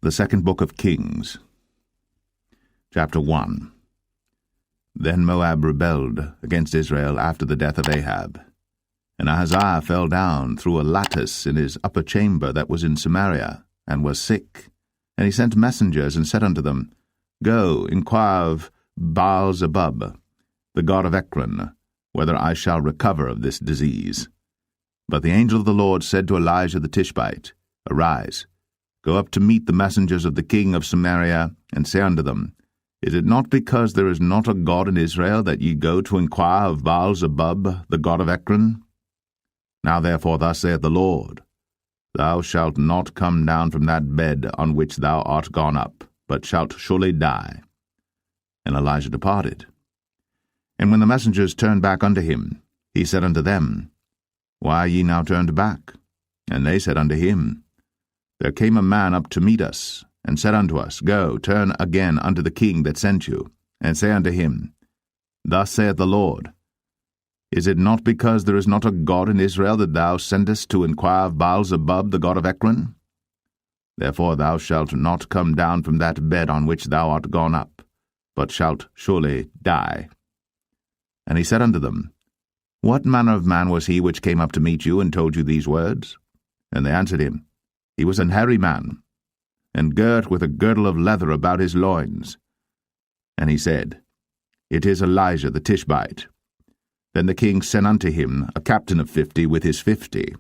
The second book of Kings. Chapter 1. Then Moab rebelled against Israel after the death of Ahab. And Ahaziah fell down through a lattice in his upper chamber that was in Samaria, and was sick. And he sent messengers, and said unto them, Go, inquire of Baal-zebub, the god of Ekron, whether I shall recover of this disease. But the angel of the Lord said to Elijah the Tishbite, Arise, go up to meet the messengers of the king of Samaria, and say unto them, Is it not because there is not a God in Israel that ye go to inquire of Baal-zebub, the god of Ekron? Now therefore thus saith the Lord, Thou shalt not come down from that bed on which thou art gone up, but shalt surely die. And Elijah departed. And when the messengers turned back unto him, he said unto them, Why are ye now turned back? And they said unto him, There came a man up to meet us, and said unto us, Go, turn again unto the king that sent you, and say unto him, Thus saith the Lord, Is it not because there is not a God in Israel that thou sendest to inquire of Baal-zebub, the god of Ekron? Therefore thou shalt not come down from that bed on which thou art gone up, but shalt surely die. And he said unto them, What manner of man was he which came up to meet you, and told you these words? And they answered him, He was an hairy man, and girt with a girdle of leather about his loins. And he said, It is Elijah the Tishbite. Then the king sent unto him a captain of 50 with his 50.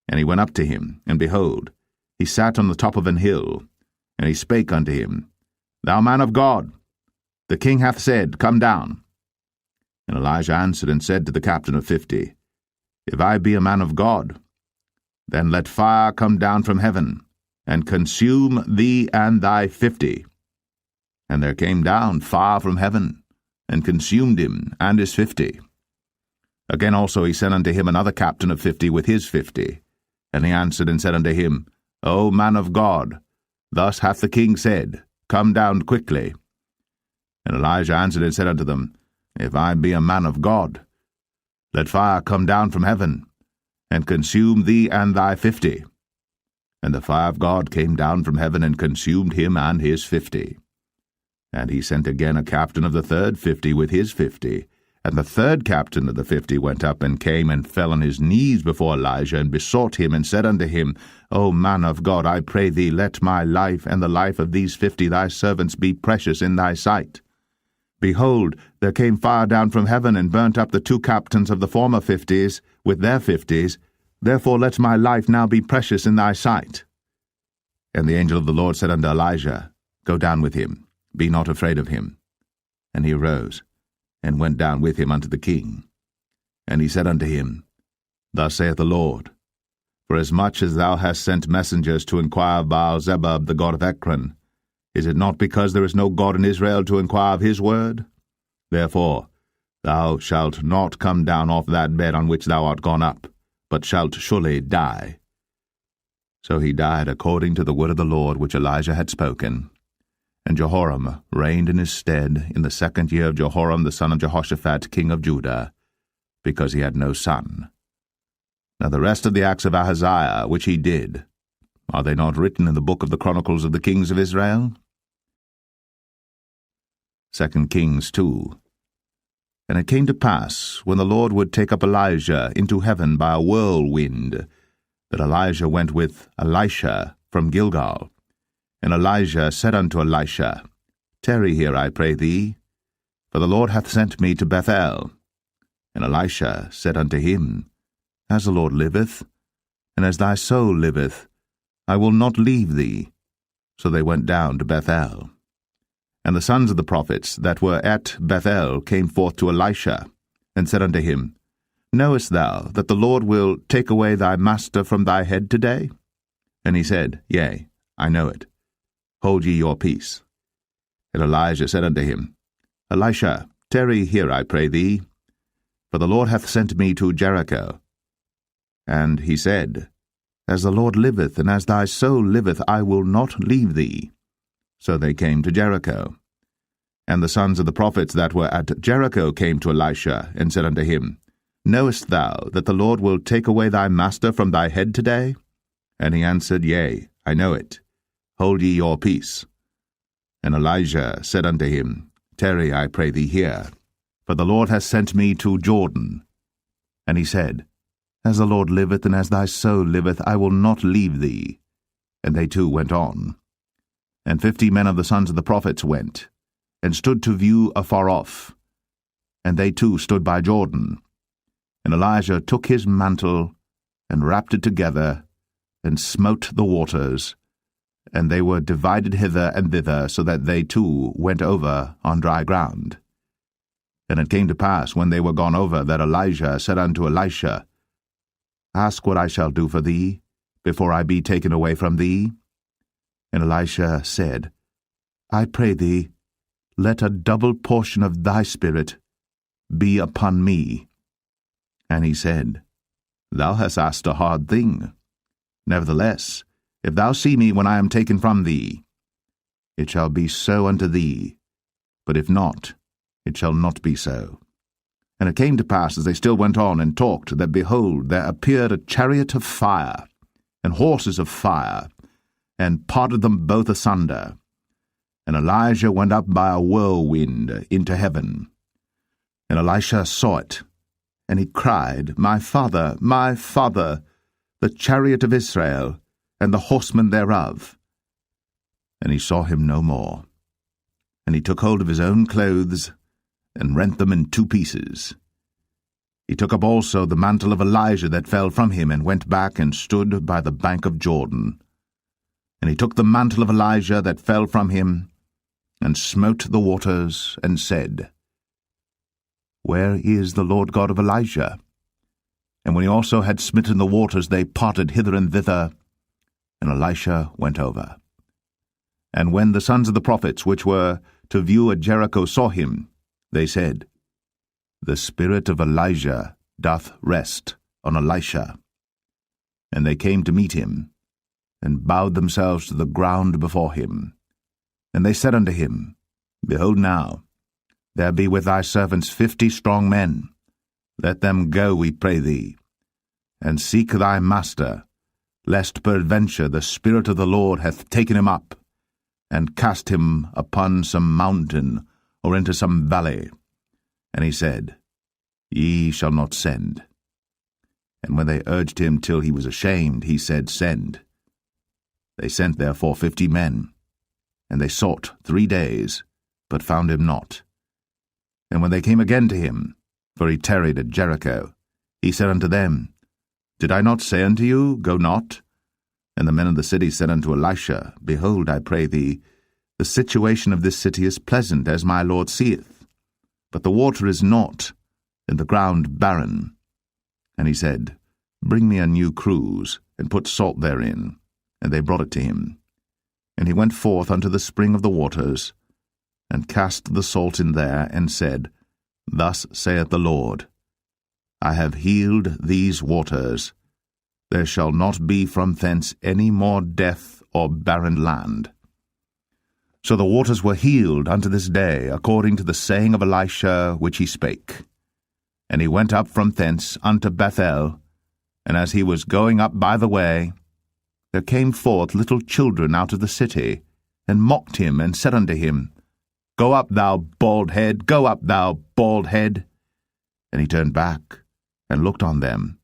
And he went up to him, and behold, he sat on the top of an hill. And he spake unto him, Thou man of God, the king hath said, Come down. And Elijah answered and said to the captain of 50, If I be a man of God, then let fire come down from heaven, and consume thee and thy 50. And there came down fire from heaven, and consumed him and his 50. Again also he sent unto him another captain of 50 with his 50. And he answered and said unto him, O man of God, thus hath the king said, Come down quickly. And Elijah answered and said unto them, If I be a man of God, let fire come down from heaven, and consume thee and thy 50. And the fire of God came down from heaven, and consumed him and his 50. And he sent again a captain of the third 50 with his 50. And the third captain of the 50 went up, and came and fell on his knees before Elijah, and besought him, and said unto him, O man of God, I pray thee, let my life and the life of these 50 thy servants be precious in thy sight. Behold, there came fire down from heaven, and burnt up the 2 captains of the former 50s with their 50s. Therefore let my life now be precious in thy sight. And the angel of the Lord said unto Elijah, Go down with him, be not afraid of him. And he arose, and went down with him unto the king. And he said unto him, Thus saith the Lord, Forasmuch as thou hast sent messengers to inquire of Baal-zebub, the god of Ekron, is it not because there is no God in Israel to inquire of his word? Therefore thou shalt not come down off that bed on which thou art gone up, but shalt surely die. So he died according to the word of the Lord which Elijah had spoken. And Jehoram reigned in his stead in the 2nd year of Jehoram the son of Jehoshaphat king of Judah, because he had no son. Now the rest of the acts of Ahaziah which he did, are they not written in the book of the Chronicles of the kings of Israel? 2 Kings 2. And it came to pass, when the Lord would take up Elijah into heaven by a whirlwind, that Elijah went with Elisha from Gilgal. And Elijah said unto Elisha, Tarry here, I pray thee, for the Lord hath sent me to Bethel. And Elisha said unto him, As the Lord liveth, and as thy soul liveth, I will not leave thee. So they went down to Bethel. And the sons of the prophets that were at Bethel came forth to Elisha, and said unto him, Knowest thou that the Lord will take away thy master from thy head today? And he said, Yea, I know it. Hold ye your peace. And Elijah said unto him, Elisha, tarry here, I pray thee, for the Lord hath sent me to Jericho. And he said, As the Lord liveth, and as thy soul liveth, I will not leave thee. So they came to Jericho. And the sons of the prophets that were at Jericho came to Elisha, and said unto him, Knowest thou that the Lord will take away thy master from thy head today? And he answered, Yea, I know it. hold ye your peace. And Elijah said unto him, Tarry, I pray thee here, for the Lord hath sent me to Jordan. And he said, As the Lord liveth, and as thy soul liveth, I will not leave thee. And they two went on. And 50 men of the sons of the prophets went, and stood to view afar off. And they too stood by Jordan. And Elijah took his mantle, and wrapped it together, and smote the waters, and they were divided hither and thither, so that they too went over on dry ground. And it came to pass, when they were gone over, that Elijah said unto Elisha, Ask what I shall do for thee, before I be taken away from thee. And Elisha said, I pray thee, let a double portion of thy spirit be upon me. And he said, Thou hast asked a hard thing. Nevertheless, if thou see me when I am taken from thee, it shall be so unto thee, but if not, it shall not be so. And it came to pass, as they still went on and talked, that, behold, there appeared a chariot of fire, and horses of fire, and parted them both asunder. And Elijah went up by a whirlwind into heaven. And Elisha saw it, and he cried, My father, the chariot of Israel, and the horsemen thereof. And he saw him no more. And he took hold of his own clothes, and rent them in 2 pieces. He took up also the mantle of Elijah that fell from him, and went back and stood by the bank of Jordan. And he took the mantle of Elijah that fell from him, and smote the waters, and said, Where is the Lord God of Elijah? And when he also had smitten the waters, they parted hither and thither, and Elisha went over. And when the sons of the prophets, which were to view at Jericho, saw him, they said, The spirit of Elijah doth rest on Elisha. And they came to meet him, and bowed themselves to the ground before him. And they said unto him, Behold now, there be with thy servants 50 strong men. Let them go, we pray thee, and seek thy master, lest peradventure the Spirit of the Lord hath taken him up, and cast him upon some mountain, or into some valley. And he said, Ye shall not send. And when they urged him till he was ashamed, he said, Send. They sent therefore 50 men, and they sought 3 days, but found him not. And when they came again to him, for he tarried at Jericho, he said unto them, Did I not say unto you, Go not? And the men of the city said unto Elisha, Behold, I pray thee, the situation of this city is pleasant, as my Lord seeth, but the water is not, and the ground barren. And he said, Bring me a new cruse, and put salt therein. And they brought it to him. And he went forth unto the spring of the waters, and cast the salt in there, and said, Thus saith the Lord, I have healed these waters. There shall not be from thence any more death or barren land. So the waters were healed unto this day, according to the saying of Elisha which he spake. And he went up from thence unto Bethel, and as he was going up by the way, there came forth little children out of the city, and mocked him, and said unto him, Go up, thou bald head, go up, thou bald head. And he turned back, and looked on them,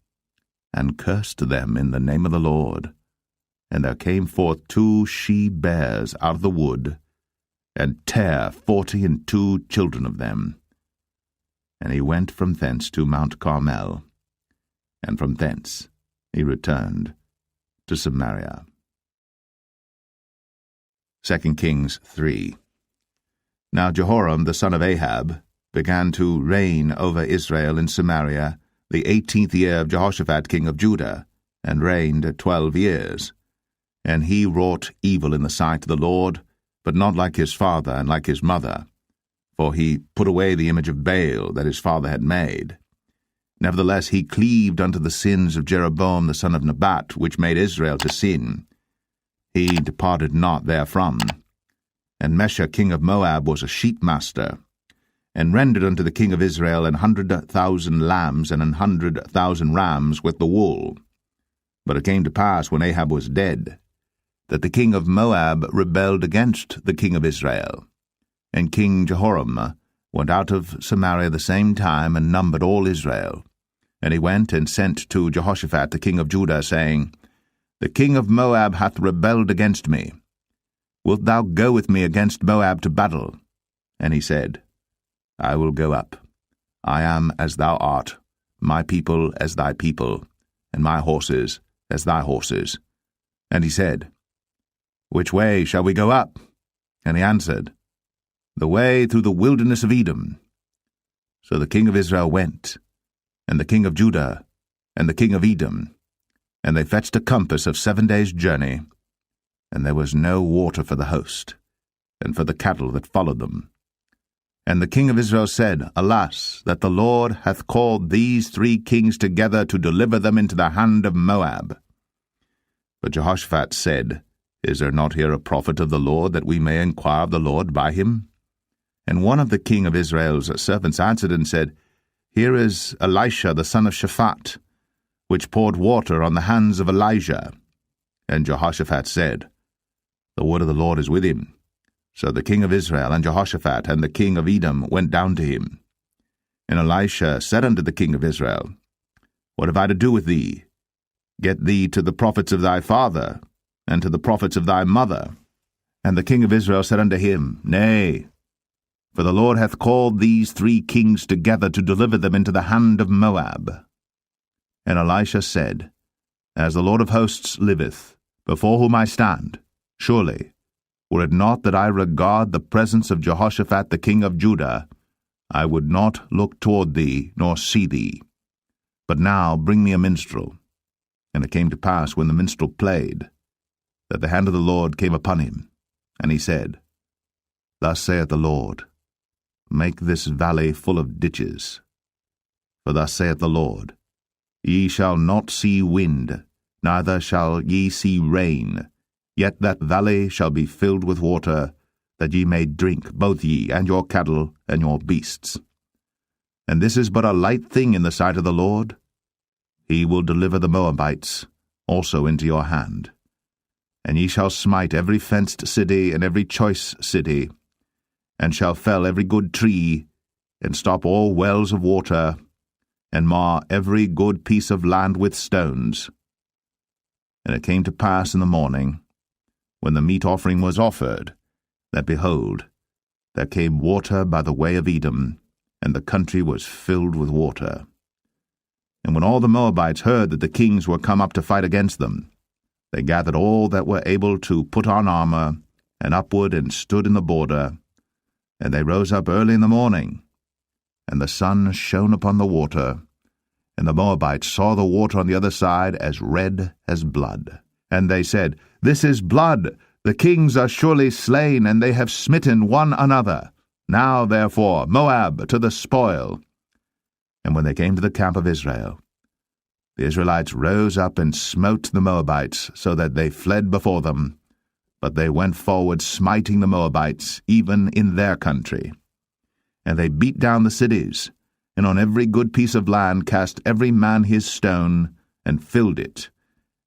and cursed them in the name of the Lord. And there came forth 2 she-bears out of the wood, and tare 42 children of them. And he went from thence to Mount Carmel, and from thence he returned to Samaria. 2 Kings 3. Now Jehoram the son of Ahab began to reign over Israel in Samaria the 18th year of Jehoshaphat king of Judah, and reigned 12 years. And he wrought evil in the sight of the Lord, but not like his father and like his mother, for he put away the image of Baal that his father had made. Nevertheless he cleaved unto the sins of Jeroboam the son of Nebat, which made Israel to sin. He departed not therefrom. And Mesha king of Moab was a sheepmaster, and rendered unto the king of Israel 100,000 lambs and 100,000 rams with the wool. But it came to pass, when Ahab was dead, that the king of Moab rebelled against the king of Israel. And King Jehoram went out of Samaria the same time and numbered all Israel. And he went and sent to Jehoshaphat the king of Judah, saying, The king of Moab hath rebelled against me. Wilt thou go with me against Moab to battle? And he said, I will go up. I am as thou art, my people as thy people, and my horses as thy horses. And he said, Which way shall we go up? And he answered, The way through the wilderness of Edom. So the king of Israel went, and the king of Judah, and the king of Edom, and they fetched a compass of 7 days' journey, and there was no water for the host, and for the cattle that followed them. And the king of Israel said, Alas, that the Lord hath called these 3 kings together to deliver them into the hand of Moab. But Jehoshaphat said, Is there not here a prophet of the Lord, that we may inquire of the Lord by him? And one of the king of Israel's servants answered and said, Here is Elisha the son of Shaphat, which poured water on the hands of Elijah. And Jehoshaphat said, The word of the Lord is with him. So the king of Israel and Jehoshaphat and the king of Edom went down to him. And Elisha said unto the king of Israel, What have I to do with thee? Get thee to the prophets of thy father, and to the prophets of thy mother. And the king of Israel said unto him, Nay, for the Lord hath called these 3 kings together to deliver them into the hand of Moab. And Elisha said, As the Lord of hosts liveth, before whom I stand, surely, were it not that I regard the presence of Jehoshaphat the king of Judah, I would not look toward thee, nor see thee. But now bring me a minstrel. And it came to pass, when the minstrel played, that the hand of the Lord came upon him. And he said, Thus saith the Lord, Make this valley full of ditches. For thus saith the Lord, Ye shall not see wind, neither shall ye see rain, yet that valley shall be filled with water, that ye may drink, both ye, and your cattle, and your beasts. And this is but a light thing in the sight of the Lord. He will deliver the Moabites also into your hand. And ye shall smite every fenced city and every choice city, and shall fell every good tree, and stop all wells of water, and mar every good piece of land with stones. And it came to pass in the morning, when the meat offering was offered, that, behold, there came water by the way of Edom, and the country was filled with water. And when all the Moabites heard that the kings were come up to fight against them, they gathered all that were able to put on armor, and upward and stood in the border. And they rose up early in the morning, and the sun shone upon the water, and the Moabites saw the water on the other side as red as blood. And they said, This is blood, the kings are surely slain, and they have smitten one another. Now, therefore, Moab to the spoil. And when they came to the camp of Israel, the Israelites rose up and smote the Moabites, so that they fled before them. But they went forward, smiting the Moabites, even in their country. And they beat down the cities, and on every good piece of land cast every man his stone, and filled it.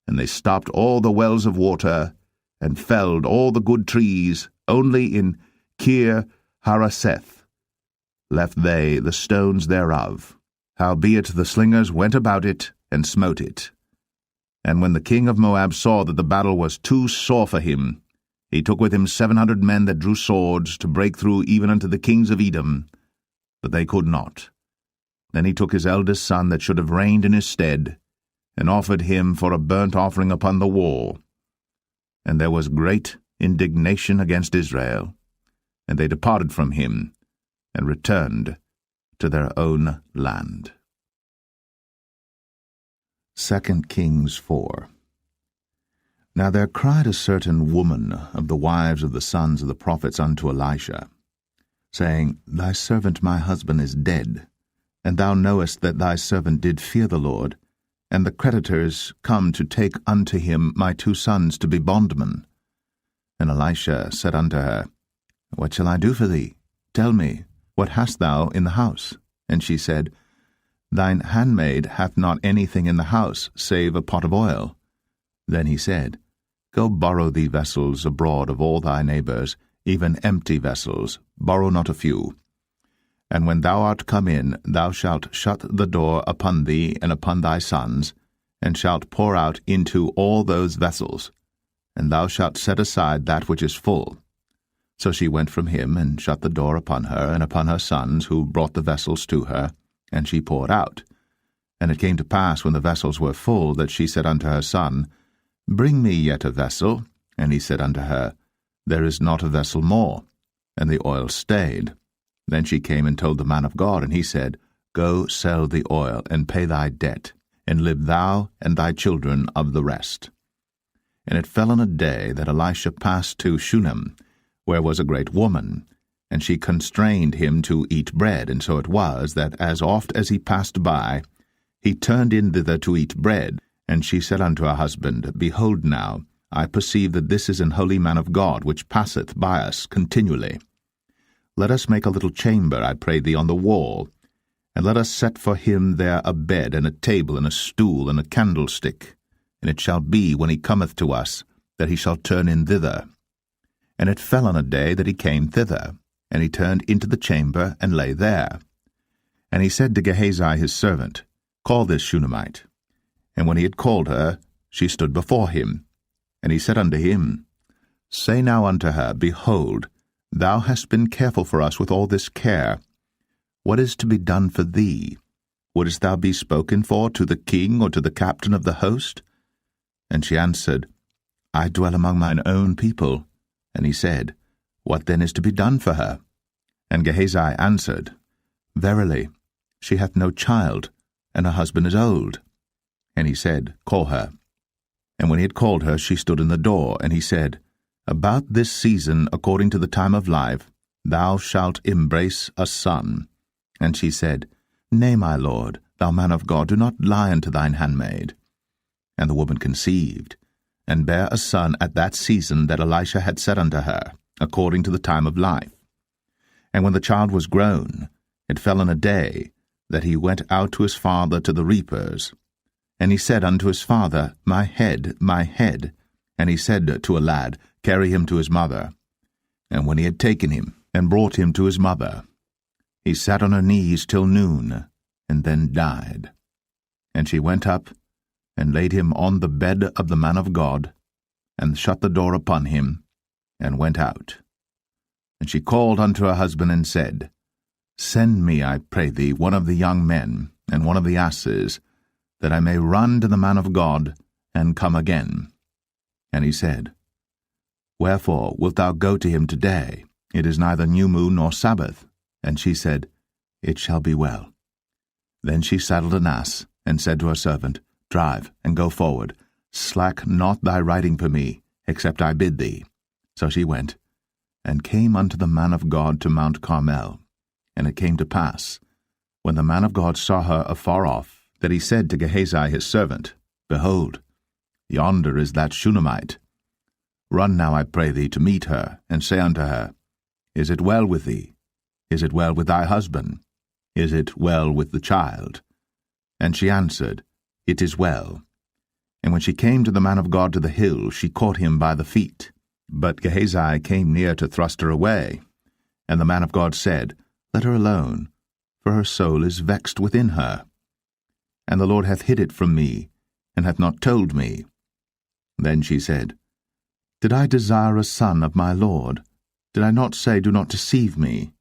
And they stopped all the wells of water, and felled all the good trees. Only in Kir Hareseth left they the stones thereof. Howbeit the slingers went about it, and smote it. And when the king of Moab saw that the battle was too sore for him, he took with him 700 men that drew swords, to break through even unto the kings of Edom, but they could not. Then he took his eldest son that should have reigned in his stead, and offered him for a burnt offering upon the wall. And there was great indignation against Israel, and they departed from him, and returned to their own land. 2 Kings 4. Now there cried a certain woman of the wives of the sons of the prophets unto Elisha, saying, Thy servant my husband is dead, and thou knowest that thy servant did fear the Lord, and the creditors come to take unto him my 2 sons to be bondmen. And Elisha said unto her, What shall I do for thee? Tell me, what hast thou in the house? And she said, Thine handmaid hath not anything in the house, save a pot of oil. Then he said, Go borrow thee vessels abroad of all thy neighbours, even empty vessels, borrow not a few. And when thou art come in, thou shalt shut the door upon thee and upon thy sons, and shalt pour out into all those vessels, and thou shalt set aside that which is full. So she went from him, and shut the door upon her and upon her sons, who brought the vessels to her, and she poured out. And it came to pass, when the vessels were full, that she said unto her son, Bring me yet a vessel. And he said unto her, There is not a vessel more. And the oil stayed. Then she came and told the man of God, and he said, Go sell the oil, and pay thy debt, and live thou and thy children of the rest. And it fell on a day that Elisha passed to Shunem, where was a great woman, and she constrained him to eat bread. And so it was, that as oft as he passed by, he turned in thither to eat bread. And she said unto her husband, Behold now, I perceive that this is an holy man of God, which passeth by us continually. Let us make a little chamber, I pray thee, on the wall, and let us set for him there a bed, and a table, and a stool, and a candlestick. And it shall be, when he cometh to us, that he shall turn in thither. And it fell on a day that he came thither, and he turned into the chamber, and lay there. And he said to Gehazi his servant, Call this Shunammite. And when he had called her, she stood before him. And he said unto him, Say now unto her, Behold, thou hast been careful for us with all this care. What is to be done for thee? Wouldest thou be spoken for to the king or to the captain of the host? And she answered, I dwell among mine own people. And he said, What then is to be done for her? And Gehazi answered, Verily, she hath no child, and her husband is old. And he said, Call her. And when he had called her, she stood in the door. And he said, About this season, according to the time of life, thou shalt embrace a son. And she said, Nay, my lord, thou man of God, do not lie unto thine handmaid. And the woman conceived, and bare a son at that season that Elisha had said unto her, according to the time of life. And when the child was grown, it fell on a day that he went out to his father to the reapers. And he said unto his father, My head, my head. And he said to a lad, Carry him to his mother. And when he had taken him, and brought him to his mother, he sat on her knees till noon, and then died. And she went up, and laid him on the bed of the man of God, and shut the door upon him, and went out. And she called unto her husband, and said, Send me, I pray thee, one of the young men, and one of the asses, that I may run to the man of God, and come again. And he said, Wherefore wilt thou go to him today? It is neither new moon nor Sabbath. And she said, It shall be well. Then she saddled an ass, and said to her servant, Drive, and go forward. Slack not thy riding for me, except I bid thee. So she went, and came unto the man of God to Mount Carmel. And it came to pass, when the man of God saw her afar off, that he said to Gehazi his servant, Behold, yonder is that Shunammite. Run now, I pray thee, to meet her, and say unto her, Is it well with thee? Is it well with thy husband? Is it well with the child? And she answered, It is well. And when she came to the man of God to the hill, she caught him by the feet. But Gehazi came near to thrust her away. And the man of God said, Let her alone, for her soul is vexed within her. And the Lord hath hid it from me, and hath not told me. Then she said, Did I desire a son of my Lord? Did I not say, Do not deceive me?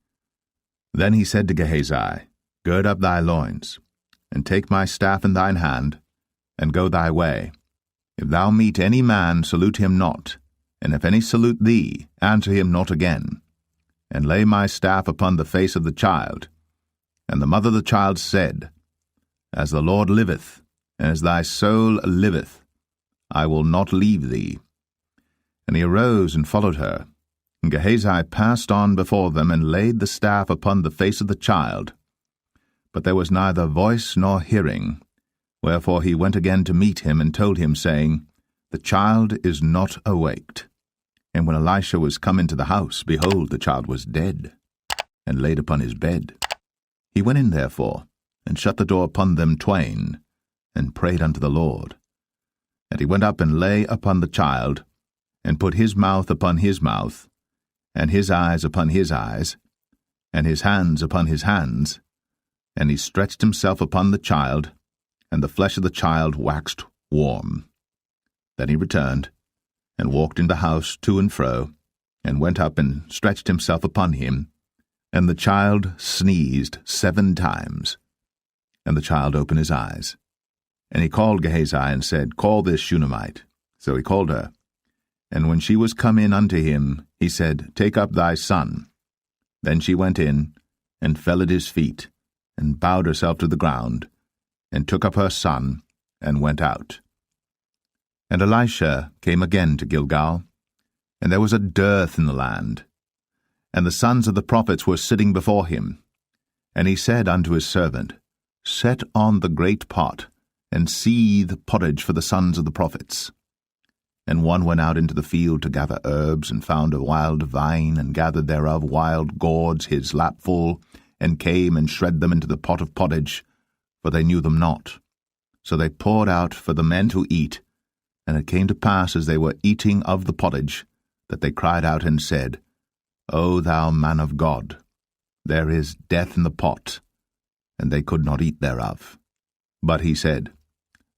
Then he said to Gehazi, Gird up thy loins, and take my staff in thine hand, and go thy way. If thou meet any man, salute him not, and if any salute thee, answer him not again. And lay my staff upon the face of the child. And the mother of the child said, As the Lord liveth, and as thy soul liveth, I will not leave thee. And he arose and followed her. And Gehazi passed on before them, and laid the staff upon the face of the child. But there was neither voice nor hearing. Wherefore he went again to meet him, and told him, saying, The child is not awaked. And when Elisha was come into the house, behold, the child was dead, and laid upon his bed. He went in therefore, and shut the door upon them twain, and prayed unto the Lord. And he went up and lay upon the child, and put his mouth upon his mouth, and his eyes upon his eyes, and his hands upon his hands. And he stretched himself upon the child, and the flesh of the child waxed warm. Then he returned, and walked in the house to and fro, and went up and stretched himself upon him. And the child sneezed 7 times. And the child opened his eyes. And he called Gehazi, and said, Call this Shunammite. So he called her. And when she was come in unto him, he said, Take up thy son. Then she went in, and fell at his feet, and bowed herself to the ground, and took up her son, and went out. And Elisha came again to Gilgal, and there was a dearth in the land. And the sons of the prophets were sitting before him. And he said unto his servant, Set on the great pot, and seethe pottage for the sons of the prophets. And one went out into the field to gather herbs, and found a wild vine, and gathered thereof wild gourds his lapful, and came and shred them into the pot of pottage, for they knew them not. So they poured out for the men to eat. And it came to pass, as they were eating of the pottage, that they cried out and said, O thou man of God, there is death in the pot. And they could not eat thereof. But he said,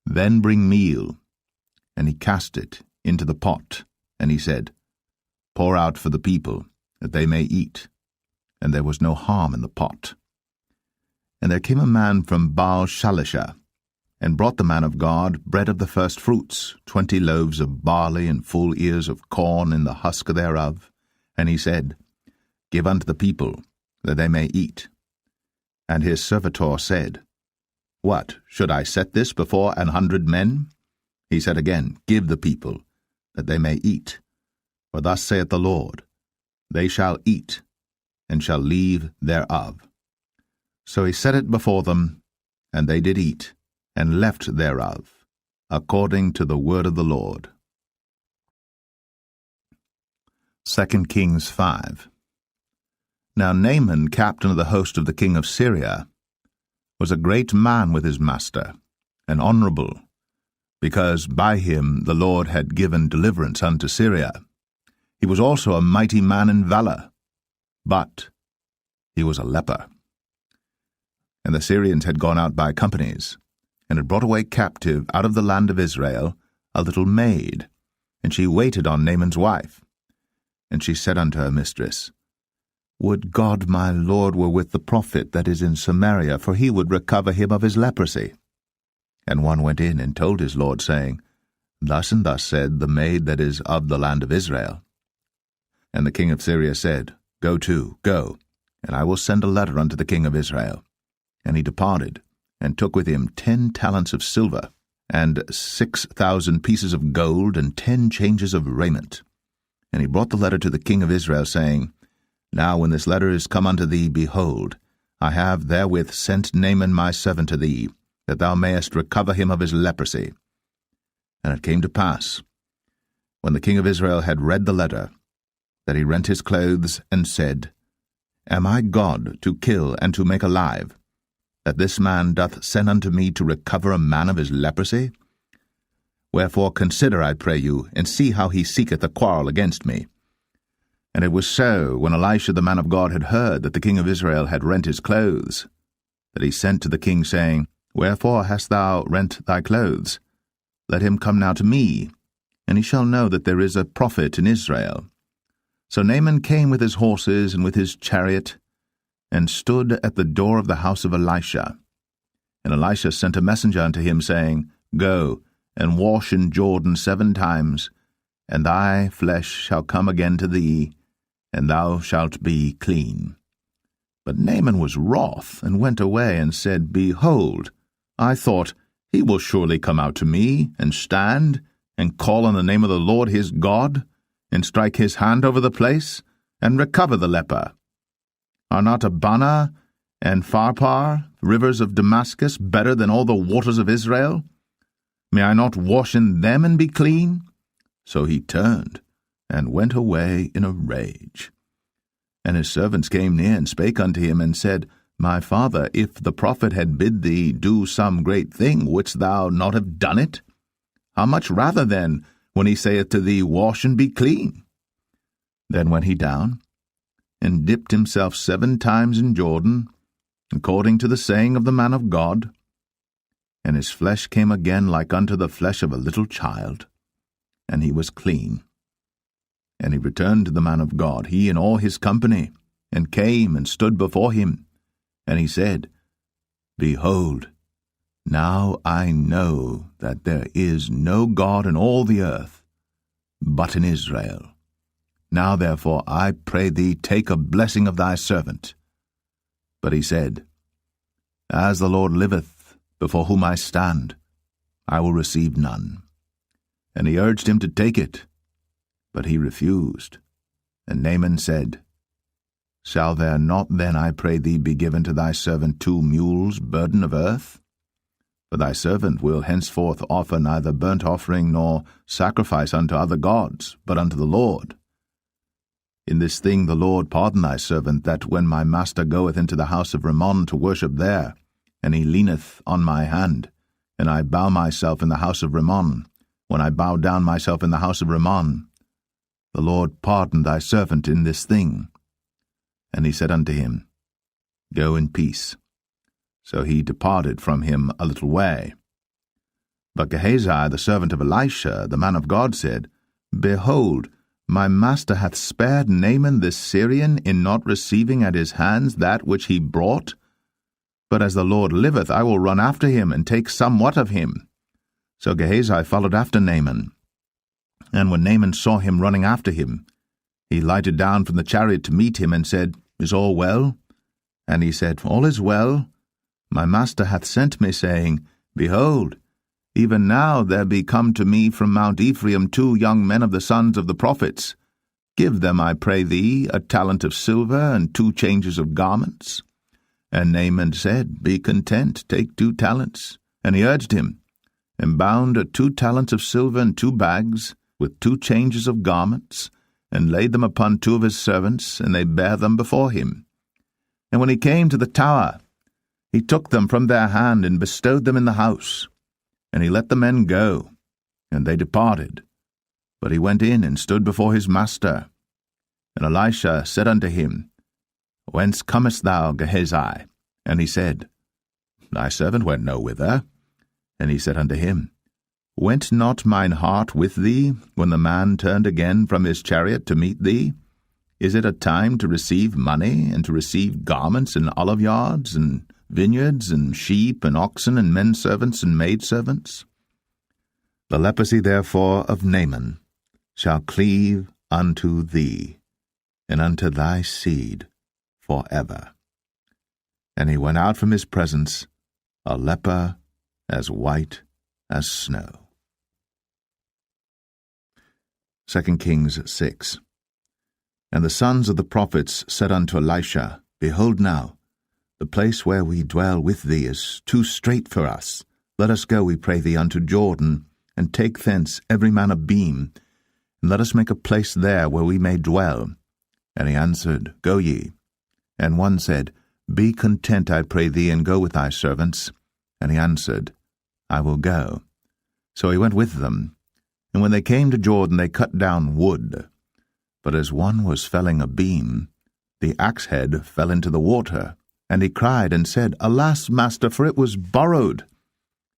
Then bring meal. And he cast it into the pot, and he said, Pour out for the people, that they may eat. And there was no harm in the pot. And there came a man from Baal-Shalisha, and brought the man of God bread of the first fruits, 20 loaves of barley, and full ears of corn in the husk thereof. And he said, Give unto the people, that they may eat. And his servitor said, What, should I set this before 100 men? He said again, Give the people, that they may eat. For thus saith the Lord, They shall eat, and shall leave thereof. So he set it before them, and they did eat, and left thereof, according to the word of the Lord. 2 Kings 5. Now Naaman, captain of the host of the king of Syria, was a great man with his master, and honorable, because by him the Lord had given deliverance unto Syria. He was also a mighty man in valor, but he was a leper. And the Syrians had gone out by companies, and had brought away captive out of the land of Israel a little maid, and she waited on Naaman's wife. And she said unto her mistress, Would God my Lord were with the prophet that is in Samaria, for he would recover him of his leprosy. And one went in and told his lord, saying, Thus and thus said the maid that is of the land of Israel. And the king of Syria said, Go to, go, and I will send a letter unto the king of Israel. And he departed, and took with him 10 talents of silver, and 6,000 pieces of gold, and 10 changes of raiment. And he brought the letter to the king of Israel, saying, Now when this letter is come unto thee, behold, I have therewith sent Naaman my servant to thee, that thou mayest recover him of his leprosy. And it came to pass, when the king of Israel had read the letter, that he rent his clothes, and said, Am I God to kill and to make alive, that this man doth send unto me to recover a man of his leprosy? Wherefore consider, I pray you, and see how he seeketh a quarrel against me. And it was so, when Elisha the man of God had heard that the king of Israel had rent his clothes, that he sent to the king, saying, Wherefore hast thou rent thy clothes? Let him come now to me, and he shall know that there is a prophet in Israel. So Naaman came with his horses and with his chariot, and stood at the door of the house of Elisha. And Elisha sent a messenger unto him, saying, Go, and wash in Jordan 7 times, and thy flesh shall come again to thee, and thou shalt be clean. But Naaman was wroth, and went away, and said, Behold, I thought, he will surely come out to me, and stand, and call on the name of the Lord his God, and strike his hand over the place, and recover the leper. Are not Abana and Pharpar, rivers of Damascus, better than all the waters of Israel? May I not wash in them and be clean? So he turned, and went away in a rage. And his servants came near, and spake unto him, and said, My father, if the prophet had bid thee do some great thing, wouldst thou not have done it? How much rather then when he saith to thee, Wash and be clean? Then went he down, and dipped himself 7 times in Jordan, according to the saying of the man of God. And his flesh came again like unto the flesh of a little child, and he was clean. And he returned to the man of God, he and all his company, and came and stood before him. And he said, Behold, now I know that there is no God in all the earth, but in Israel. Now therefore I pray thee, take a blessing of thy servant. But he said, As the Lord liveth, before whom I stand, I will receive none. And he urged him to take it, but he refused. And Naaman said, Shall there not then, I pray thee, be given to thy servant 2 mules' burden of earth? For thy servant will henceforth offer neither burnt offering nor sacrifice unto other gods, but unto the Lord. In this thing the Lord pardon thy servant, that when my master goeth into the house of Rimmon to worship there, and he leaneth on my hand, and I bow myself in the house of Rimmon, when I bow down myself in the house of Rimmon, the Lord pardon thy servant in this thing. And he said unto him, Go in peace. So he departed from him a little way. But Gehazi, the servant of Elisha, the man of God, said, Behold, my master hath spared Naaman this Syrian in not receiving at his hands that which he brought. But as the Lord liveth, I will run after him, and take somewhat of him. So Gehazi followed after Naaman. And when Naaman saw him running after him, he lighted down from the chariot to meet him, and said, Is all well? And he said, All is well. My master hath sent me, saying, Behold, even now there be come to me from Mount Ephraim 2 young men of the sons of the prophets. Give them, I pray thee, a talent of silver, and 2 changes of garments. And Naaman said, Be content, take 2 talents. And he urged him, and bound 2 talents of silver in 2 bags, with 2 changes of garments, and laid them upon 2 of his servants, and they bare them before him. And when he came to the tower, he took them from their hand, and bestowed them in the house. And he let the men go, and they departed. But he went in, and stood before his master. And Elisha said unto him, Whence comest thou, Gehazi? And he said, Thy servant went no whither. And he said unto him, Went not mine heart with thee, when the man turned again from his chariot to meet thee? Is it a time to receive money, and to receive garments, and oliveyards, and vineyards, and sheep, and oxen, and menservants, and maidservants? The leprosy therefore of Naaman shall cleave unto thee, and unto thy seed forever. And he went out from his presence, a leper as white as snow. 2 Kings 6. And the sons of the prophets said unto Elisha, Behold now, the place where we dwell with thee is too strait for us. Let us go, we pray thee, unto Jordan, and take thence every man a beam, and let us make a place there where we may dwell. And he answered, Go ye. And one said, Be content, I pray thee, and go with thy servants. And he answered, I will go. So he went with them. And when they came to Jordan, they cut down wood. But as one was felling a beam, the axe head fell into the water. And he cried and said, Alas, master, for it was borrowed.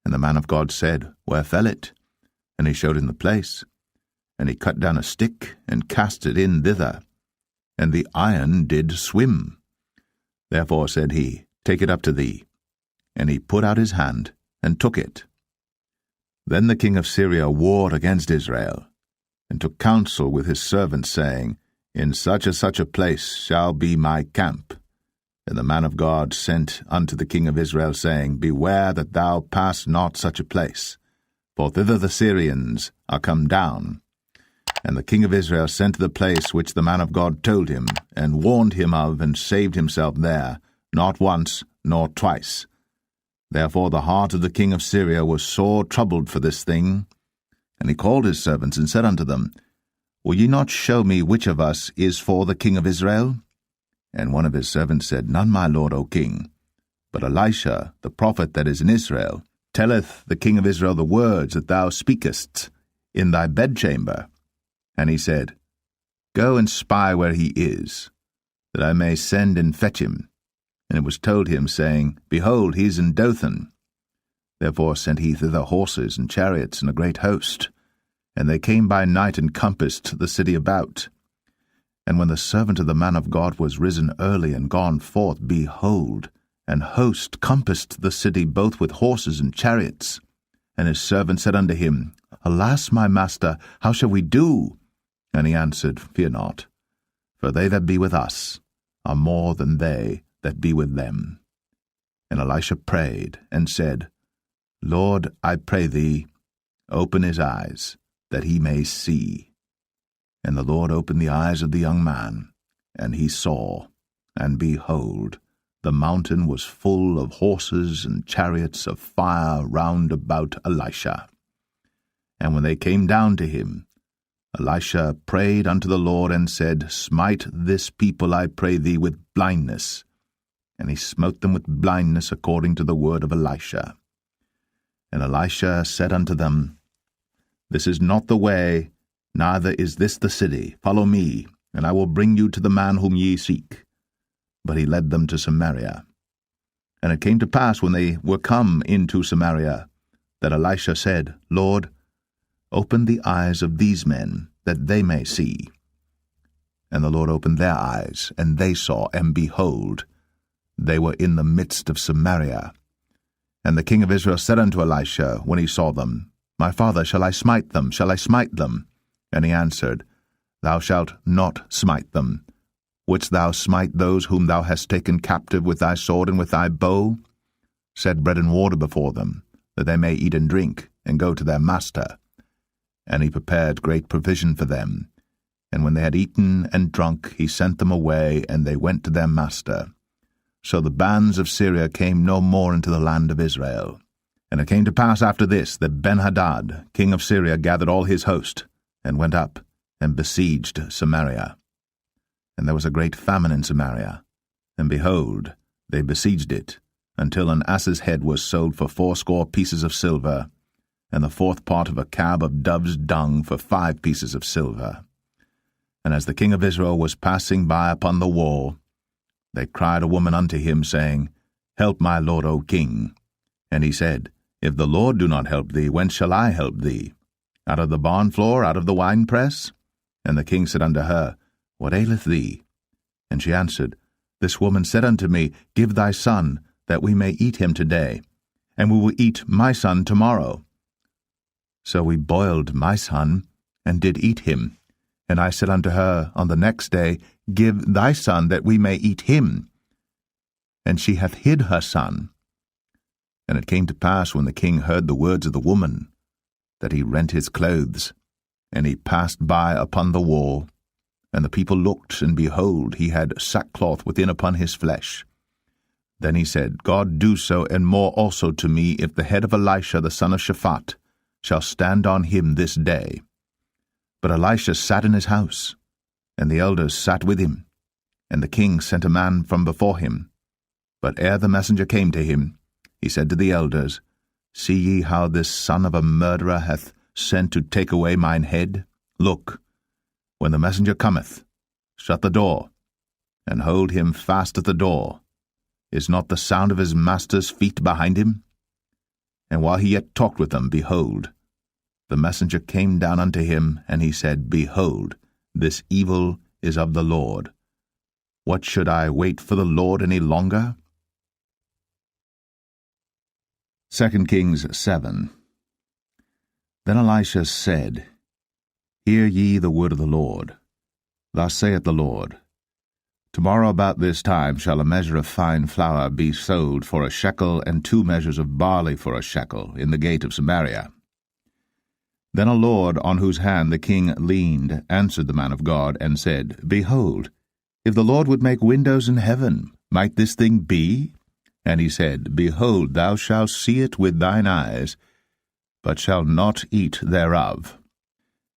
And the man of God said, Where fell it? And he showed him the place. And he cut down a stick, and cast it in thither. And the iron did swim. Therefore said he, Take it up to thee. And he put out his hand, and took it. Then the king of Syria warred against Israel, and took counsel with his servants, saying, In such a place shall be my camp. And the man of God sent unto the king of Israel, saying, Beware that thou pass not such a place, for thither the Syrians are come down. And the king of Israel sent to the place which the man of God told him, and warned him of, and saved himself there, not once nor twice. Therefore the heart of the king of Syria was sore troubled for this thing. And he called his servants, and said unto them, Will ye not show me which of us is for the king of Israel? And one of his servants said, None, my lord, O king. But Elisha, the prophet that is in Israel, telleth the king of Israel the words that thou speakest. in thy bedchamber? And he said, Go and spy where he is, that I may send and fetch him. And it was told him, saying, Behold, he is in Dothan. Therefore sent he thither horses and chariots and a great host. And they came by night and compassed the city about. And when the servant of the man of God was risen early and gone forth, behold, an host compassed the city both with horses and chariots. And his servant said unto him, Alas, my master, how shall we do? And he answered, Fear not, for they that be with us are more than they that be with them. And Elisha prayed, and said, Lord, I pray thee, open his eyes, that he may see. And the Lord opened the eyes of the young man, and he saw, and behold, the mountain was full of horses and chariots of fire round about Elisha. And when they came down to him, Elisha prayed unto the Lord, and said, Smite this people, I pray thee, with blindness. And he smote them with blindness according to the word of Elisha. And Elisha said unto them, This is not the way, neither is this the city. Follow me, and I will bring you to the man whom ye seek. But he led them to Samaria. And it came to pass, when they were come into Samaria, that Elisha said, Lord, open the eyes of these men, that they may see. And the Lord opened their eyes, and they saw, and behold, they were in the midst of Samaria. And the king of Israel said unto Elisha, when he saw them, My father, shall I smite them? Shall I smite them? And he answered, Thou shalt not smite them. Wouldst thou smite those whom thou hast taken captive with thy sword and with thy bow? Set bread and water before them, that they may eat and drink, and go to their master. And he prepared great provision for them. And when they had eaten and drunk, he sent them away, and they went to their master. So the bands of Syria came no more into the land of Israel. And it came to pass after this, that Ben-Hadad, king of Syria, gathered all his host, and went up, and besieged Samaria. And there was a great famine in Samaria, and behold, they besieged it, until an ass's head was sold for 80 pieces of silver, and the 4th part of a cab of dove's dung for 5 pieces of silver. And as the king of Israel was passing by upon the wall, they cried a woman unto him, saying, Help my lord, O king. And he said, If the Lord do not help thee, whence shall I help thee? Out of the barn floor, out of the winepress? And the king said unto her, What aileth thee? And she answered, This woman said unto me, Give thy son, that we may eat him today, and we will eat my son tomorrow. So we boiled my son, and did eat him. And I said unto her on the next day, Give thy son, that we may eat him. And she hath hid her son. And it came to pass, when the king heard the words of the woman, that he rent his clothes, and he passed by upon the wall. And the people looked, and behold, he had sackcloth within upon his flesh. Then he said, God do so, and more also to me, if the head of Elisha the son of Shaphat shall stand on him this day. But Elisha sat in his house, and the elders sat with him. And the king sent a man from before him. But ere the messenger came to him, he said to the elders, See ye how this son of a murderer hath sent to take away mine head? Look, when the messenger cometh, shut the door, and hold him fast at the door. Is not the sound of his master's feet behind him? And while he yet talked with them, behold, the messenger came down unto him, and he said, Behold, this evil is of the Lord. What should I wait for the Lord any longer? 2 Kings 7. Then Elisha said, Hear ye the word of the Lord. Thus saith the Lord, Tomorrow about this time shall a measure of fine flour be sold for a shekel, and 2 measures of barley for a shekel, in the gate of Samaria. Then a lord, on whose hand the king leaned, answered the man of God, and said, Behold, if the Lord would make windows in heaven, might this thing be? And he said, Behold, thou shalt see it with thine eyes, but shalt not eat thereof.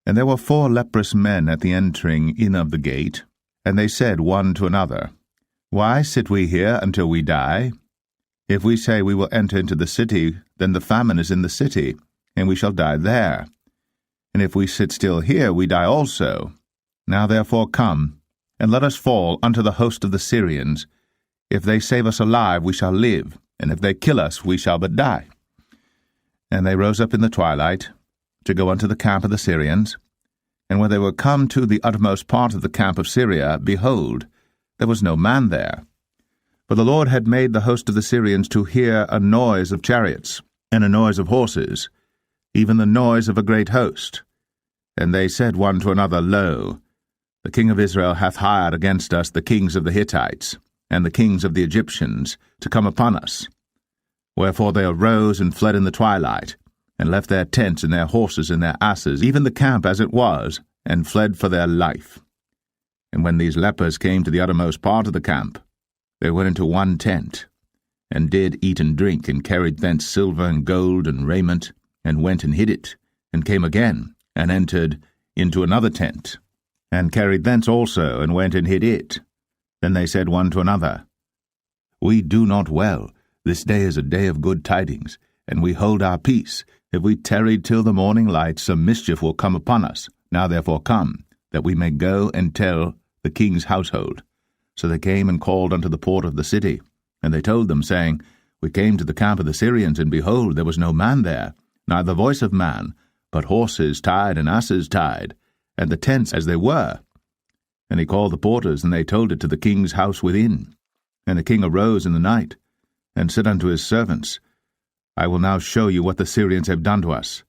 And there were 4 leprous men at the entering in of the gate, and they said one to another, Why sit we here until we die? If we say we will enter into the city, then the famine is in the city, and we shall die there. and if we sit still here, we die also. Now therefore come, and let us fall unto the host of the Syrians. If they save us alive, we shall live, and if they kill us, we shall but die. And they rose up in the twilight, to go unto the camp of the Syrians. And when they were come to the uttermost part of the camp of Syria, behold, there was no man there. For the Lord had made the host of the Syrians to hear a noise of chariots, and a noise of horses, even the noise of a great host. And they said one to another, Lo, the king of Israel hath hired against us the kings of the Hittites, and the kings of the Egyptians, to come upon us. Wherefore they arose and fled in the twilight, and left their tents and their horses and their asses, even the camp as it was, and fled for their life. And when these lepers came to the uttermost part of the camp, they went into one tent, and did eat and drink, and carried thence silver and gold and raiment, and went and hid it, and came again, and entered into another tent, and carried thence also, and went and hid it. Then they said one to another, We do not well. This day is a day of good tidings, and we hold our peace. If we tarry till the morning light, some mischief will come upon us. Now therefore come, that we may go and tell the king's household. So they came and called unto the port of the city. And they told them, saying, We came to the camp of the Syrians, and behold, there was no man there, neither voice of man, but horses tied and asses tied, and the tents as they were. And he called the porters, and they told it to the king's house within. And the king arose in the night, and said unto his servants, I will now show you what the Syrians have done to us.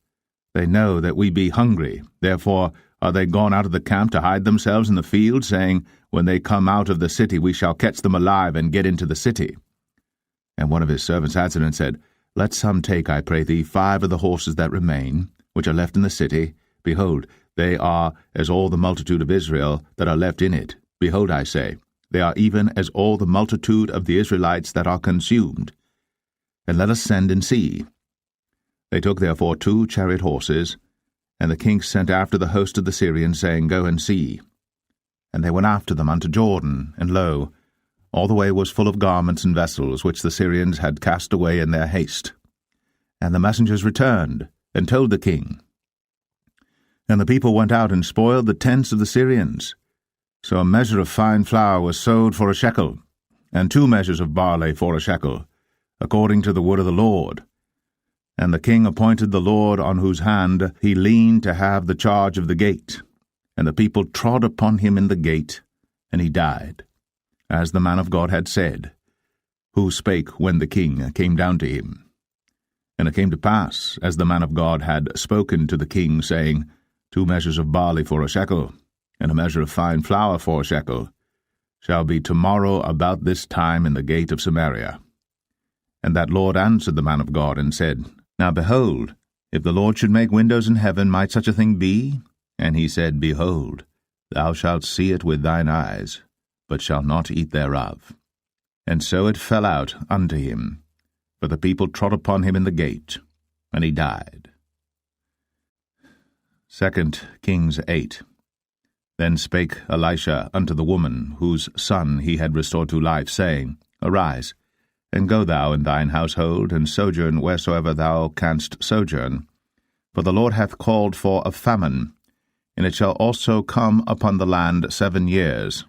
They know that we be hungry, therefore are they gone out of the camp to hide themselves in the field, saying, When they come out of the city, we shall catch them alive, and get into the city. And one of his servants answered and said, Let some take, I pray thee, 5 of the horses that remain, which are left in the city. Behold, they are as all the multitude of Israel that are left in it. Behold, I say, they are even as all the multitude of the Israelites that are consumed. And let us send and see. They took therefore 2 chariot horses, and the king sent after the host of the Syrians, saying, Go and see. And they went after them unto Jordan, and lo, all the way was full of garments and vessels, which the Syrians had cast away in their haste. And the messengers returned, and told the king. And the people went out and spoiled the tents of the Syrians. So a measure of fine flour was sold for a shekel, and 2 measures of barley for a shekel, according to the word of the Lord. And the king appointed the Lord on whose hand he leaned to have the charge of the gate. And the people trod upon him in the gate, and he died, as the man of God had said, who spake when the king came down to him. And it came to pass, as the man of God had spoken to the king, saying, 2 measures of barley for a shekel, and a measure of fine flour for a shekel, shall be tomorrow about this time in the gate of Samaria. And that Lord answered the man of God, and said, Now behold, if the Lord should make windows in heaven, might such a thing be? And he said, Behold, thou shalt see it with thine eyes, but shalt not eat thereof. And so it fell out unto him, for the people trod upon him in the gate, and he died. 2 Kings 8. Then spake Elisha unto the woman, whose son he had restored to life, saying, Arise, and go thou and thine household, and sojourn wheresoever thou canst sojourn. For the Lord hath called for a famine, and it shall also come upon the land 7 years.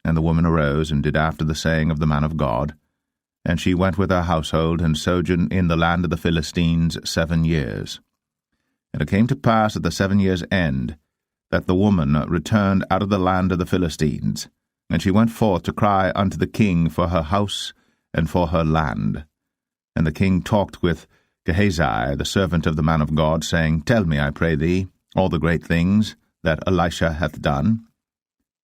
And the woman arose, and did after the saying of the man of God. And she went with her household, and sojourned in the land of the Philistines 7 years. And it came to pass at the 7 years' end, that the woman returned out of the land of the Philistines, and she went forth to cry unto the king for her house and for her land. And the king talked with Gehazi, the servant of the man of God, saying, Tell me, I pray thee, all the great things that Elisha hath done.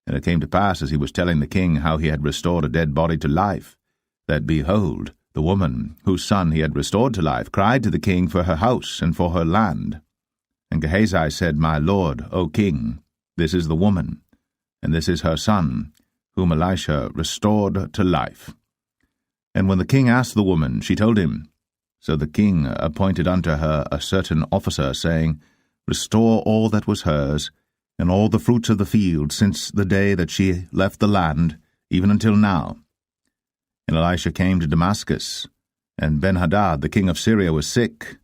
And it came to pass, as he was telling the king how he had restored a dead body to life, that, behold, the woman, whose son he had restored to life, cried to the king for her house and for her land. And Gehazi said, My lord, O king, this is the woman, and this is her son, whom Elisha restored to life. And when the king asked the woman, she told him. So the king appointed unto her a certain officer, saying, Restore all that was hers, and all the fruits of the field, since the day that she left the land, even until now. And Elisha came to Damascus, and Ben-Hadad the king of Syria was sick,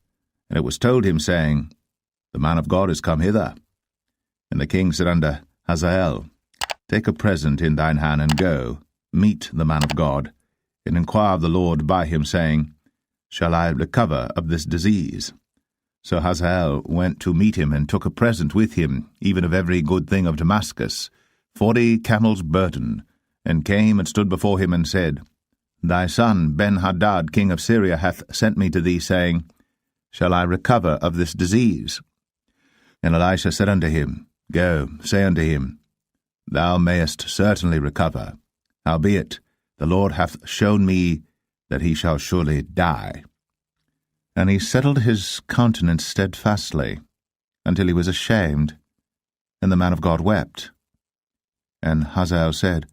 and it was told him, saying, the man of God is come hither. And the king said unto Hazael, Take a present in thine hand, and go, meet the man of God, and inquire of the Lord by him, saying, Shall I recover of this disease? So Hazael went to meet him, and took a present with him, even of every good thing of Damascus, 40 camels' burden, and came and stood before him, and said, Thy son Ben-Hadad, king of Syria, hath sent me to thee, saying, Shall I recover of this disease? And Elisha said unto him, Go, say unto him, Thou mayest certainly recover. Howbeit, the Lord hath shown me that he shall surely die. And he settled his countenance steadfastly, until he was ashamed, and the man of God wept. And Hazael said,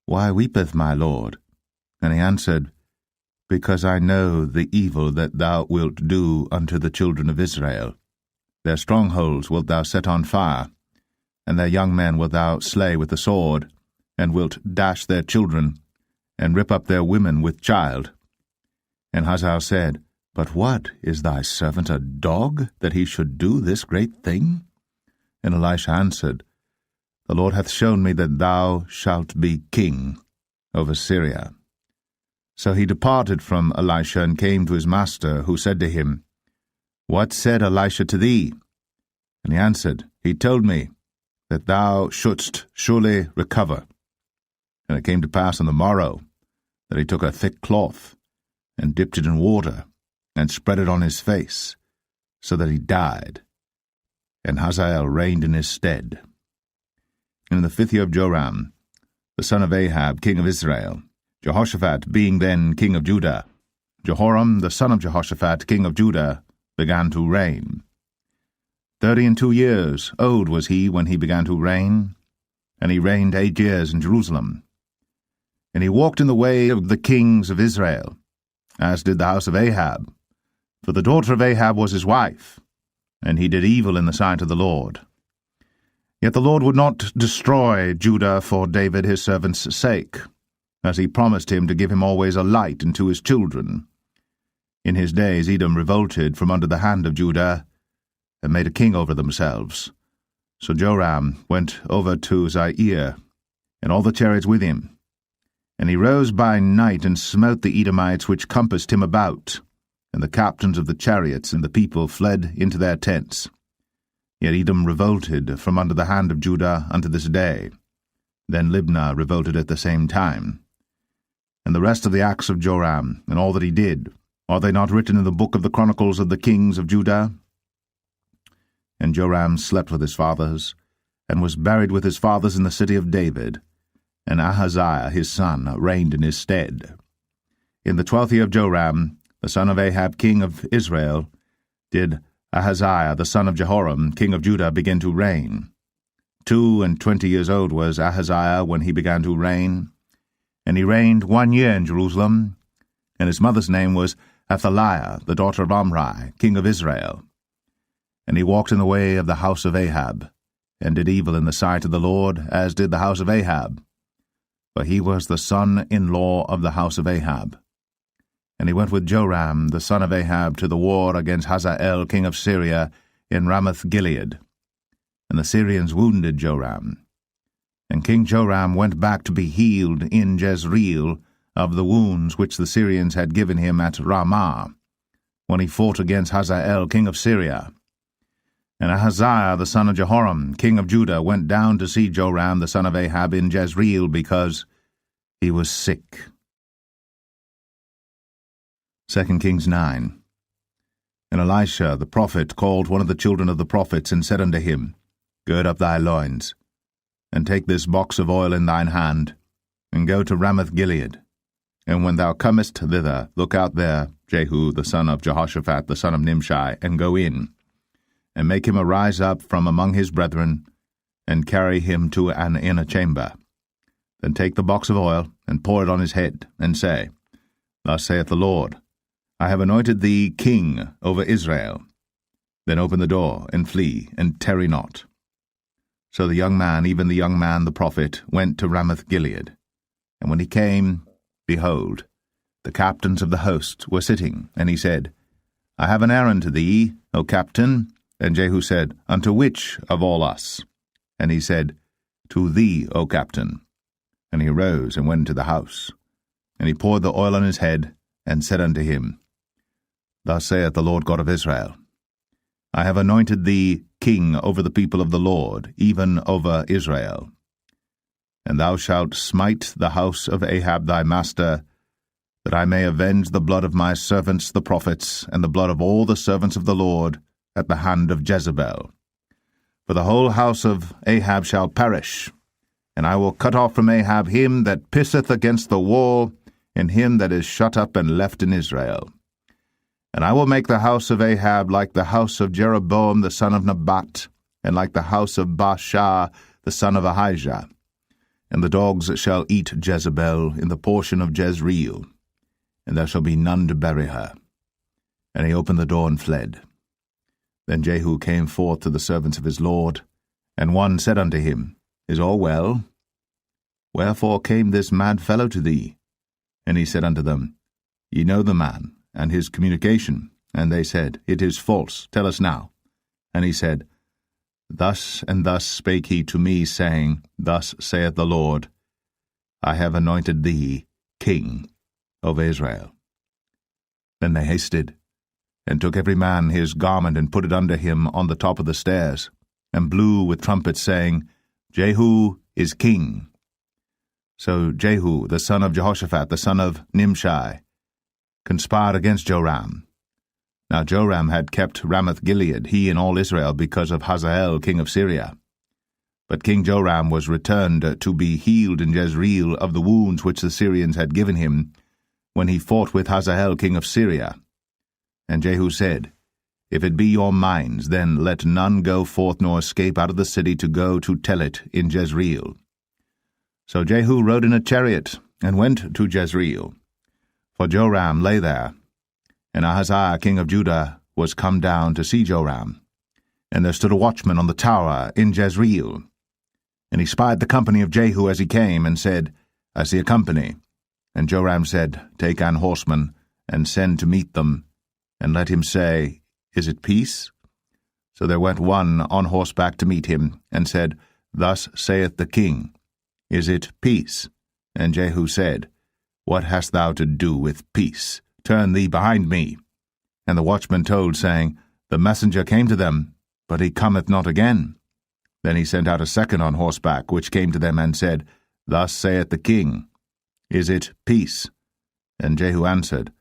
Why weepeth my lord? And he answered, Because I know the evil that thou wilt do unto the children of Israel. Their strongholds wilt thou set on fire, and their young men wilt thou slay with the sword, and wilt dash their children, and rip up their women with child. And Hazael said, But what, is thy servant a dog, that he should do this great thing? And Elisha answered, The Lord hath shown me that thou shalt be king over Syria. So he departed from Elisha, and came to his master, who said to him, What said Elisha to thee? And he answered, He told me that thou shouldst surely recover. And it came to pass on the morrow that he took a thick cloth, and dipped it in water, and spread it on his face, so that he died. And Hazael reigned in his stead. And in the 5th year of Joram, the son of Ahab, king of Israel, Jehoshaphat being then king of Judah, Jehoram, the son of Jehoshaphat, king of Judah, began to reign. 32 years old was he when he began to reign, and he reigned 8 years in Jerusalem. And he walked in the way of the kings of Israel, as did the house of Ahab, for the daughter of Ahab was his wife, and he did evil in the sight of the Lord. Yet the Lord would not destroy Judah for David his servant's sake, as he promised him to give him always a light unto his children. In his days Edom revolted from under the hand of Judah, and made a king over themselves. So Joram went over to Zaire, and all the chariots with him. And he rose by night, and smote the Edomites which compassed him about, and the captains of the chariots and the people fled into their tents. Yet Edom revolted from under the hand of Judah unto this day. Then Libnah revolted at the same time. And the rest of the acts of Joram, and all that he did, are they not written in the book of the chronicles of the kings of Judah? And Joram slept with his fathers, and was buried with his fathers in the city of David, and Ahaziah his son reigned in his stead. In the 12th year of Joram, the son of Ahab king of Israel, did Ahaziah the son of Jehoram king of Judah begin to reign. 22 years old was Ahaziah when he began to reign, and he reigned 1 year in Jerusalem, and his mother's name was Athaliah, the daughter of Omri, king of Israel. And he walked in the way of the house of Ahab, and did evil in the sight of the Lord, as did the house of Ahab. For he was the son-in-law of the house of Ahab. And he went with Joram, the son of Ahab, to the war against Hazael, king of Syria, in Ramoth-Gilead. And the Syrians wounded Joram. And King Joram went back to be healed in Jezreel of the wounds which the Syrians had given him at Ramah, when he fought against Hazael, king of Syria. And Ahaziah the son of Jehoram, king of Judah, went down to see Joram the son of Ahab in Jezreel, because he was sick. 2 Kings 9. And Elisha the prophet called one of the children of the prophets, and said unto him, Gird up thy loins, and take this box of oil in thine hand, and go to Ramoth-Gilead. And when thou comest thither, look out there Jehu the son of Jehoshaphat the son of Nimshi, and go in, and make him arise up from among his brethren, and carry him to an inner chamber. Then take the box of oil, and pour it on his head, and say, Thus saith the Lord, I have anointed thee king over Israel. Then open the door, and flee, and tarry not. So the young man, even the young man the prophet, went to Ramoth-Gilead. And when he came, behold, the captains of the host were sitting, and he said, I have an errand to thee, O captain. And Jehu said, Unto which of all us? And he said, To thee, O captain. And he arose and went into the house. And he poured the oil on his head, and said unto him, Thus saith the Lord God of Israel, I have anointed thee king over the people of the Lord, even over Israel. And thou shalt smite the house of Ahab thy master, that I may avenge the blood of my servants the prophets, and the blood of all the servants of the Lord, at the hand of Jezebel. For the whole house of Ahab shall perish, and I will cut off from Ahab him that pisseth against the wall, and him that is shut up and left in Israel. And I will make the house of Ahab like the house of Jeroboam the son of Nebat, and like the house of Baasha the son of Ahijah. And the dogs shall eat Jezebel in the portion of Jezreel, and there shall be none to bury her. And he opened the door and fled. Then Jehu came forth to the servants of his lord, and one said unto him, Is all well? Wherefore came this mad fellow to thee? And he said unto them, Ye know the man, and his communication. And they said, It is false, tell us now. And he said, Thus and thus spake he to me, saying, Thus saith the Lord, I have anointed thee king over Israel. Then they hasted, and took every man his garment, and put it under him on the top of the stairs, and blew with trumpets, saying, Jehu is king. So Jehu, the son of Jehoshaphat, the son of Nimshi, conspired against Joram. Now Joram had kept Ramoth-Gilead, he and all Israel, because of Hazael king of Syria. But King Joram was returned to be healed in Jezreel of the wounds which the Syrians had given him, when he fought with Hazael king of Syria. And Jehu said, If it be your minds, then let none go forth nor escape out of the city to go to tell it in Jezreel. So Jehu rode in a chariot, and went to Jezreel. For Joram lay there, and Ahaziah king of Judah was come down to see Joram. And there stood a watchman on the tower in Jezreel. And he spied the company of Jehu as he came, and said, I see a company. And Joram said, Take an horseman, and send to meet them, and let him say, Is it peace? So there went one on horseback to meet him, and said, Thus saith the king, Is it peace? And Jehu said, What hast thou to do with peace? Turn thee behind me. And the watchman told, saying, The messenger came to them, but he cometh not again. Then he sent out a second on horseback, which came to them, and said, Thus saith the king, Is it peace? And Jehu answered,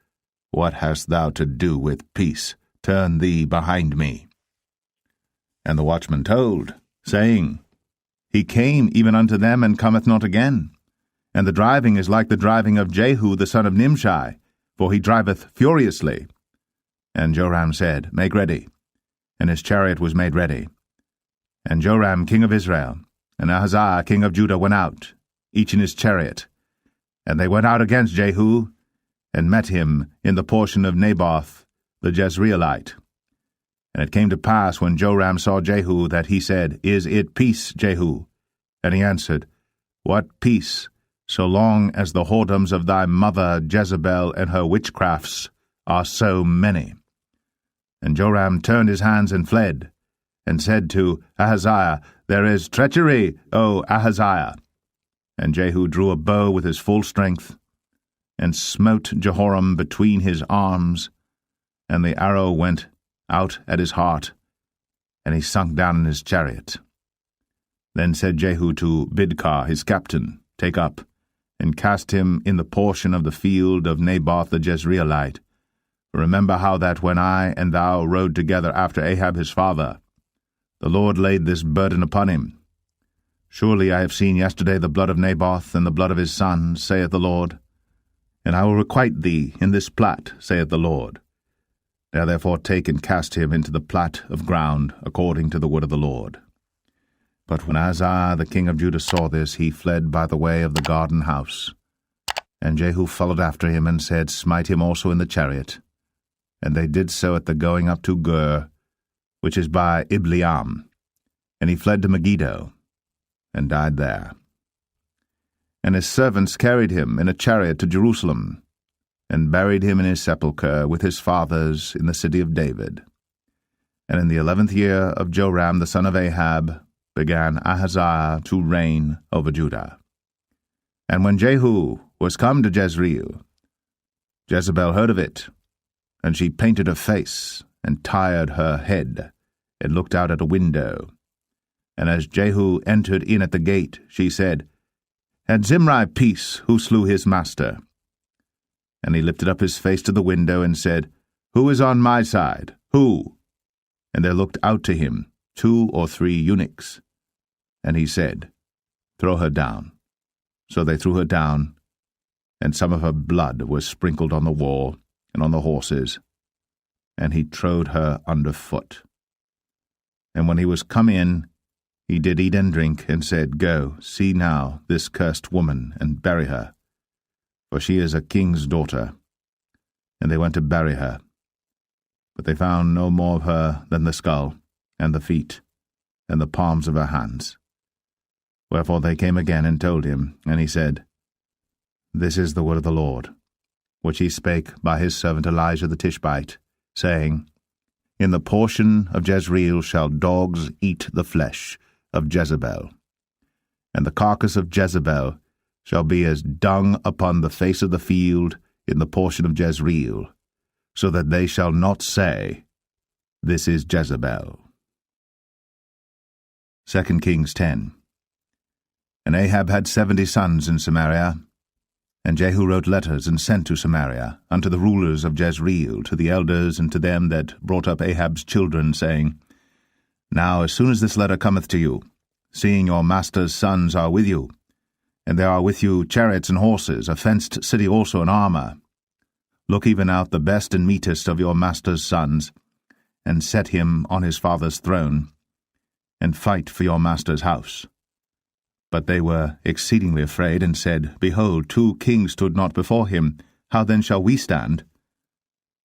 What hast thou to do with peace? Turn thee behind me. And the watchman told, saying, He came even unto them, and cometh not again. And the driving is like the driving of Jehu the son of Nimshi, for he driveth furiously. And Joram said, Make ready. And his chariot was made ready. And Joram king of Israel, and Ahaziah king of Judah went out, each in his chariot. And they went out against Jehu, and met him in the portion of Naboth the Jezreelite. And it came to pass, when Joram saw Jehu, that he said, Is it peace, Jehu? And he answered, What peace, so long as the whoredoms of thy mother Jezebel and her witchcrafts are so many? And Joram turned his hands and fled, and said to Ahaziah, There is treachery, O Ahaziah. And Jehu drew a bow with his full strength, and smote Jehoram between his arms, and the arrow went out at his heart, and he sunk down in his chariot. Then said Jehu to Bidkar his captain, Take up, and cast him in the portion of the field of Naboth the Jezreelite. Remember how that when I and thou rode together after Ahab his father, the Lord laid this burden upon him. Surely I have seen yesterday the blood of Naboth and the blood of his sons, saith the Lord. And I will requite thee in this plat, saith the Lord. Now therefore take and cast him into the plat of ground, according to the word of the Lord. But when Ahaziah the king of Judah saw this, he fled by the way of the garden house. And Jehu followed after him, and said, Smite him also in the chariot. And they did so at the going up to Gur, which is by Ibleam. And he fled to Megiddo, and died there. And his servants carried him in a chariot to Jerusalem, and buried him in his sepulchre with his fathers in the city of David. And in the 11th year of Joram the son of Ahab began Ahaziah to reign over Judah. And when Jehu was come to Jezreel, Jezebel heard of it, and she painted her face, and tired her head, and looked out at a window. And as Jehu entered in at the gate, she said, Had Zimri peace, who slew his master? And he lifted up his face to the window, and said, Who is on my side? Who? And there looked out to him 2 or 3 eunuchs. And he said, Throw her down. So they threw her down, and some of her blood was sprinkled on the wall and on the horses, and he trode her under foot. And when he was come in, he did eat and drink, and said, Go, see now this cursed woman, and bury her, for she is a king's daughter. And they went to bury her. But they found no more of her than the skull, and the feet, and the palms of her hands. Wherefore they came again and told him, and he said, This is the word of the Lord, which he spake by his servant Elijah the Tishbite, saying, In the portion of Jezreel shall dogs eat the flesh of Jezebel, and the carcass of Jezebel shall be as dung upon the face of the field in the portion of Jezreel, so that they shall not say, This is Jezebel. 2 Kings 10. And Ahab had 70 sons in Samaria, and Jehu wrote letters and sent to Samaria unto the rulers of Jezreel, to the elders, and to them that brought up Ahab's children, saying, Now as soon as this letter cometh to you, seeing your master's sons are with you, and there are with you chariots and horses, a fenced city also in armour, look even out the best and meetest of your master's sons, and set him on his father's throne, and fight for your master's house. But they were exceedingly afraid, and said, Behold, 2 kings stood not before him, how then shall we stand?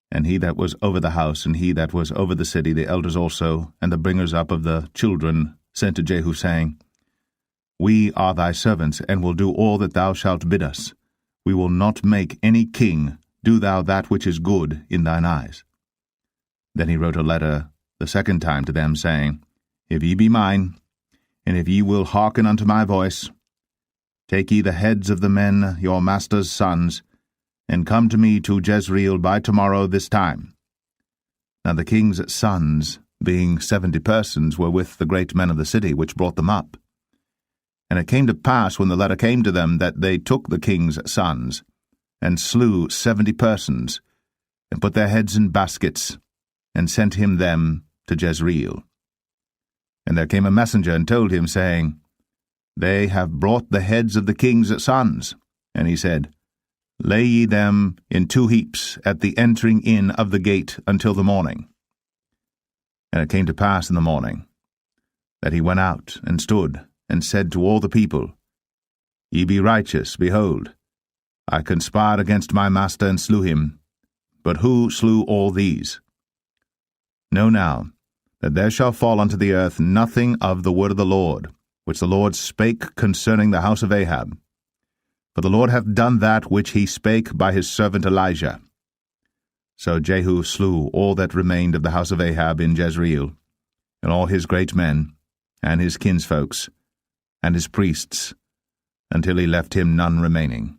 And he that was over the house, and he that was over the city, the elders also, and the bringers up of the children, sent to Jehu, saying, We are thy servants, and will do all that thou shalt bid us. We will not make any king. Do thou that which is good in thine eyes. Then he wrote a letter the second time to them, saying, If ye be mine, and if ye will hearken unto my voice, take ye the heads of the men your master's sons, and come to me to Jezreel by tomorrow this time. Now the king's sons, being 70 persons, were with the great men of the city, which brought them up. And it came to pass, when the letter came to them, that they took the king's sons, and slew 70 persons, and put their heads in baskets, and sent him them to Jezreel. And there came a messenger, and told him, saying, They have brought the heads of the king's sons. And he said, Lay ye them in 2 heaps at the entering in of the gate until the morning. And it came to pass in the morning, that he went out, and stood, and said to all the people, Ye be righteous, behold, I conspired against my master, and slew him. But who slew all these? Know now, that there shall fall unto the earth nothing of the word of the Lord, which the Lord spake concerning the house of Ahab. For the Lord hath done that which he spake by his servant Elijah. So Jehu slew all that remained of the house of Ahab in Jezreel, and all his great men, and his kinsfolks, and his priests, until he left him none remaining.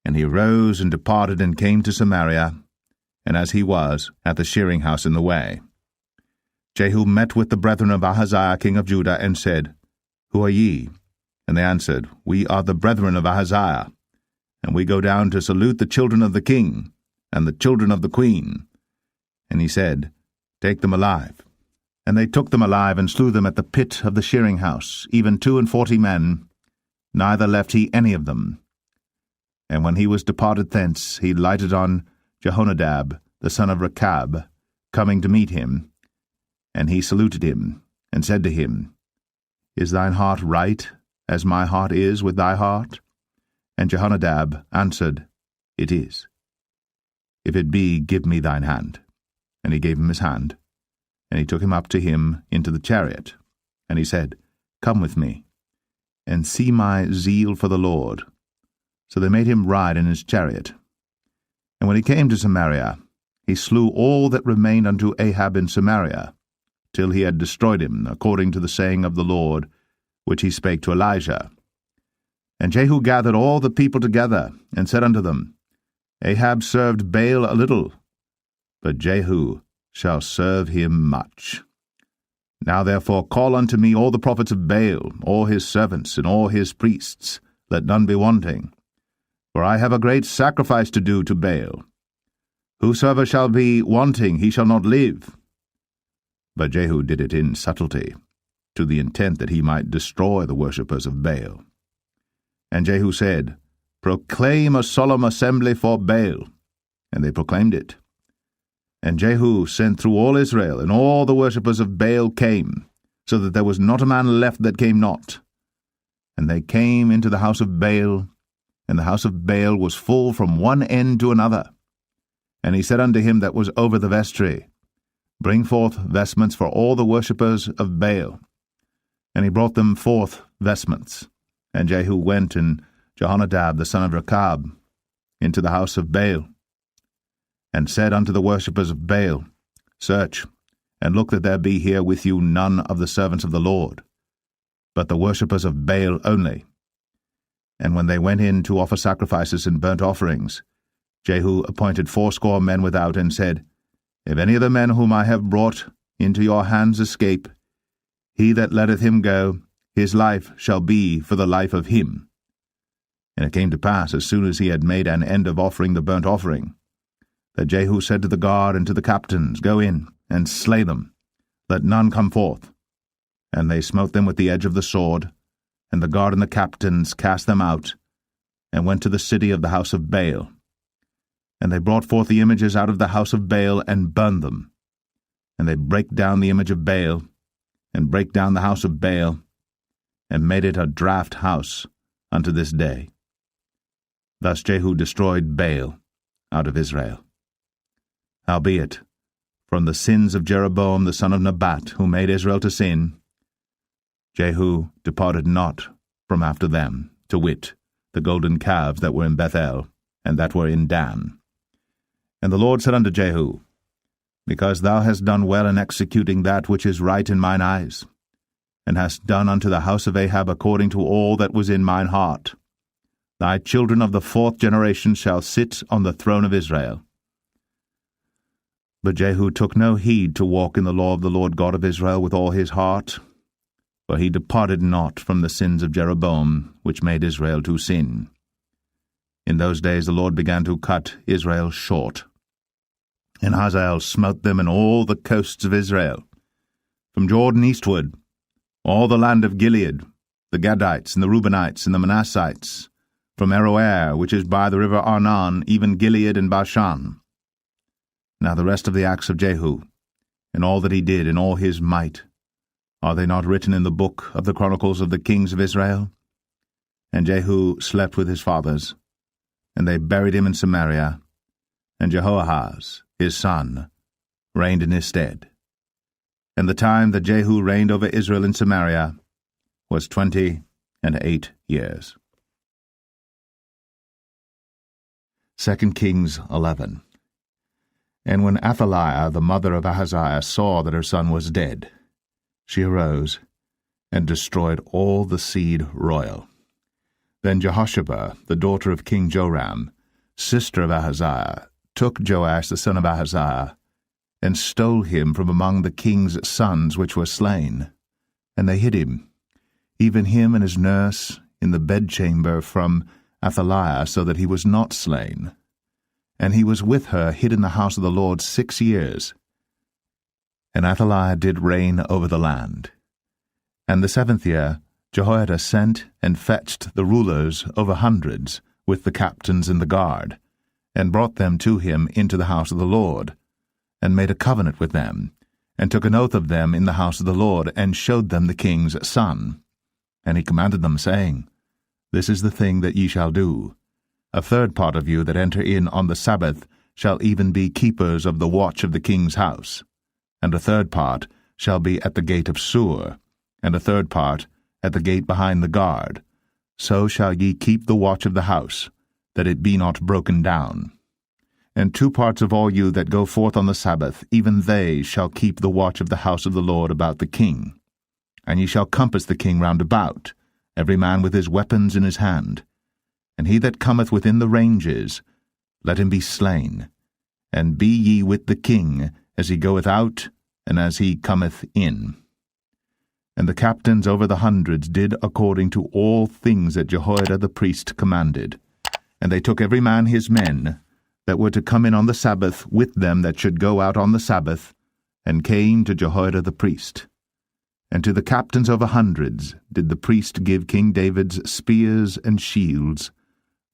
And he rose and departed, and came to Samaria, and as he was, at the shearing house in the way, Jehu met with the brethren of Ahaziah king of Judah, and said, Who are ye? And they answered, We are the brethren of Ahaziah, and we go down to salute the children of the king, and the children of the queen. And he said, Take them alive. And they took them alive, and slew them at the pit of the shearing house, even 42 men, neither left he any of them. And when he was departed thence, he lighted on Jehonadab, the son of Rechab, coming to meet him. And he saluted him, and said to him, Is thine heart right, as my heart is with thy heart? And Jehonadab answered, It is. If it be, give me thine hand. And he gave him his hand. And he took him up to him into the chariot. And he said, Come with me, and see my zeal for the Lord. So they made him ride in his chariot. And when he came to Samaria, he slew all that remained unto Ahab in Samaria, till he had destroyed him, according to the saying of the Lord, which he spake to Elijah. And Jehu gathered all the people together, and said unto them, Ahab served Baal a little, but Jehu shall serve him much. Now therefore call unto me all the prophets of Baal, all his servants, and all his priests, let none be wanting. For I have a great sacrifice to do to Baal. Whosoever shall be wanting, he shall not live. But Jehu did it in subtlety, to the intent that he might destroy the worshippers of Baal. And Jehu said, Proclaim a solemn assembly for Baal. And they proclaimed it. And Jehu sent through all Israel, and all the worshippers of Baal came, so that there was not a man left that came not. And they came into the house of Baal, and the house of Baal was full from one end to another. And he said unto him that was over the vestry, Bring forth vestments for all the worshippers of Baal. And he brought them forth vestments. And Jehu went, and Jehonadab the son of Rechab, into the house of Baal, and said unto the worshippers of Baal, Search, and look that there be here with you none of the servants of the Lord, but the worshippers of Baal only. And when they went in to offer sacrifices and burnt offerings, Jehu appointed 80 men without, and said, If any of the men whom I have brought into your hands escape, he that letteth him go, his life shall be for the life of him. And it came to pass, as soon as he had made an end of offering the burnt offering, that Jehu said to the guard and to the captains, Go in, and slay them, let none come forth. And they smote them with the edge of the sword, and the guard and the captains cast them out, and went to the city of the house of Baal. And they brought forth the images out of the house of Baal, and burned them. And they brake down the image of Baal, and brake down the house of Baal, and made it a draught house unto this day. Thus Jehu destroyed Baal out of Israel. Howbeit, from the sins of Jeroboam the son of Nebat, who made Israel to sin, Jehu departed not from after them, to wit, the golden calves that were in Bethel, and that were in Dan. And the Lord said unto Jehu, Because thou hast done well in executing that which is right in mine eyes, and hast done unto the house of Ahab according to all that was in mine heart, thy children of the 4th generation shall sit on the throne of Israel. But Jehu took no heed to walk in the law of the Lord God of Israel with all his heart, for he departed not from the sins of Jeroboam, which made Israel to sin. In those days the Lord began to cut Israel short, and Hazael smote them in all the coasts of Israel, from Jordan eastward, all the land of Gilead, the Gadites, and the Reubenites, and the Manassites, from Aroer, which is by the river Arnon, even Gilead and Bashan. Now the rest of the acts of Jehu, and all that he did, and all his might, are they not written in the book of the chronicles of the kings of Israel? And Jehu slept with his fathers, and they buried him in Samaria, and Jehoahaz, his son, reigned in his stead. And the time that Jehu reigned over Israel in Samaria was 28 years. 2 Kings 11. And when Athaliah, the mother of Ahaziah, saw that her son was dead, she arose and destroyed all the seed royal. Then Jehosheba, the daughter of King Joram, sister of Ahaziah, took Joash the son of Ahaziah, and stole him from among the king's sons which were slain. And they hid him, even him and his nurse, in the bedchamber from Athaliah, so that he was not slain. And he was with her hid in the house of the Lord 6 years. And Athaliah did reign over the land. And the 7th year Jehoiada sent and fetched the rulers over hundreds, with the captains and the guard, and brought them to him into the house of the Lord, and made a covenant with them, and took an oath of them in the house of the Lord, and showed them the king's son. And he commanded them, saying, This is the thing that ye shall do. 1/3 part of you that enter in on the Sabbath shall even be keepers of the watch of the king's house, and 1/3 part shall be at the gate of Sur, and 1/3 part at the gate behind the guard. So shall ye keep the watch of the house, that it be not broken down. And 2 parts of all you that go forth on the Sabbath, even they shall keep the watch of the house of the Lord about the king. And ye shall compass the king round about, every man with his weapons in his hand. And he that cometh within the ranges, let him be slain. And be ye with the king, as he goeth out, and as he cometh in. And the captains over the hundreds did according to all things that Jehoiada the priest commanded. And they took every man his men, that were to come in on the Sabbath with them that should go out on the Sabbath, and came to Jehoiada the priest. And to the captains over hundreds did the priest give King David's spears and shields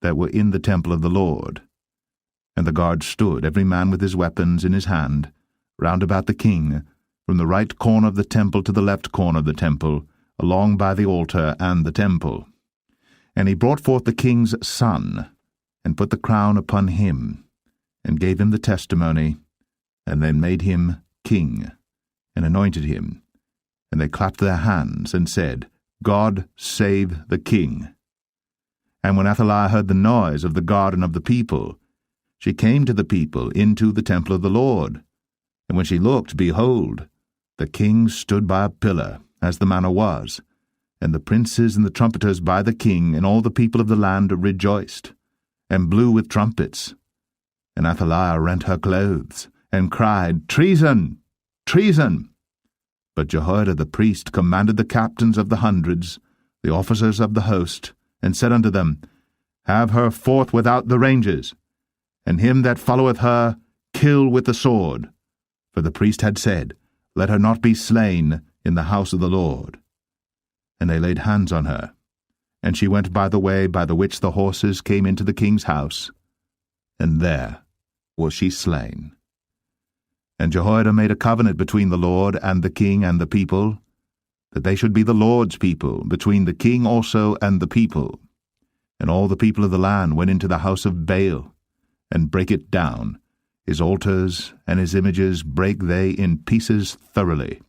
that were in the temple of the Lord. And the guard stood, every man with his weapons in his hand, round about the king, from the right corner of the temple to the left corner of the temple, along by the altar and the temple. And he brought forth the king's son, and put the crown upon him, and gave him the testimony, and then made him king, and anointed him. And they clapped their hands, and said, God save the king. And when Athaliah heard the noise of the guard and of the people, she came to the people into the temple of the Lord. And when she looked, behold, the king stood by a pillar, as the manner was, and the princes and the trumpeters by the king, and all the people of the land rejoiced, and blew with trumpets. And Athaliah rent her clothes, and cried, Treason! Treason! But Jehoiada the priest commanded the captains of the hundreds, the officers of the host, and said unto them, Have her forth without the ranges, and him that followeth her kill with the sword. For the priest had said, Let her not be slain in the house of the Lord. And they laid hands on her, and she went by the way by the which the horses came into the king's house, and there was she slain. And Jehoiada made a covenant between the Lord and the king and the people, that they should be the Lord's people, between the king also and the people. And all the people of the land went into the house of Baal, and brake it down. His altars and his images brake they in pieces thoroughly,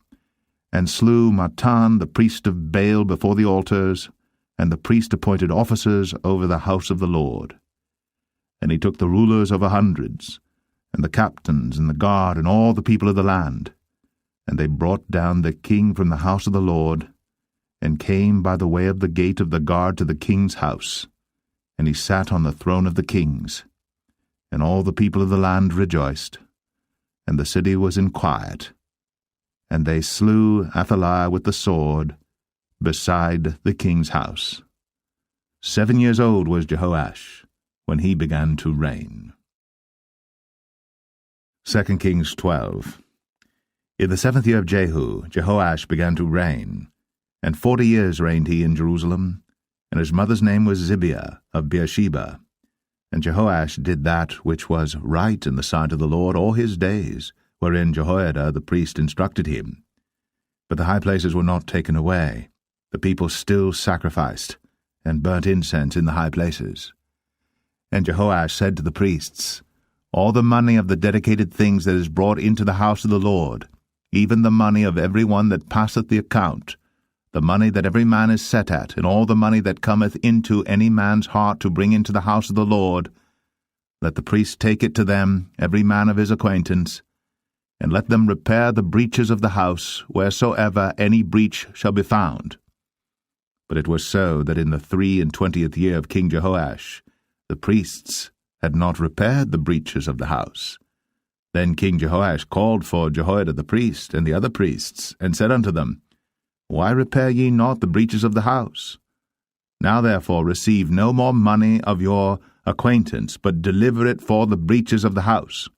and slew Mattan the priest of Baal before the altars, and the priest appointed officers over the house of the Lord. And he took the rulers over hundreds, and the captains, and the guard, and all the people of the land. And they brought down the king from the house of the Lord, and came by the way of the gate of the guard to the king's house. And he sat on the throne of the kings. And all the people of the land rejoiced, and the city was in quiet. And they slew Athaliah with the sword beside the king's house. 7 years old was Jehoash when he began to reign. 2 Kings 12. In the 7th year of Jehu, Jehoash began to reign, and 40 years reigned he in Jerusalem, and his mother's name was Zibiah of Beersheba. And Jehoash did that which was right in the sight of the Lord all his days, wherein Jehoiada the priest instructed him. But the high places were not taken away. The people still sacrificed, and burnt incense in the high places. And Jehoash said to the priests, All the money of the dedicated things that is brought into the house of the Lord, even the money of every one that passeth the account, the money that every man is set at, and all the money that cometh into any man's heart to bring into the house of the Lord, let the priest take it to them, every man of his acquaintance, and let them repair the breaches of the house, wheresoever any breach shall be found. But it was so that in the 23 year of King Jehoash, the priests had not repaired the breaches of the house. Then King Jehoash called for Jehoiada the priest and the other priests, and said unto them, Why repair ye not the breaches of the house? Now therefore receive no more money of your acquaintance, but deliver it for the breaches of the house.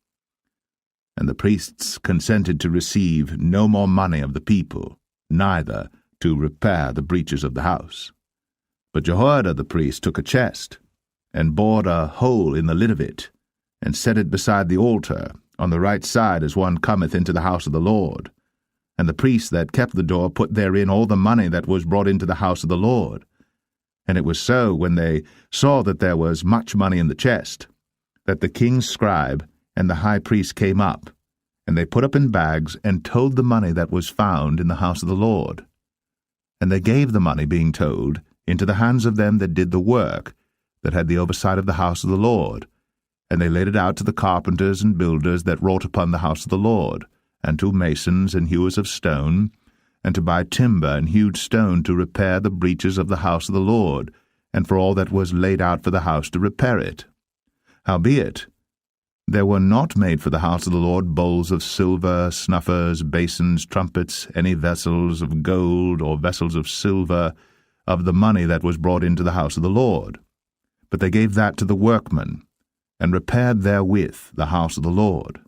And the priests consented to receive no more money of the people, neither to repair the breaches of the house. But Jehoiada the priest took a chest, and bored a hole in the lid of it, and set it beside the altar, on the right side as one cometh into the house of the Lord. And the priest that kept the door put therein all the money that was brought into the house of the Lord. And it was so, when they saw that there was much money in the chest, that the king's scribe and the high priest came up, and they put up in bags, and told the money that was found in the house of the Lord. And they gave the money, being told, into the hands of them that did the work, that had the oversight of the house of the Lord, And they laid it out to the carpenters and builders that wrought upon the house of the Lord, and to masons and hewers of stone, and to buy timber and hewed stone to repair the breaches of the house of the Lord, and for all that was laid out for the house to repair it. Howbeit, there were not made for the house of the Lord bowls of silver, snuffers, basins, trumpets, any vessels of gold or vessels of silver, of the money that was brought into the house of the Lord. But they gave that to the workmen, and repaired therewith the house of the Lord.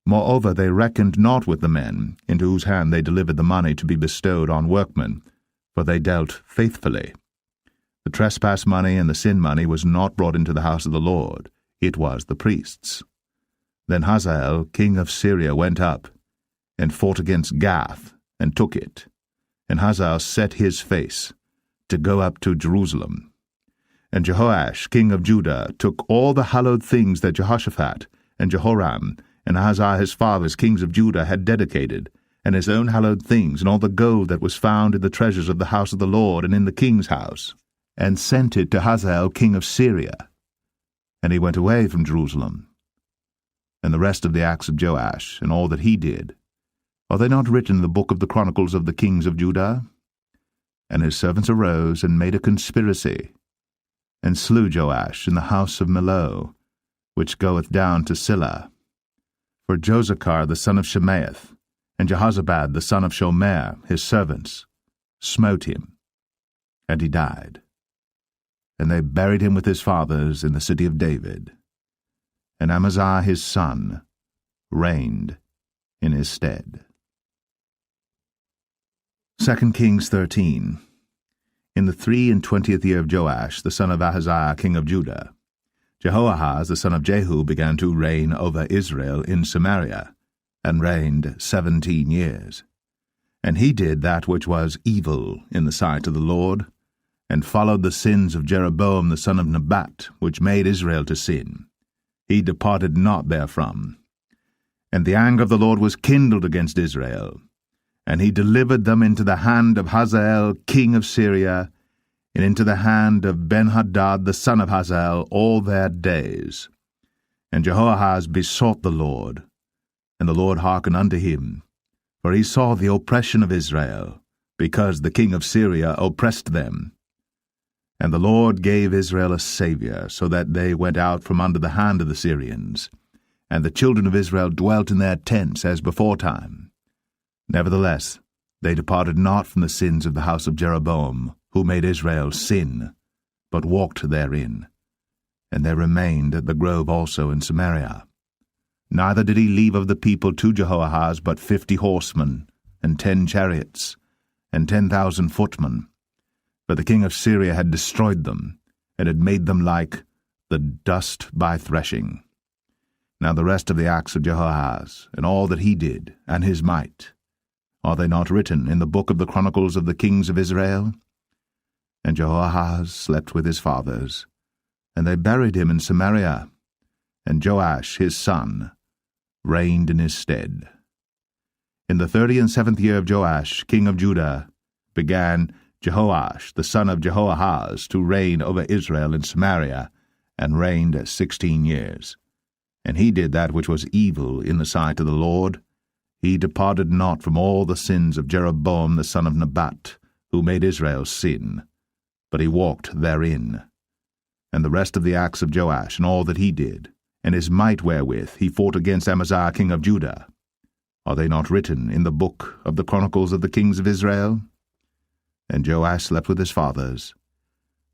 Moreover, they reckoned not with the men, into whose hand they delivered the money to be bestowed on workmen, for they dealt faithfully. The trespass money and the sin money was not brought into the house of the Lord, it was the priests. Then Hazael, king of Syria, went up, and fought against Gath, and took it. And Hazael set his face, to go up to Jerusalem. And Jehoash, king of Judah, took all the hallowed things that Jehoshaphat, and Jehoram, and Ahaziah his fathers, kings of Judah, had dedicated, and his own hallowed things, and all the gold that was found in the treasures of the house of the Lord and in the king's house, and sent it to Hazael king of Syria. And he went away from Jerusalem. And the rest of the acts of Joash, and all that he did, are they not written in the book of the chronicles of the kings of Judah? And his servants arose, and made a conspiracy, and slew Joash in the house of Millo, which goeth down to Silla. For Josachar the son of Shemaeth, and Jehozabad the son of Shomer, his servants, smote him, and he died. And they buried him with his fathers in the city of David. And Amaziah his son reigned in his stead. 2 Kings 13. In the 23 year of Joash, the son of Ahaziah, king of Judah, Jehoahaz, the son of Jehu, began to reign over Israel in Samaria, and reigned 17 years. And he did that which was evil in the sight of the Lord, and followed the sins of Jeroboam the son of Nebat, which made Israel to sin. He departed not therefrom. And the anger of the Lord was kindled against Israel, and he delivered them into the hand of Hazael king of Syria, and into the hand of Benhadad the son of Hazael all their days. And Jehoahaz besought the Lord, and the Lord hearkened unto him, for he saw the oppression of Israel, because the king of Syria oppressed them. And the Lord gave Israel a Saviour, so that they went out from under the hand of the Syrians, and the children of Israel dwelt in their tents as beforetime. Nevertheless, they departed not from the sins of the house of Jeroboam, who made Israel sin, but walked therein. And they remained at the grove also in Samaria. Neither did he leave of the people to Jehoahaz but 50 horsemen, and 10 chariots, and 10,000 footmen. For the king of Syria had destroyed them, and had made them like the dust by threshing. Now the rest of the acts of Jehoahaz, and all that he did, and his might, are they not written in the book of the chronicles of the kings of Israel? And Jehoahaz slept with his fathers, and they buried him in Samaria, and Joash his son reigned in his stead. In the 37th year of Joash, king of Judah, began Jehoash the son of Jehoahaz to reign over Israel in Samaria, and reigned 16 years. And he did that which was evil in the sight of the Lord. He departed not from all the sins of Jeroboam the son of Nebat, who made Israel sin, but he walked therein. And the rest of the acts of Joash, and all that he did, and his might wherewith he fought against Amaziah king of Judah, are they not written in the book of the chronicles of the kings of Israel? And Joash slept with his fathers,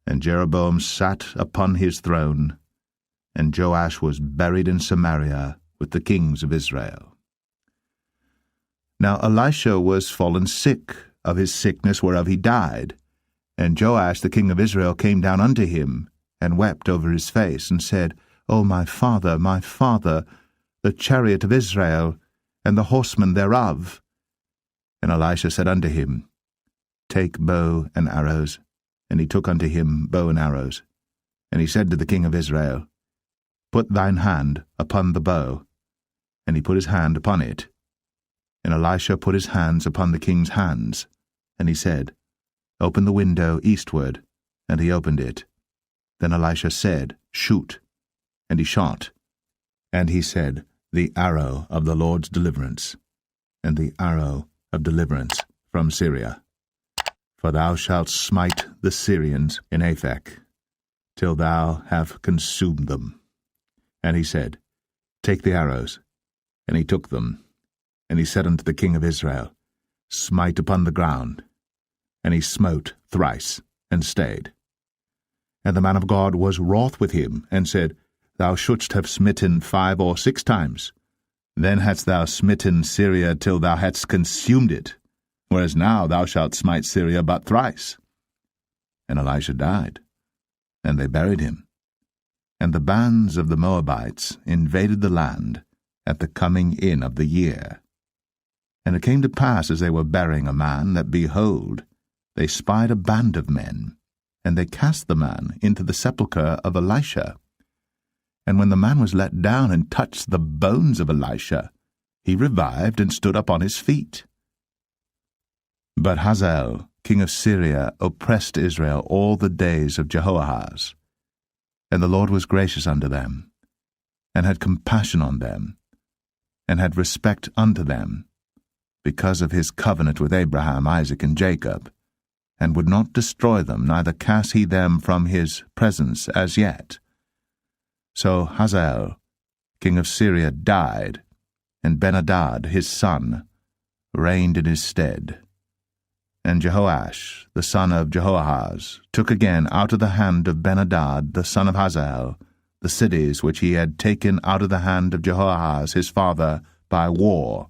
and Jeroboam sat upon his throne, and Joash was buried in Samaria with the kings of Israel. Now Elisha was fallen sick of his sickness whereof he died, and Joash the king of Israel came down unto him, and wept over his face, and said, O my father, the chariot of Israel, and the horsemen thereof. And Elisha said unto him, Take bow and arrows. And he took unto him bow and arrows. And he said to the king of Israel, Put thine hand upon the bow. And he put his hand upon it. And Elisha put his hands upon the king's hands. And he said, Open the window eastward. And he opened it. Then Elisha said, Shoot. and he shot. And he said, The arrow of the Lord's deliverance, and the arrow of deliverance from Syria. For thou shalt smite the Syrians in Aphek, till thou have consumed them. And he said, Take the arrows. And he took them. And he said unto the king of Israel, Smite upon the ground. And he smote thrice, and stayed. And the man of God was wroth with him, and said, Thou shouldst have smitten 5 or 6 times. Then hadst thou smitten Syria till thou hadst consumed it, whereas now thou shalt smite Syria but thrice. And Elisha died, and they buried him. And the bands of the Moabites invaded the land at the coming in of the year. And it came to pass, as they were burying a man, that, behold, they spied a band of men, and they cast the man into the sepulchre of Elisha. And when the man was let down and touched the bones of Elisha, he revived and stood up on his feet. But Hazael, king of Syria, oppressed Israel all the days of Jehoahaz. And the Lord was gracious unto them, and had compassion on them, and had respect unto them, because of his covenant with Abraham, Isaac, and Jacob, and would not destroy them, neither cast he them from his presence as yet. So Hazael, king of Syria, died, and Ben-Hadad his son reigned in his stead. And Jehoash, the son of Jehoahaz, took again out of the hand of Ben-Hadad the son of Hazael the cities which he had taken out of the hand of Jehoahaz his father by war.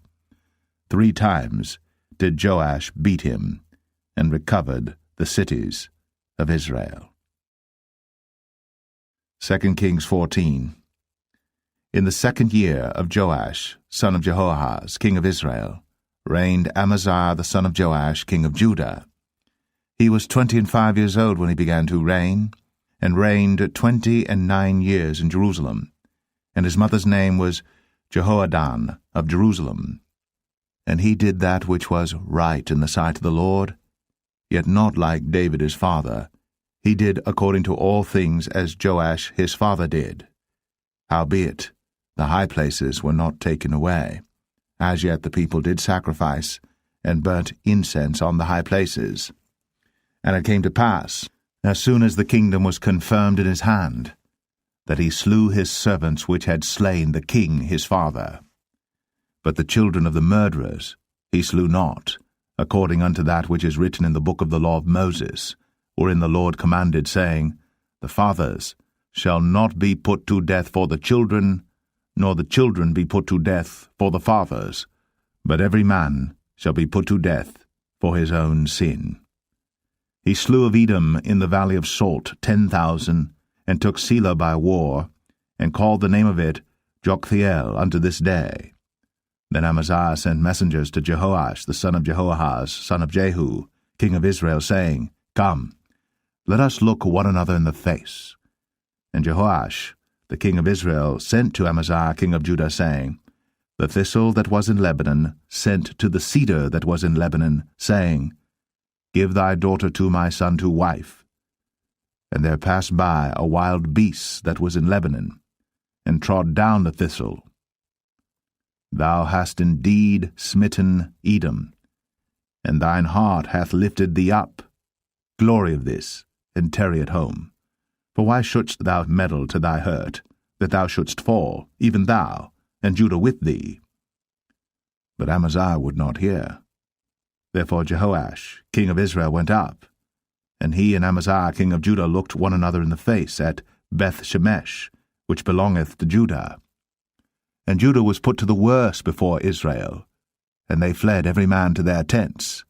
3 times did Joash beat him, and recovered the cities of Israel. 2 Kings 14. In the 2nd year of Joash, son of Jehoahaz, king of Israel, reigned Amaziah the son of Joash, king of Judah. He was 25 years old when he began to reign, and reigned 29 years in Jerusalem. And his mother's name was Jehoadan of Jerusalem. And he did that which was right in the sight of the Lord, yet not like David his father. He did according to all things as Joash his father did. Howbeit, the high places were not taken away. As yet the people did sacrifice, and burnt incense on the high places. And it came to pass, as soon as the kingdom was confirmed in his hand, that he slew his servants which had slain the king his father. But the children of the murderers he slew not, according unto that which is written in the book of the law of Moses, wherein the Lord commanded, saying, The fathers shall not be put to death for the children, nor the children be put to death for the fathers, but every man shall be put to death for his own sin. He slew of Edom in the valley of Salt 10,000, and took Selah by war, and called the name of it Joktheel unto this day. Then Amaziah sent messengers to Jehoash the son of Jehoahaz, son of Jehu, king of Israel, saying, Come, let us look one another in the face. And Jehoash, the king of Israel, sent to Amaziah king of Judah, saying, The thistle that was in Lebanon sent to the cedar that was in Lebanon, saying, Give thy daughter to my son to wife. And there passed by a wild beast that was in Lebanon, and trod down the thistle. Thou hast indeed smitten Edom, and thine heart hath lifted thee up. Glory of this, and tarry at home. For why shouldst thou meddle to thy hurt, that thou shouldst fall, even thou, and Judah with thee? But Amaziah would not hear. Therefore Jehoash, king of Israel, went up, and he and Amaziah, king of Judah, looked one another in the face at Beth-shemesh, which belongeth to Judah. And Judah was put to the worse before Israel, and they fled every man to their tents.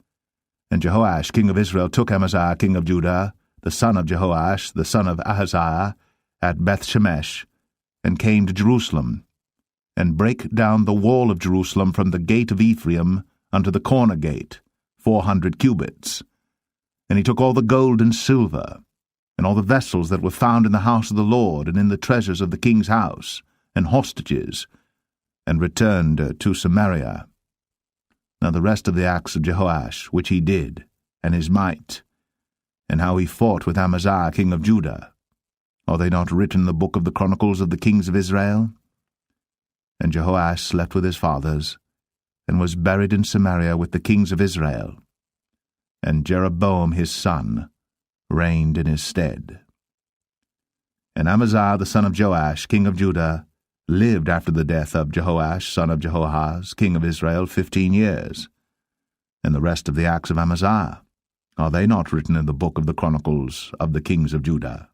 And Jehoash king of Israel took Amaziah king of Judah, the son of Jehoash, the son of Ahaziah, at Beth-shemesh, and came to Jerusalem, and brake down the wall of Jerusalem from the gate of Ephraim unto the corner gate, 400 cubits. And he took all the gold and silver, and all the vessels that were found in the house of the Lord, and in the treasures of the king's house, and hostages, and returned to Samaria. Now the rest of the acts of Jehoash, which he did, and his might, and how he fought with Amaziah king of Judah, Are they not written in the book of the Chronicles of the kings of Israel? And Jehoash slept with his fathers, and was buried in Samaria with the kings of Israel. And Jeroboam his son reigned in his stead. And Amaziah the son of Joash, king of Judah, lived after the death of Jehoash son of Jehoahaz, king of Israel, 15 years. And the rest of the acts of Amaziah, are they not written in the book of the Chronicles of the kings of Judah?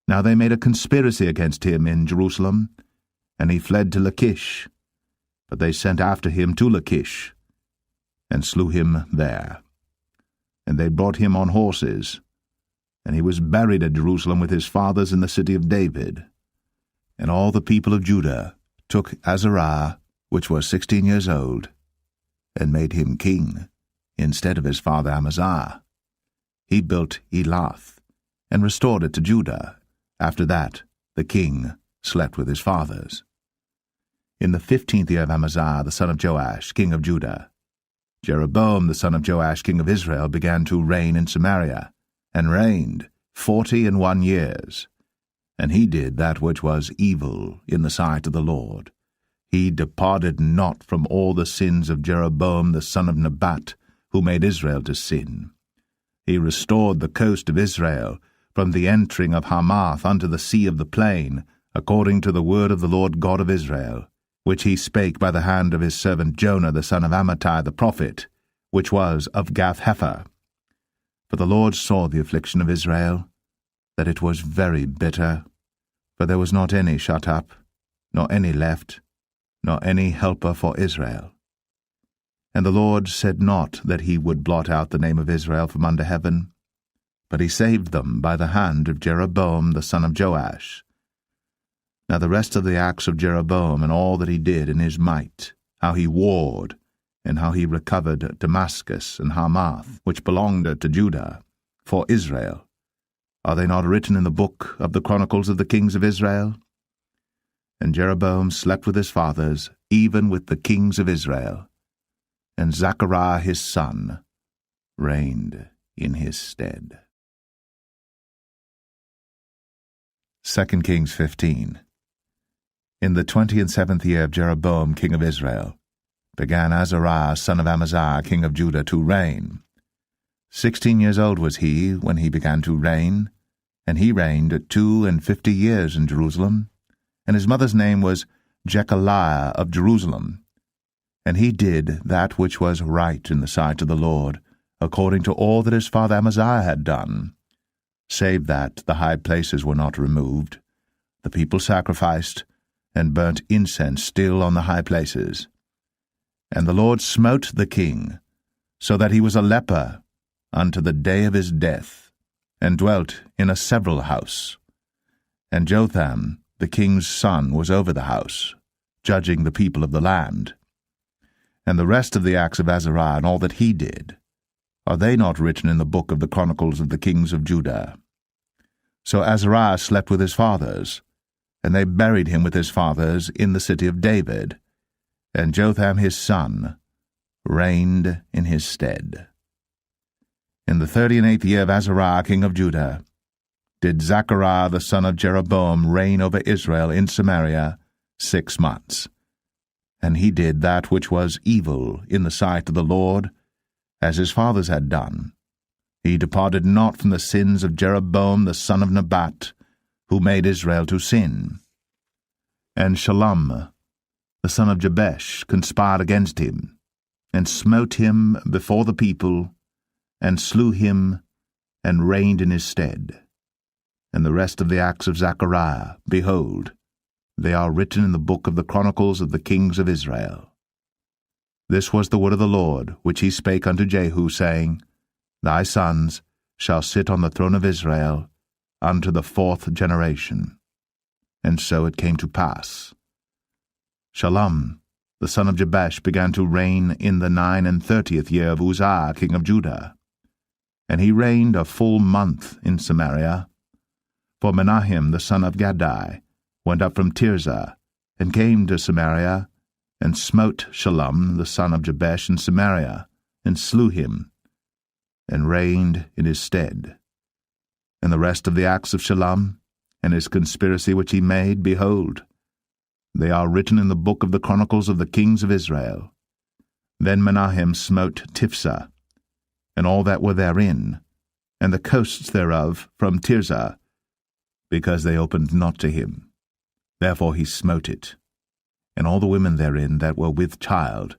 Now they made a conspiracy against him in Jerusalem, and he fled to Lachish. But they sent after him to Lachish, and slew him there. And they brought him on horses, and he was buried at Jerusalem with his fathers in the city of David. And all the people of Judah took Azariah, which was 16 years old, and made him king, instead of his father Amaziah. He built Elath, and restored it to Judah. After that, the king slept with his fathers. In the 15th year of Amaziah the son of Joash, king of Judah, Jeroboam the son of Joash, king of Israel, began to reign in Samaria, and reigned 41 years. And he did that which was evil in the sight of the Lord. He departed not from all the sins of Jeroboam the son of Nebat, who made Israel to sin. He restored the coast of Israel, from the entering of Hamath unto the sea of the plain, according to the word of the Lord God of Israel, which he spake by the hand of his servant Jonah the son of Amittai the prophet, which was of Gath-hepher. For the Lord saw the affliction of Israel, that it was very bitter, for there was not any shut up, nor any left, nor any helper for Israel. And the Lord said not that he would blot out the name of Israel from under heaven, but he saved them by the hand of Jeroboam the son of Joash. Now the rest of the acts of Jeroboam, and all that he did in his might, how he warred, and how he recovered Damascus and Hamath, which belonged to Judah, for Israel, are they not written in the book of the Chronicles of the kings of Israel? And Jeroboam slept with his fathers, even with the kings of Israel, and Zechariah his son reigned in his stead. 2 Kings 15. In the 27th year of Jeroboam king of Israel, began Azariah son of Amaziah king of Judah to reign. 16 years old was he when he began to reign, and he reigned 52 years in Jerusalem, and his mother's name was Jechaliah of Jerusalem. And he did that which was right in the sight of the Lord, according to all that his father Amaziah had done, save that the high places were not removed. The people sacrificed, and burnt incense still on the high places. And the Lord smote the king, so that he was a leper unto the day of his death, and dwelt in a several house. And Jotham, the king's son, was over the house, judging the people of the land. And the rest of the acts of Azariah and all that he did, are they not written in the book of the Chronicles of the kings of Judah? So Azariah slept with his fathers, and they buried him with his fathers in the city of David, and Jotham his son reigned in his stead. In the 38th year of Azariah king of Judah, did Zechariah the son of Jeroboam reign over Israel in Samaria 6 months. And he did that which was evil in the sight of the Lord, as his fathers had done. He departed not from the sins of Jeroboam the son of Nebat, who made Israel to sin. And Shallum the son of Jabesh conspired against him, and smote him before the people, and slew him, and reigned in his stead. And the rest of the acts of Zechariah, behold, they are written in the book of the Chronicles of the kings of Israel. This was the word of the Lord, which he spake unto Jehu, saying, Thy sons shall sit on the throne of Israel unto the 4th generation. And so it came to pass. Shallum, the son of Jabesh, began to reign in the 39th year of Uzziah, king of Judah. And he reigned a full month in Samaria. For Menahem, the son of Gadai, went up from Tirzah, and came to Samaria, and smote Shallum, the son of Jabesh, in Samaria, and slew him, and reigned in his stead. And the rest of the acts of Shallum, and his conspiracy which he made, behold, they are written in the book of the chronicles of the kings of Israel. Then Menahem smote Tiphsah, and all that were therein, and the coasts thereof from Tirzah, because they opened not to him. Therefore he smote it, and all the women therein that were with child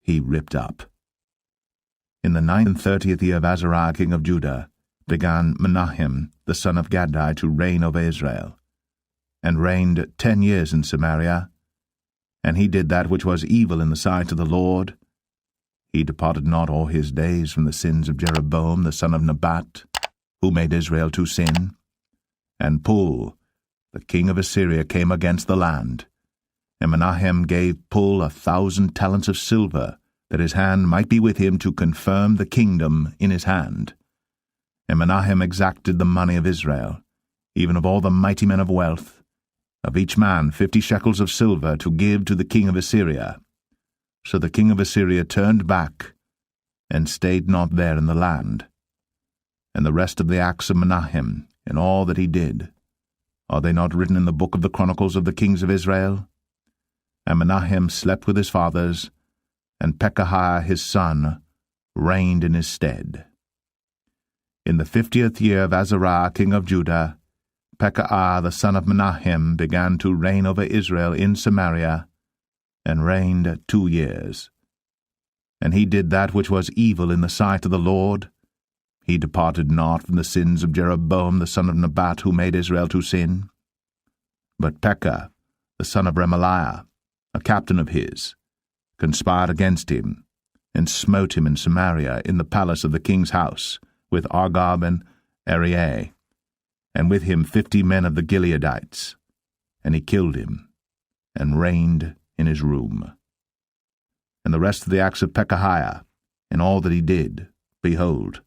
he ripped up. In the 39th year of Azariah king of Judah began Menahem the son of Gadai to reign over Israel, and reigned 10 years in Samaria. And he did that which was evil in the sight of the Lord. He departed not all his days from the sins of Jeroboam the son of Nebat, who made Israel to sin. And Pul, the king of Assyria, came against the land, and Menahem gave Pul 1,000 talents of silver, that his hand might be with him to confirm the kingdom in his hand. And Menahem exacted the money of Israel, even of all the mighty men of wealth, of each man 50 shekels of silver, to give to the king of Assyria. So the king of Assyria turned back, and stayed not there in the land. And the rest of the acts of Menahem, and all that he did, are they not written in the book of the chronicles of the kings of Israel? And Menahem slept with his fathers, and Pekahiah his son reigned in his stead. In the 50th year of Azariah king of Judah, Pekahiah the son of Menahem began to reign over Israel in Samaria, and reigned 2 years. And he did that which was evil in the sight of the Lord. He departed not from the sins of Jeroboam the son of Nebat, who made Israel to sin. But Pekah, the son of Remaliah, a captain of his, conspired against him, and smote him in Samaria in the palace of the king's house, with Argob and Arieh, and with him 50 men of the Gileadites. And he killed him, and reigned in his room. And the rest of the acts of Pekahiah, and all that he did, behold,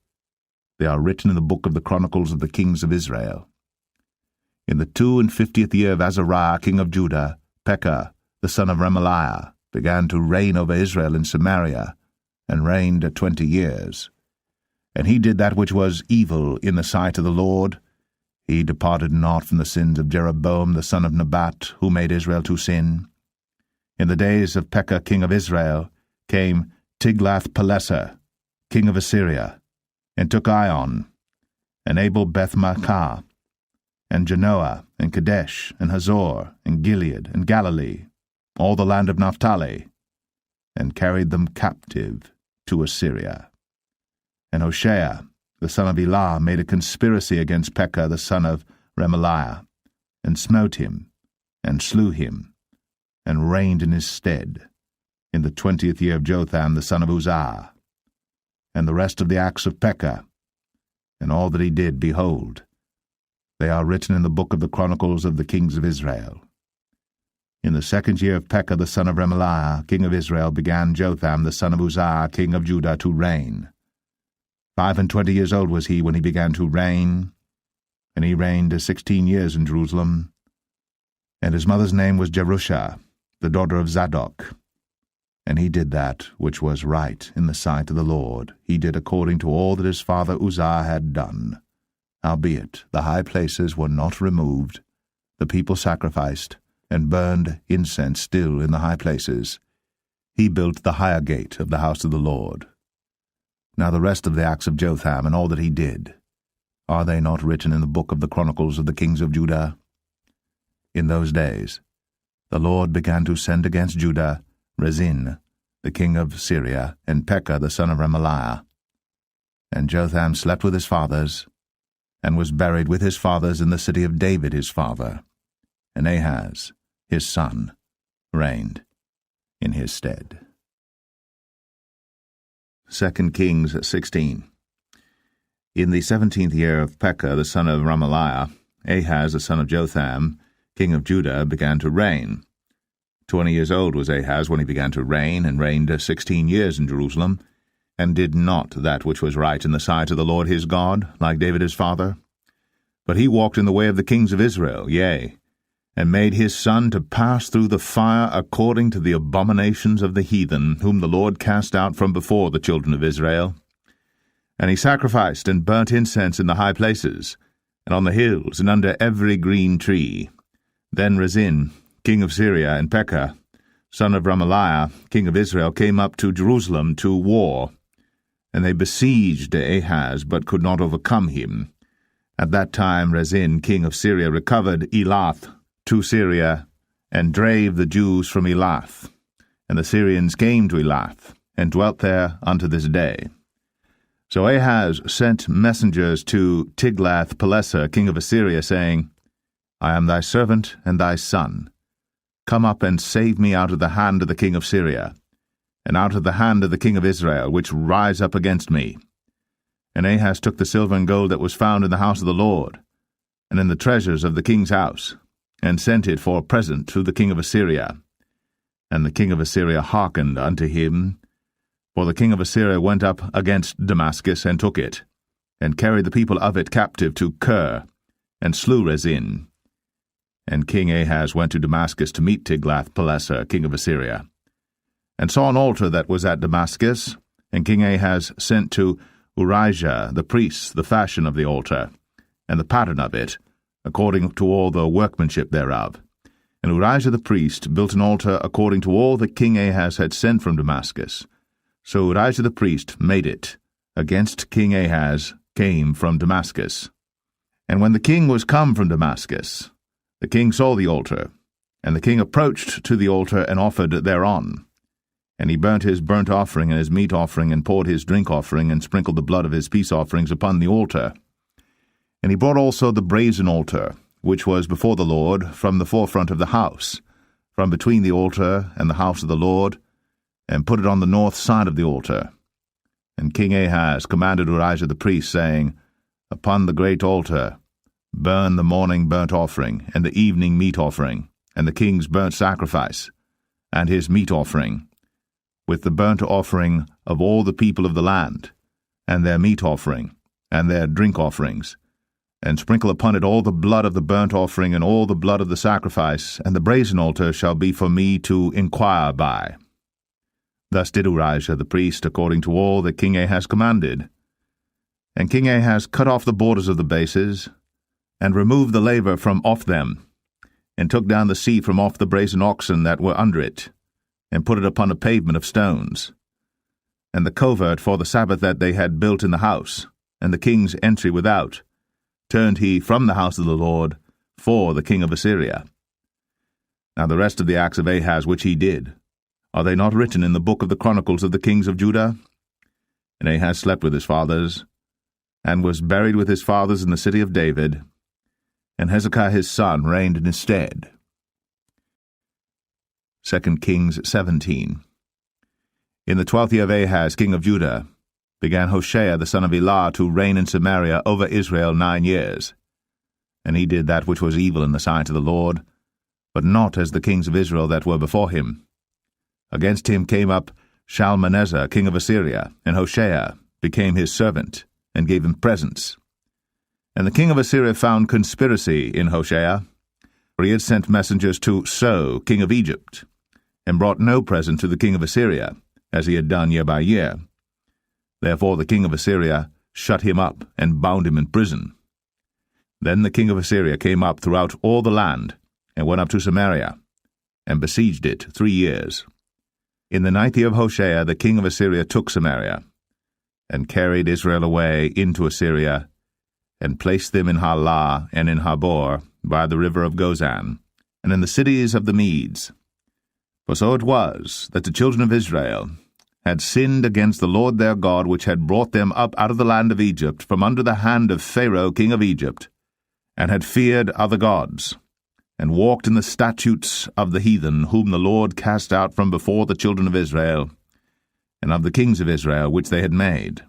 they are written in the book of the chronicles of the kings of Israel. In the 52nd year of Azariah king of Judah, Pekah the son of Remaliah began to reign over Israel in Samaria, and reigned 20 years. And he did that which was evil in the sight of the Lord. He departed not from the sins of Jeroboam the son of Nebat, who made Israel to sin. In the days of Pekah king of Israel came Tiglath-Pileser, king of Assyria, and took Ion, and Abel-Beth-Maachah, and Genoa, and Kadesh, and Hazor, and Gilead, and Galilee, all the land of Naphtali, and carried them captive to Assyria. And Hoshea, the son of Elah, made a conspiracy against Pekah the son of Remaliah, and smote him, and slew him, and reigned in his stead, in the 20th year of Jotham the son of Uzziah. And the rest of the acts of Pekah, and all that he did, behold, they are written in the book of the chronicles of the kings of Israel. In the 2nd year of Pekah the son of Remaliah, king of Israel, began Jotham the son of Uzziah, king of Judah, to reign. 25 years old was he when he began to reign, and he reigned 16 years in Jerusalem. And his mother's name was Jerusha, the daughter of Zadok. And he did that which was right in the sight of the Lord. He did according to all that his father Uzziah had done. Howbeit the high places were not removed. The people sacrificed, and burned incense still in the high places. He built the higher gate of the house of the Lord. Now the rest of the acts of Jotham, and all that he did, are they not written in the book of the chronicles of the kings of Judah? In those days the Lord began to send against Judah Rezin, the king of Syria, and Pekah the son of Remaliah. And Jotham slept with his fathers, and was buried with his fathers in the city of David his father. And Ahaz, his son, reigned in his stead. 2 Kings 16. In the 17th year of Pekah the son of Remaliah, Ahaz the son of Jotham, king of Judah, began to reign. 20 years old was Ahaz when he began to reign, and reigned 16 years in Jerusalem, and did not that which was right in the sight of the Lord his God, like David his father. But he walked in the way of the kings of Israel, yea, and made his son to pass through the fire according to the abominations of the heathen, whom the Lord cast out from before the children of Israel. And he sacrificed and burnt incense in the high places, and on the hills, and under every green tree. Then Rezin, king of Syria, and Pekah, son of Remaliah, king of Israel, came up to Jerusalem to war, and they besieged Ahaz, but could not overcome him. At that time Rezin, king of Syria, recovered Elath to Syria, and drave the Jews from Elath. And the Syrians came to Elath, and dwelt there unto this day. So Ahaz sent messengers to Tiglath-Pileser, king of Assyria, saying, I am thy servant and thy son. Come up and save me out of the hand of the king of Syria, and out of the hand of the king of Israel, which rise up against me. And Ahaz took the silver and gold that was found in the house of the Lord, and in the treasures of the king's house, and sent it for a present to the king of Assyria. And the king of Assyria hearkened unto him, for the king of Assyria went up against Damascus, and took it, and carried the people of it captive to Kir, and slew Rezin. And King Ahaz went to Damascus to meet Tiglath-Pileser, king of Assyria, and saw an altar that was at Damascus, and King Ahaz sent to Urijah the priest the fashion of the altar, and the pattern of it, according to all the workmanship thereof. And Urijah the priest built an altar according to all that King Ahaz had sent from Damascus. So Urijah the priest made it, against King Ahaz came from Damascus. And when the king was come from Damascus, the king saw the altar, and the king approached to the altar and offered thereon. And he burnt his burnt offering and his meat offering, and poured his drink offering, and sprinkled the blood of his peace offerings upon the altar. And he brought also the brazen altar, which was before the Lord, from the forefront of the house, from between the altar and the house of the Lord, and put it on the north side of the altar. And King Ahaz commanded Urijah the priest, saying, Upon the great altar burn the morning burnt offering, and the evening meat offering, and the king's burnt sacrifice, and his meat offering, with the burnt offering of all the people of the land, and their meat offering, and their drink offerings, and sprinkle upon it all the blood of the burnt offering, and all the blood of the sacrifice, and the brazen altar shall be for me to inquire by. Thus did Urijah the priest, according to all that King Ahaz commanded. And King Ahaz cut off the borders of the bases, and removed the laver from off them, and took down the sea from off the brazen oxen that were under it, and put it upon a pavement of stones. And the covert for the Sabbath that they had built in the house, and the king's entry without, turned he from the house of the Lord for the king of Assyria. Now the rest of the acts of Ahaz which he did, are they not written in the book of the chronicles of the kings of Judah? And Ahaz slept with his fathers, and was buried with his fathers in the city of David, and Hezekiah his son reigned in his stead. 2 Kings 17. In the 12th year of Ahaz, king of Judah, began Hoshea the son of Elah to reign in Samaria over Israel 9 years. And he did that which was evil in the sight of the Lord, but not as the kings of Israel that were before him. Against him came up Shalmaneser, king of Assyria, and Hoshea became his servant, and gave him presents. And the king of Assyria found conspiracy in Hoshea, for he had sent messengers to So, king of Egypt, and brought no present to the king of Assyria, as he had done year by year. Therefore the king of Assyria shut him up, and bound him in prison. Then the king of Assyria came up throughout all the land, and went up to Samaria, and besieged it 3 years. In the 9th year of Hoshea the king of Assyria took Samaria, and carried Israel away into Assyria, and placed them in Halah and in Habor by the river of Gozan, and in the cities of the Medes. For so it was that the children of Israel had sinned against the Lord their God, which had brought them up out of the land of Egypt, from under the hand of Pharaoh king of Egypt, and had feared other gods, and walked in the statutes of the heathen, whom the Lord cast out from before the children of Israel, and of the kings of Israel which they had made.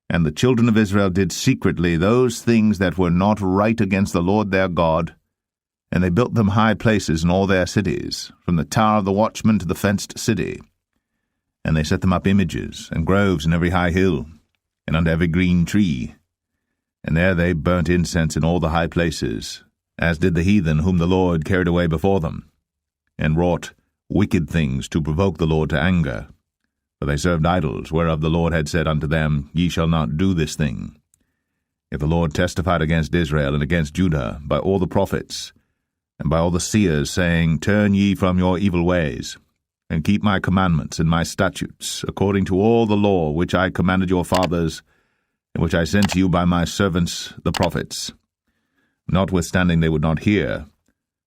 And the children of Israel did secretly those things that were not right against the Lord their God, and they built them high places in all their cities, from the tower of the watchman to the fenced city. And they set them up images and groves in every high hill, and under every green tree. And there they burnt incense in all the high places, as did the heathen whom the Lord carried away before them, and wrought wicked things to provoke the Lord to anger. For they served idols, whereof the Lord had said unto them, Ye shall not do this thing. If the Lord testified against Israel and against Judah by all the prophets, and by all the seers, saying, Turn ye from your evil ways, and keep my commandments and my statutes, according to all the law which I commanded your fathers, and which I sent to you by my servants the prophets. Notwithstanding they would not hear,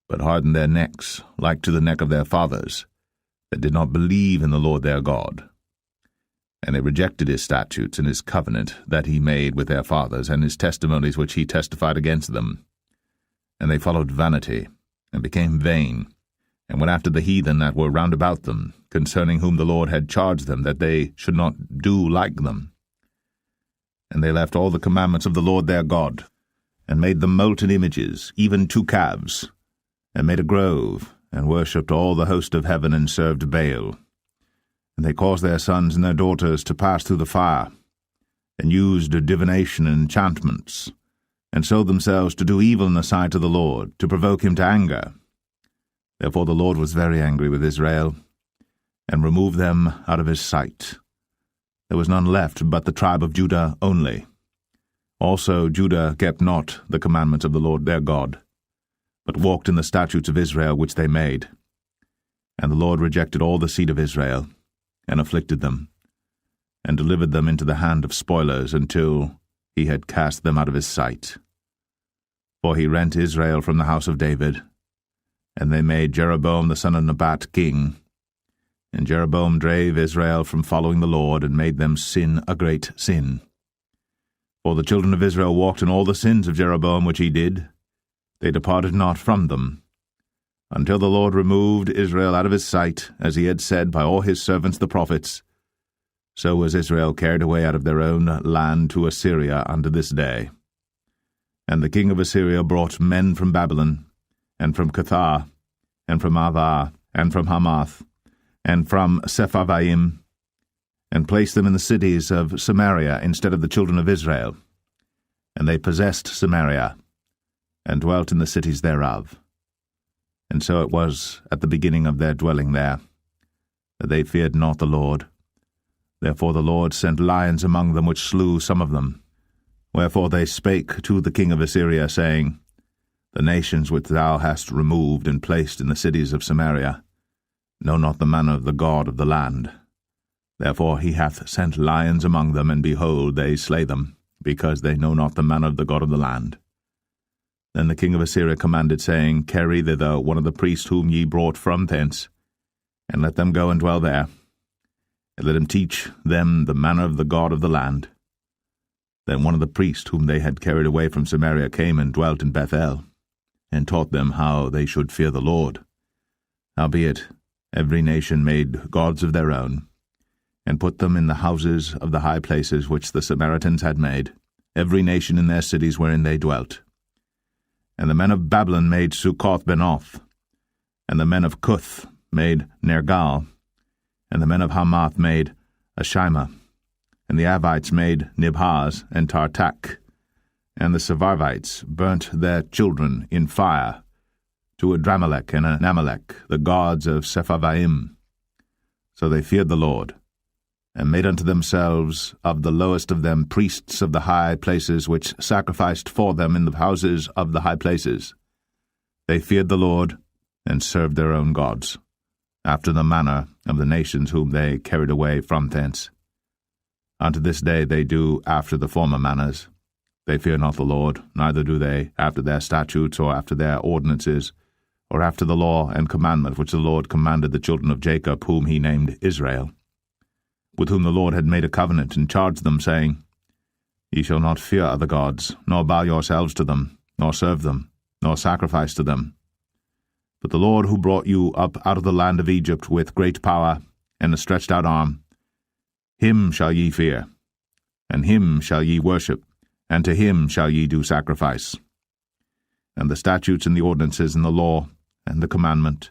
but hardened their necks, like to the neck of their fathers, that did not believe in the Lord their God. And they rejected his statutes and his covenant that he made with their fathers, and his testimonies which he testified against them. And they followed vanity, and became vain, and went after the heathen that were round about them, concerning whom the Lord had charged them that they should not do like them. And they left all the commandments of the Lord their God, and made them molten images, even 2 calves, and made a grove, and worshipped all the host of heaven, and served Baal. And they caused their sons and their daughters to pass through the fire, and used divination and enchantments, and sold themselves to do evil in the sight of the Lord, to provoke him to anger. Therefore the Lord was very angry with Israel, and removed them out of his sight. There was none left but the tribe of Judah only. Also Judah kept not the commandments of the Lord their God, but walked in the statutes of Israel which they made. And the Lord rejected all the seed of Israel, and afflicted them, and delivered them into the hand of spoilers, until he had cast them out of his sight. For he rent Israel from the house of David, and they made Jeroboam the son of Nebat king. And Jeroboam drave Israel from following the Lord, and made them sin a great sin. For the children of Israel walked in all the sins of Jeroboam which he did. They departed not from them, until the Lord removed Israel out of his sight, as he had said by all his servants the prophets. So was Israel carried away out of their own land to Assyria unto this day. And the king of Assyria brought men from Babylon, and from Cathar, and from Avah, and from Hamath, and from Sepharvaim, and placed them in the cities of Samaria instead of the children of Israel. And they possessed Samaria, and dwelt in the cities thereof. And so it was at the beginning of their dwelling there, that they feared not the Lord. Therefore the Lord sent lions among them, which slew some of them. Wherefore they spake to the king of Assyria, saying, The nations which thou hast removed and placed in the cities of Samaria know not the manner of the God of the land. Therefore he hath sent lions among them, and behold, they slay them, because they know not the manner of the God of the land. Then the king of Assyria commanded, saying, Carry thither one of the priests whom ye brought from thence, and let them go and dwell there, and let him teach them the manner of the God of the land. Then one of the priests whom they had carried away from Samaria came and dwelt in Bethel, and taught them how they should fear the Lord. Howbeit every nation made gods of their own, and put them in the houses of the high places which the Samaritans had made, every nation in their cities wherein they dwelt. And the men of Babylon made Succoth-Benoth, and the men of Cuth made Nergal, and the men of Hamath made Ashima, and the Avites made Nibhaz and Tartak, and the Sepharvites burnt their children in fire to Adramelech and Anamelech, the gods of Sepharvaim. So they feared the Lord, and made unto themselves of the lowest of them priests of the high places, which sacrificed for them in the houses of the high places. They feared the Lord, and served their own gods, after the manner of the nations whom they carried away from thence. Unto this day they do after the former manners. They fear not the Lord, neither do they after their statutes, or after their ordinances, or after the law and commandment which the Lord commanded the children of Jacob, whom he named Israel, with whom the Lord had made a covenant, and charged them, saying, Ye shall not fear other gods, nor bow yourselves to them, nor serve them, nor sacrifice to them. But the Lord who brought you up out of the land of Egypt with great power and a stretched out arm, him shall ye fear, and him shall ye worship, and to him shall ye do sacrifice. And the statutes and the ordinances and the law and the commandment,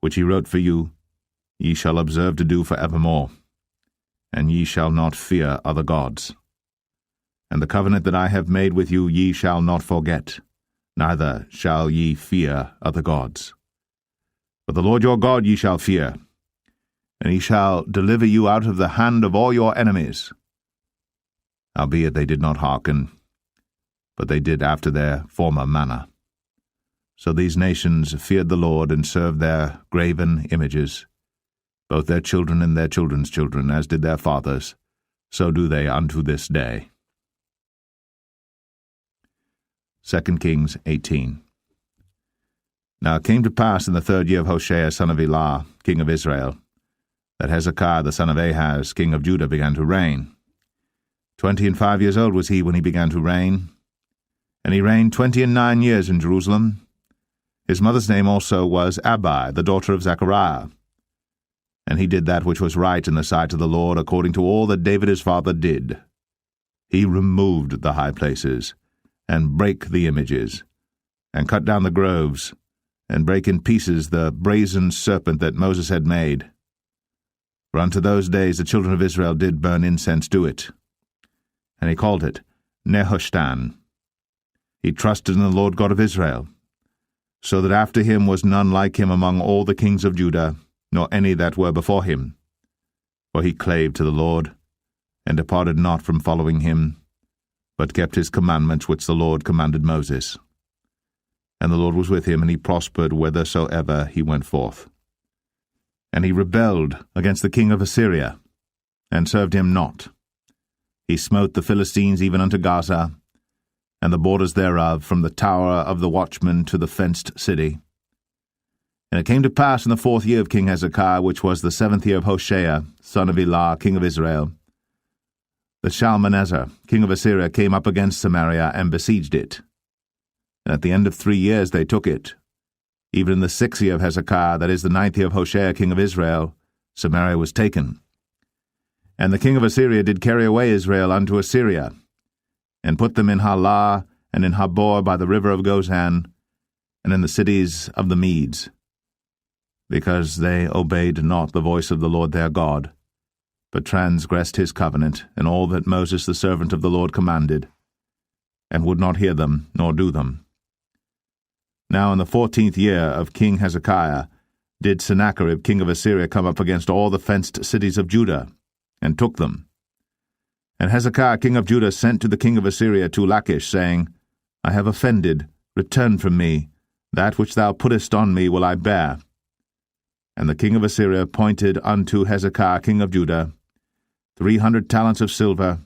which he wrote for you, ye shall observe to do for evermore, and ye shall not fear other gods. And the covenant that I have made with you ye shall not forget, neither shall ye fear other gods. But the Lord your God ye shall fear, and he shall deliver you out of the hand of all your enemies. Howbeit they did not hearken, but they did after their former manner. So these nations feared the Lord and served their graven images, both their children and their children's children, as did their fathers, so do they unto this day. 2 Kings 18. Now it came to pass in the 3rd year of Hoshea son of Elah, king of Israel, that Hezekiah the son of Ahaz, king of Judah, began to reign. 25 years old was he when he began to reign, and he reigned 29 years in Jerusalem. His mother's name also was Abi, the daughter of Zechariah. And he did that which was right in the sight of the Lord, according to all that David his father did. He removed the high places, and brake the images, and cut down the groves, and brake in pieces the brazen serpent that Moses had made. For unto those days the children of Israel did burn incense to it. And he called it Nehushtan. He trusted in the Lord God of Israel, so that after him was none like him among all the kings of Judah, nor any that were before him. For he clave to the Lord, and departed not from following him, but kept his commandments which the Lord commanded Moses. And the Lord was with him, and he prospered whithersoever he went forth. And he rebelled against the king of Assyria, and served him not. He smote the Philistines even unto Gaza, and the borders thereof, from the tower of the watchman to the fenced city. And it came to pass in the 4th year of King Hezekiah, which was the 7th year of Hoshea, son of Elah, king of Israel, that Shalmaneser, king of Assyria, came up against Samaria and besieged it. And at the end of 3 years they took it. Even in the 6th year of Hezekiah, that is the 9th year of Hoshea, king of Israel, Samaria was taken. And the king of Assyria did carry away Israel unto Assyria, and put them in Halah, and in Habor by the river of Gozan, and in the cities of the Medes, because they obeyed not the voice of the Lord their God, but transgressed his covenant, and all that Moses the servant of the Lord commanded, and would not hear them, nor do them. Now in the 14th year of King Hezekiah did Sennacherib king of Assyria come up against all the fenced cities of Judah, and took them. And Hezekiah king of Judah sent to the king of Assyria to Lachish, saying, I have offended, return from me, that which thou puttest on me will I bear. And the king of Assyria appointed unto Hezekiah king of Judah 300 talents of silver,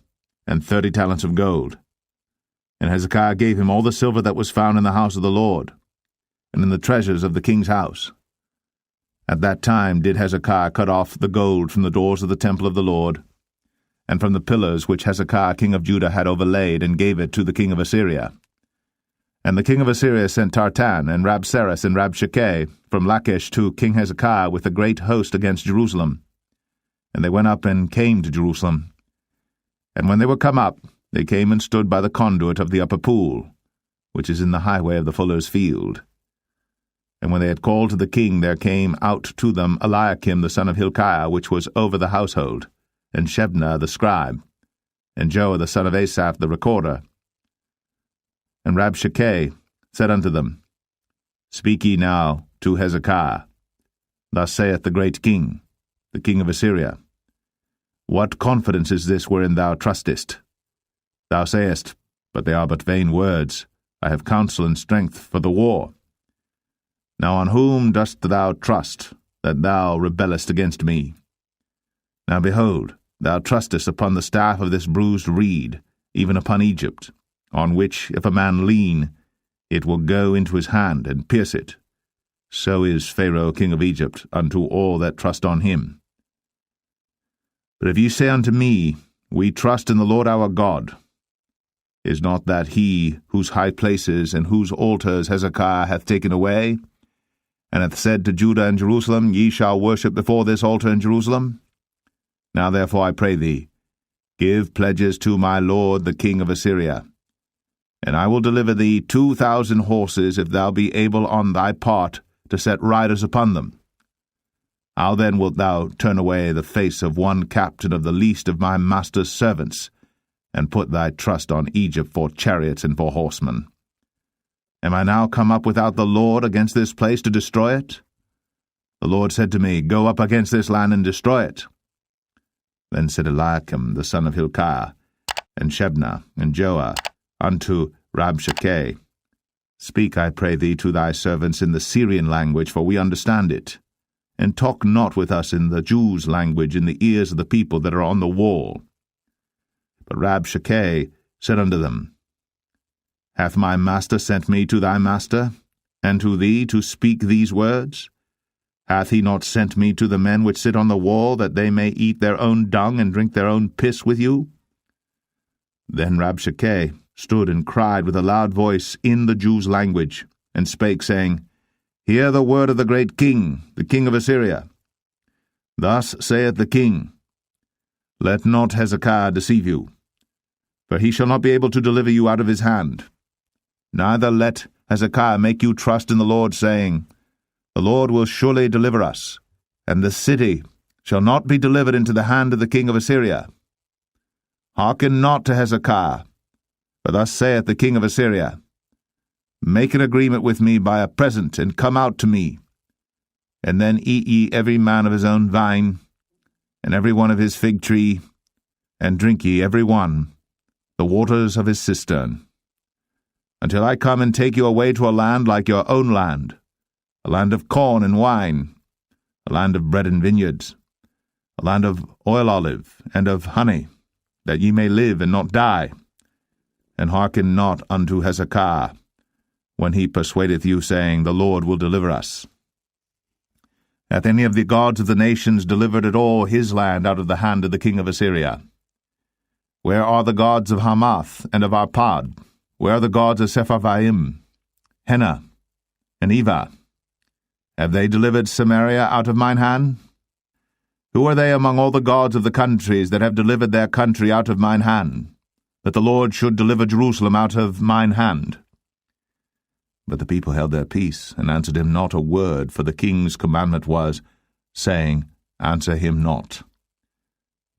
and 30 talents of gold. And Hezekiah gave him all the silver that was found in the house of the Lord, and in the treasures of the king's house. At that time did Hezekiah cut off the gold from the doors of the temple of the Lord, and from the pillars which Hezekiah king of Judah had overlaid, and gave it to the king of Assyria. And the king of Assyria sent Tartan, and Rabsaris, and Rabshakeh from Lachish to King Hezekiah with a great host against Jerusalem. And they went up and came to Jerusalem. And when they were come up, they came and stood by the conduit of the upper pool, which is in the highway of the fuller's field. And when they had called to the king, there came out to them Eliakim the son of Hilkiah, which was over the household, and Shebna the scribe, and Joah the son of Asaph the recorder. And Rabshakeh said unto them, Speak ye now to Hezekiah. Thus saith the great king, the king of Assyria, What confidence is this wherein thou trustest? Thou sayest, But they are but vain words. I have counsel and strength for the war. Now on whom dost thou trust, that thou rebellest against me? Now behold, thou trustest upon the staff of this bruised reed, even upon Egypt, on which, if a man lean, it will go into his hand and pierce it. So is Pharaoh king of Egypt unto all that trust on him. But if ye say unto me, We trust in the Lord our God, is not that he whose high places and whose altars Hezekiah hath taken away, and hath said to Judah and Jerusalem, Ye shall worship before this altar in Jerusalem? Now therefore I pray thee, give pledges to my lord the king of Assyria, and I will deliver thee 2,000 horses, if thou be able on thy part to set riders upon them. How then wilt thou turn away the face of one captain of the least of my master's servants, and put thy trust on Egypt for chariots and for horsemen? Am I now come up without the Lord against this place to destroy it? The Lord said to me, Go up against this land and destroy it. Then said Eliakim the son of Hilkiah, and Shebna, and Joah, unto Rabshakeh, Speak, I pray thee, to thy servants in the Syrian language, for we understand it. And talk not with us in the Jews' language in the ears of the people that are on the wall. But Rabshakeh said unto them, Hath my master sent me to thy master, and to thee to speak these words? Hath he not sent me to the men which sit on the wall, that they may eat their own dung and drink their own piss with you? Then Rabshakeh stood and cried with a loud voice in the Jews' language, and spake, saying, Hear the word of the great king, the king of Assyria. Thus saith the king, Let not Hezekiah deceive you, for he shall not be able to deliver you out of his hand. Neither let Hezekiah make you trust in the Lord, saying, The Lord will surely deliver us, and the city shall not be delivered into the hand of the king of Assyria. Hearken not to Hezekiah, for thus saith the king of Assyria, Make an agreement with me by a present, and come out to me. And then eat ye every man of his own vine, and every one of his fig tree, and drink ye every one the waters of his cistern, until I come and take you away to a land like your own land, a land of corn and wine, a land of bread and vineyards, a land of oil olive and of honey, that ye may live and not die. And hearken not unto Hezekiah, when he persuadeth you, saying, The Lord will deliver us. Hath any of the gods of the nations delivered at all his land out of the hand of the king of Assyria? Where are the gods of Hamath and of Arpad? Where are the gods of Sepharvaim, Hena, and Eva? Have they delivered Samaria out of mine hand? Who are they among all the gods of the countries that have delivered their country out of mine hand, that the Lord should deliver Jerusalem out of mine hand? But the people held their peace, and answered him not a word, for the king's commandment was, saying, Answer him not.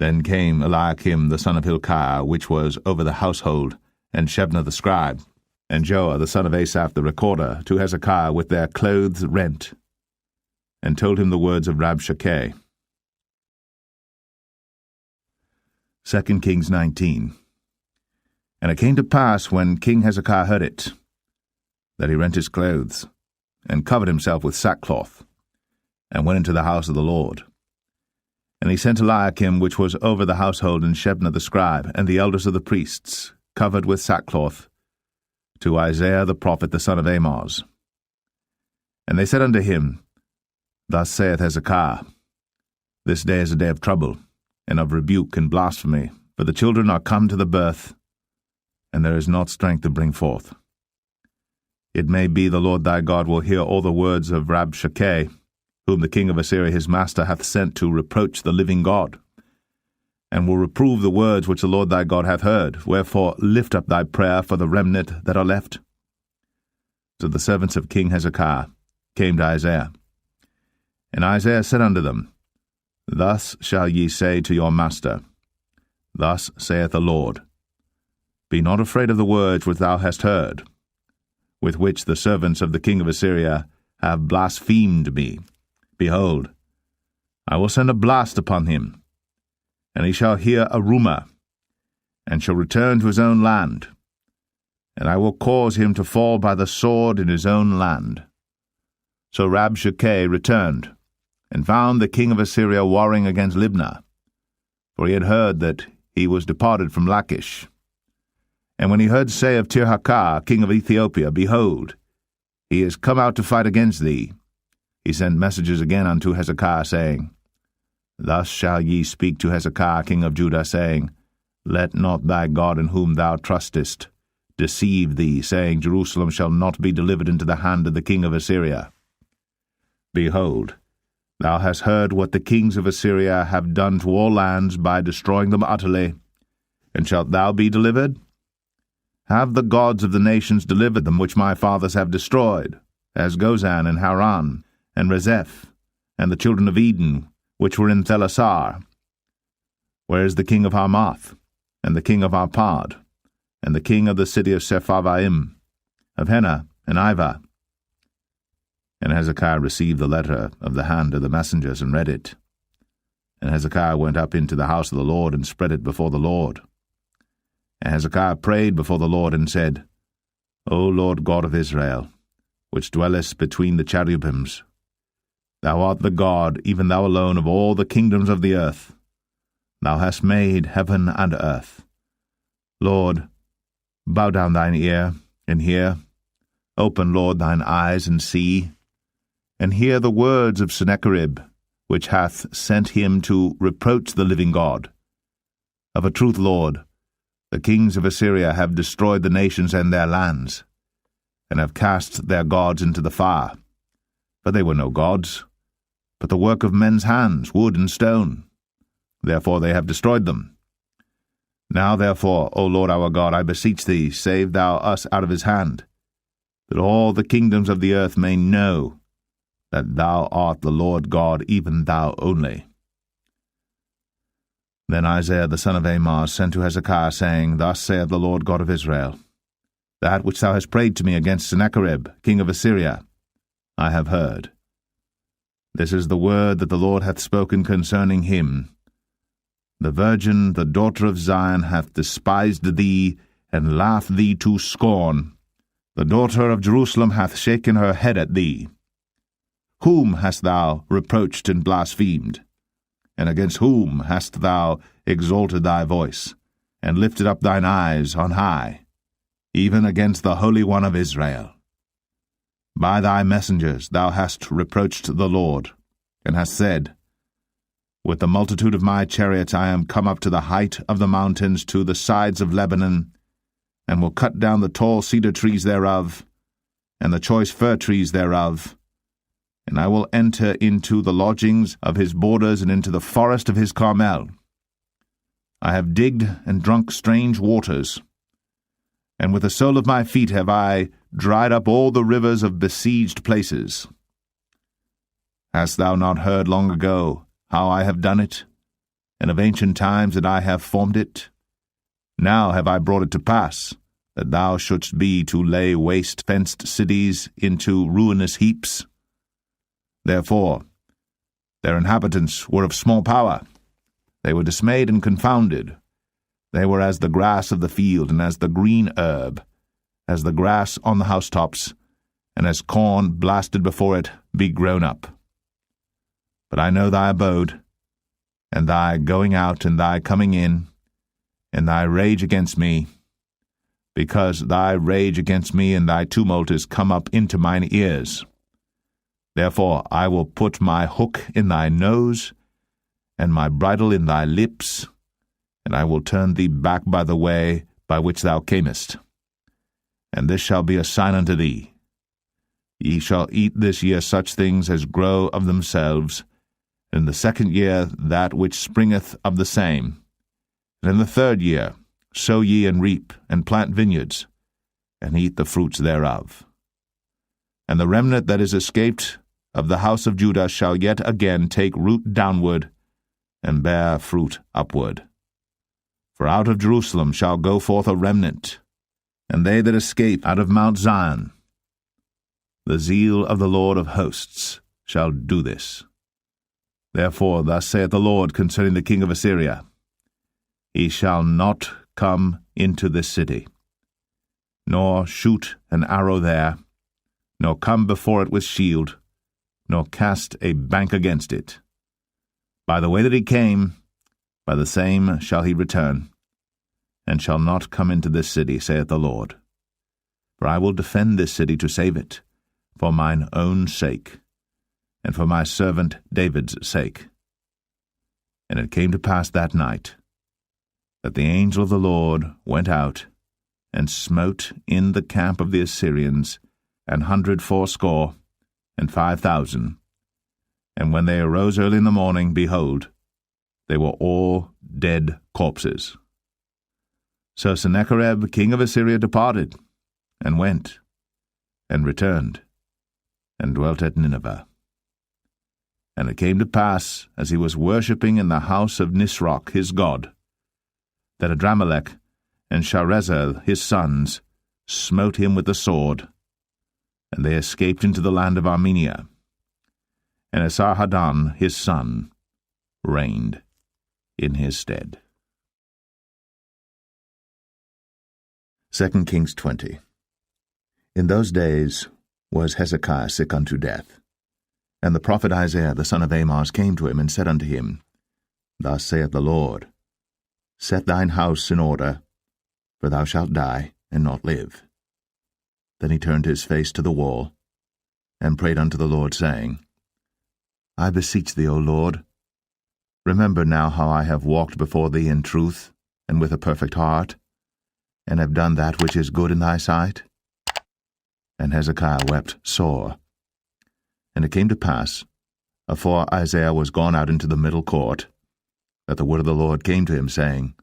Then came Eliakim the son of Hilkiah, which was over the household, and Shebna the scribe, and Joah the son of Asaph the recorder, to Hezekiah with their clothes rent, and told him the words of Rabshakeh. 2 Kings 19. And it came to pass, when King Hezekiah heard it, that he rent his clothes, and covered himself with sackcloth, and went into the house of the Lord. And he sent Eliakim, which was over the household, and Shebna the scribe, and the elders of the priests, covered with sackcloth, to Isaiah the prophet the son of Amoz. And they said unto him, Thus saith Hezekiah, This day is a day of trouble, and of rebuke and blasphemy, for the children are come to the birth, and there is not strength to bring forth. It may be the Lord thy God will hear all the words of Rabshakeh, whom the king of Assyria his master hath sent to reproach the living God, and will reprove the words which the Lord thy God hath heard. Wherefore lift up thy prayer for the remnant that are left. So the servants of King Hezekiah came to Isaiah. And Isaiah said unto them, Thus shall ye say to your master, Thus saith the Lord, Be not afraid of the words which thou hast heard, with which the servants of the king of Assyria have blasphemed me. Behold, I will send a blast upon him, and he shall hear a rumour, and shall return to his own land, and I will cause him to fall by the sword in his own land. So Rabshakeh returned, and found the king of Assyria warring against Libnah, for he had heard that he was departed from Lachish. And when he heard say of Tirhakah, king of Ethiopia, Behold, he is come out to fight against thee, he sent messages again unto Hezekiah, saying, Thus shall ye speak to Hezekiah king of Judah, saying, Let not thy God in whom thou trustest deceive thee, saying, Jerusalem shall not be delivered into the hand of the king of Assyria. Behold, thou hast heard what the kings of Assyria have done to all lands by destroying them utterly, and shalt thou be delivered? Have the gods of the nations delivered them which my fathers have destroyed, as Gozan and Haran, and Rezeph, and the children of Eden, which were in Thelasar? Where is the king of Hamath, and the king of Arpad, and the king of the city of Sepharvaim, of Hena and Ivah? And Hezekiah received the letter of the hand of the messengers, and read it. And Hezekiah went up into the house of the Lord, and spread it before the Lord. And Hezekiah prayed before the Lord, and said, O Lord God of Israel, which dwellest between the cherubims. Thou art the God, even thou alone, of all the kingdoms of the earth. Thou hast made heaven and earth. Lord, bow down thine ear, and hear. Open, Lord, thine eyes, and see. And hear the words of Sennacherib, which hath sent him to reproach the living God. Of a truth, Lord, the kings of Assyria have destroyed the nations and their lands, and have cast their gods into the fire. For they were no gods, but the work of men's hands, wood and stone. Therefore they have destroyed them. Now therefore, O Lord our God, I beseech thee, save thou us out of his hand, that all the kingdoms of the earth may know that thou art the Lord God, even thou only. Then Isaiah the son of Amoz sent to Hezekiah, saying, Thus saith the Lord God of Israel, That which thou hast prayed to me against Sennacherib, king of Assyria, I have heard. This is the word that the Lord hath spoken concerning him. The virgin, the daughter of Zion, hath despised thee, and laughed thee to scorn. The daughter of Jerusalem hath shaken her head at thee. Whom hast thou reproached and blasphemed? And against whom hast thou exalted thy voice, and lifted up thine eyes on high, even against the Holy One of Israel? By thy messengers thou hast reproached the Lord, and hast said, With the multitude of my chariots I am come up to the height of the mountains, to the sides of Lebanon, and will cut down the tall cedar trees thereof, and the choice fir trees thereof, and I will enter into the lodgings of his borders, and into the forest of his Carmel. I have digged and drunk strange waters, and with the sole of my feet have I dried up all the rivers of besieged places. Hast thou not heard long ago how I have done it, and of ancient times that I have formed it? Now have I brought it to pass, that thou shouldst be to lay waste fenced cities into ruinous heaps. Therefore their inhabitants were of small power. They were dismayed and confounded. They were as the grass of the field, and as the green herb, as the grass on the housetops, and as corn blasted before it be grown up. But I know thy abode, and thy going out, and thy coming in, and thy rage against me, because thy rage against me and thy tumult is come up into mine ears. Therefore I will put my hook in thy nose, and my bridle in thy lips, and I will turn thee back by the way by which thou camest. And this shall be a sign unto thee. Ye shall eat this year such things as grow of themselves, and in the second year that which springeth of the same. And in the third year sow ye and reap, and plant vineyards, and eat the fruits thereof. And the remnant that is escaped of the house of Judah shall yet again take root downward, and bear fruit upward. For out of Jerusalem shall go forth a remnant, and they that escape out of Mount Zion. The zeal of the Lord of hosts shall do this. Therefore thus saith the Lord concerning the king of Assyria, He shall not come into this city, nor shoot an arrow there, nor come before it with shield, nor cast a bank against it. By the way that he came, by the same shall he return, and shall not come into this city, saith the Lord. For I will defend this city to save it, for mine own sake, and for my servant David's sake. And it came to pass that night, that the angel of the Lord went out, and smote in the camp of the Assyrians 180 and 5,000. And when they arose early in the morning, behold, they were all dead corpses. So Sennacherib king of Assyria departed, and went, and returned, and dwelt at Nineveh. And it came to pass, as he was worshipping in the house of Nisroch his god, that Adramelech and Sharezer his sons smote him with the sword, and they escaped into the land of Armenia. And Esarhaddon his son reigned in his stead. 2 Kings 20. In those days was Hezekiah sick unto death. And the prophet Isaiah the son of Amoz came to him, and said unto him, Thus saith the Lord, Set thine house in order, for thou shalt die, and not live. Then he turned his face to the wall, and prayed unto the Lord, saying, I beseech thee, O Lord, remember now how I have walked before thee in truth, and with a perfect heart, and have done that which is good in thy sight. And Hezekiah wept sore. And it came to pass, afore Isaiah was gone out into the middle court, that the word of the Lord came to him, saying,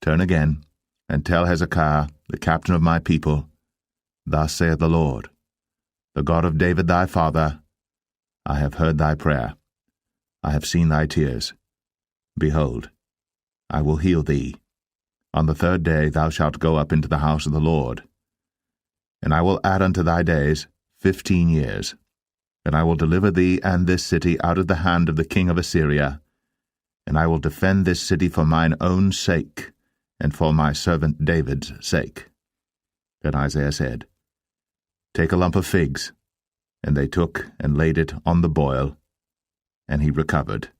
Turn again, and tell Hezekiah, the captain of my people, Thus saith the Lord, the God of David thy father, I have heard thy prayer, I have seen thy tears. Behold, I will heal thee. On the 3rd day thou shalt go up into the house of the Lord. And I will add unto thy days 15 years. And I will deliver thee and this city out of the hand of the king of Assyria. And I will defend this city for mine own sake, and for my servant David's sake. Then Isaiah said, Take a lump of figs. And they took and laid it on the boil, and he recovered.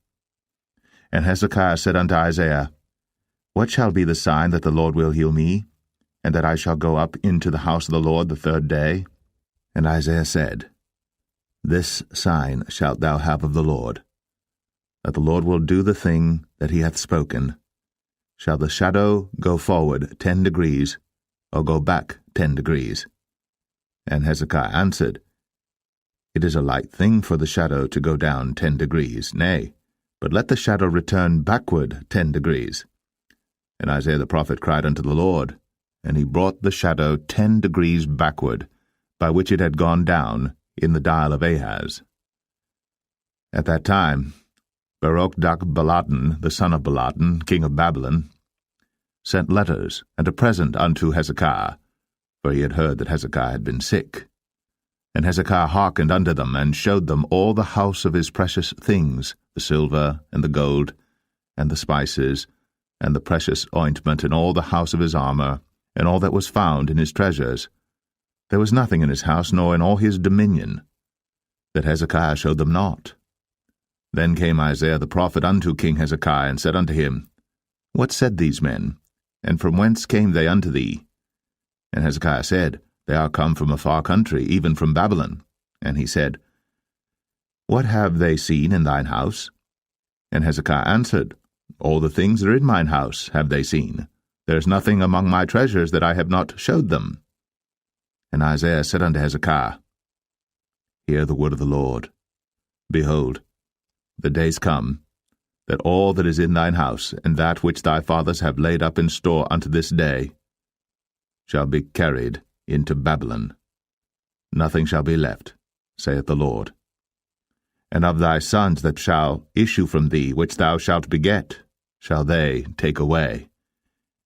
And Hezekiah said unto Isaiah, What shall be the sign that the Lord will heal me, and that I shall go up into the house of the Lord the 3rd day? And Isaiah said, This sign shalt thou have of the Lord, that the Lord will do the thing that he hath spoken. Shall the shadow go forward 10 degrees, or go back 10 degrees? And Hezekiah answered, It is a light thing for the shadow to go down 10 degrees, nay, but let the shadow return backward 10 degrees. And Isaiah the prophet cried unto the Lord, and he brought the shadow 10 degrees backward, by which it had gone down in the dial of Ahaz. At that time Berochdac-Baladan, the son of Baladan, king of Babylon, sent letters and a present unto Hezekiah, for he had heard that Hezekiah had been sick. And Hezekiah hearkened unto them, and showed them all the house of his precious things, the silver, and the gold, and the spices, and the precious ointment, and all the house of his armor, and all that was found in his treasures. There was nothing in his house, nor in all his dominion, that Hezekiah showed them not. Then came Isaiah the prophet unto King Hezekiah, and said unto him, What said these men, and from whence came they unto thee? And Hezekiah said, They are come from a far country, even from Babylon. And he said, What have they seen in thine house? And Hezekiah answered, All the things that are in mine house have they seen. There is nothing among my treasures that I have not showed them. And Isaiah said unto Hezekiah, Hear the word of the Lord. Behold, the days come, that all that is in thine house, and that which thy fathers have laid up in store unto this day, shall be carried into Babylon. Nothing shall be left, saith the Lord. And of thy sons that shall issue from thee, which thou shalt beget, shall they take away,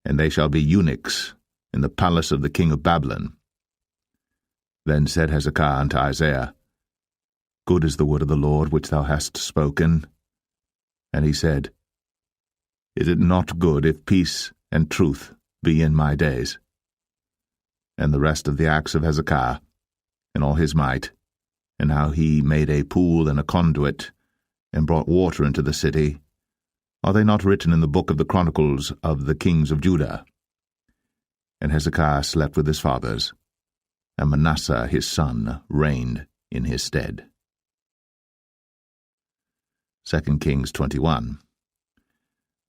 and they shall be eunuchs in the palace of the king of Babylon. Then said Hezekiah unto Isaiah, Good is the word of the Lord which thou hast spoken. And he said, Is it not good if peace and truth be in my days? And the rest of the acts of Hezekiah, and all his might, and how he made a pool and a conduit, and brought water into the city, are they not written in the book of the chronicles of the kings of Judah? And Hezekiah slept with his fathers, and Manasseh his son reigned in his stead. 2 Kings 21.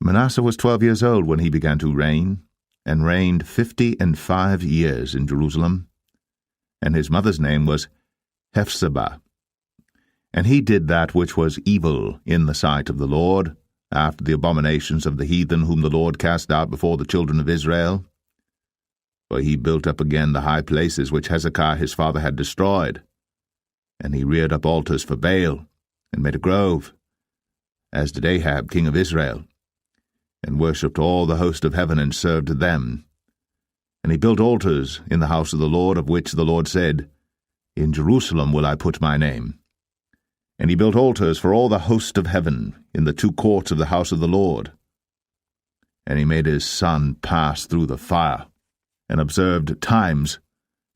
Manasseh was 12 years old when he began to reign, and reigned 55 years in Jerusalem. And his mother's name was Hephzibah. And he did that which was evil in the sight of the Lord, after the abominations of the heathen whom the Lord cast out before the children of Israel. For he built up again the high places which Hezekiah his father had destroyed. And he reared up altars for Baal, and made a grove, as did Ahab king of Israel, and worshipped all the host of heaven, and served them. And he built altars in the house of the Lord, of which the Lord said, In Jerusalem will I put my name. And he built altars for all the host of heaven in the 2 courts of the house of the Lord. And he made his son pass through the fire, and observed times,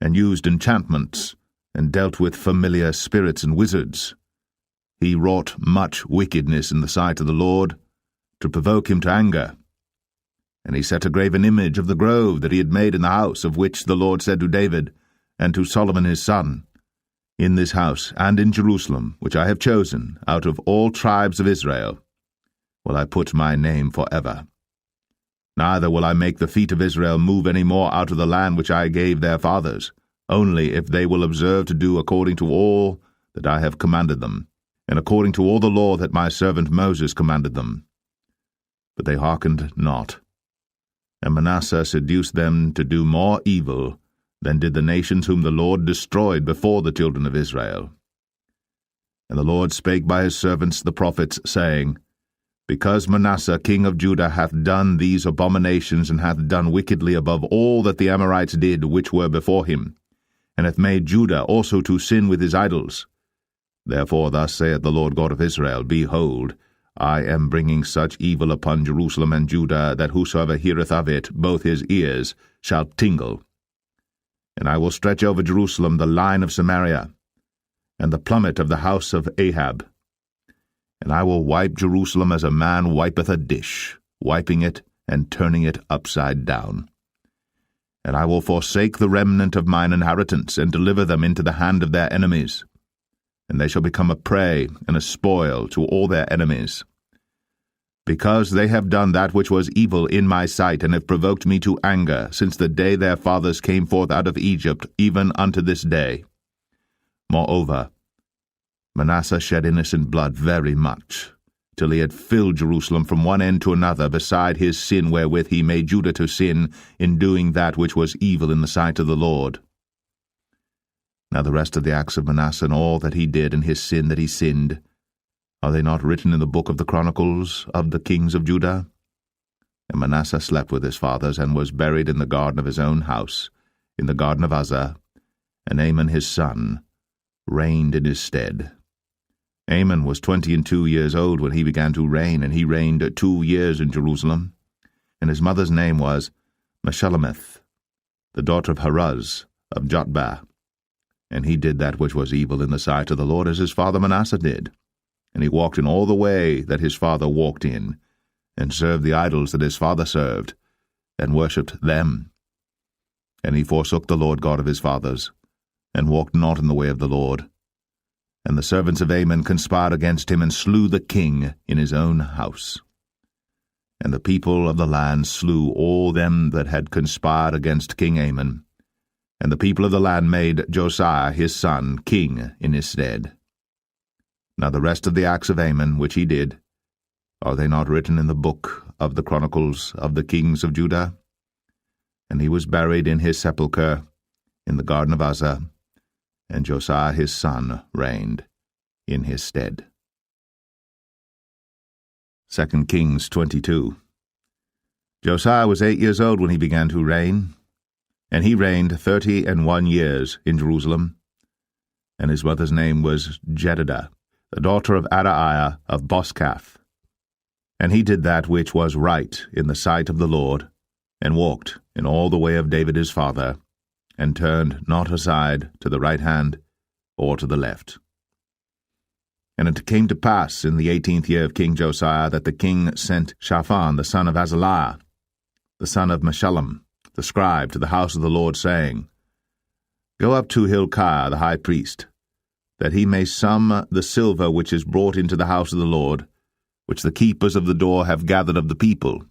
and used enchantments, and dealt with familiar spirits and wizards. He wrought much wickedness in the sight of the Lord, to provoke him to anger. And he set a graven image of the grove that he had made in the house, of which the Lord said to David, and to Solomon his son, In this house and in Jerusalem, which I have chosen, out of all tribes of Israel, will I put my name forever. Neither will I make the feet of Israel move any more out of the land which I gave their fathers, only if they will observe to do according to all that I have commanded them, and according to all the law that my servant Moses commanded them. But they hearkened not. And Manasseh seduced them to do more evil than did the nations whom the Lord destroyed before the children of Israel. And the Lord spake by his servants the prophets, saying, Because Manasseh king of Judah hath done these abominations, and hath done wickedly above all that the Amorites did which were before him, and hath made Judah also to sin with his idols. Therefore thus saith the Lord God of Israel, Behold, I am bringing such evil upon Jerusalem and Judah, that whosoever heareth of it, both his ears shall tingle. And I will stretch over Jerusalem the line of Samaria, and the plummet of the house of Ahab. And I will wipe Jerusalem as a man wipeth a dish, wiping it and turning it upside down. And I will forsake the remnant of mine inheritance, and deliver them into the hand of their enemies. And they shall become a prey and a spoil to all their enemies. Because they have done that which was evil in my sight, and have provoked me to anger, since the day their fathers came forth out of Egypt, even unto this day. Moreover, Manasseh shed innocent blood very much, till he had filled Jerusalem from one end to another, beside his sin wherewith he made Judah to sin, in doing that which was evil in the sight of the Lord. Now the rest of the acts of Manasseh, and all that he did, and his sin that he sinned, are they not written in the book of the Chronicles of the kings of Judah? And Manasseh slept with his fathers, and was buried in the garden of his own house, in the garden of Uzzah, and Amon his son reigned in his stead. Amon was 22 years old when he began to reign, and he reigned 2 years in Jerusalem. And his mother's name was Meshullemeth, the daughter of Haruz of Jotbah. And he did that which was evil in the sight of the Lord, as his father Manasseh did. And he walked in all the way that his father walked in, and served the idols that his father served, and worshipped them. And he forsook the Lord God of his fathers, and walked not in the way of the Lord. And the servants of Amon conspired against him, and slew the king in his own house. And the people of the land slew all them that had conspired against King Amon. And the people of the land made Josiah his son king in his stead. Now the rest of the acts of Amon which he did, are they not written in the book of the Chronicles of the kings of Judah? And he was buried in his sepulchre in the garden of Uzzah, and Josiah his son reigned in his stead. 2 Kings 22. Josiah was 8 years old when he began to reign, and he reigned 31 years in Jerusalem. And his mother's name was Jedidah, the daughter of Adaiah of Boskath. And he did that which was right in the sight of the Lord, and walked in all the way of David his father, and turned not aside to the right hand or to the left. And it came to pass in the 18th year of King Josiah that the king sent Shaphan the son of Azaliah, the son of Meshullam, the scribe, to the house of the Lord, saying, Go up to Hilkiah the high priest, that he may sum the silver which is brought into the house of the Lord, which the keepers of the door have gathered of the people,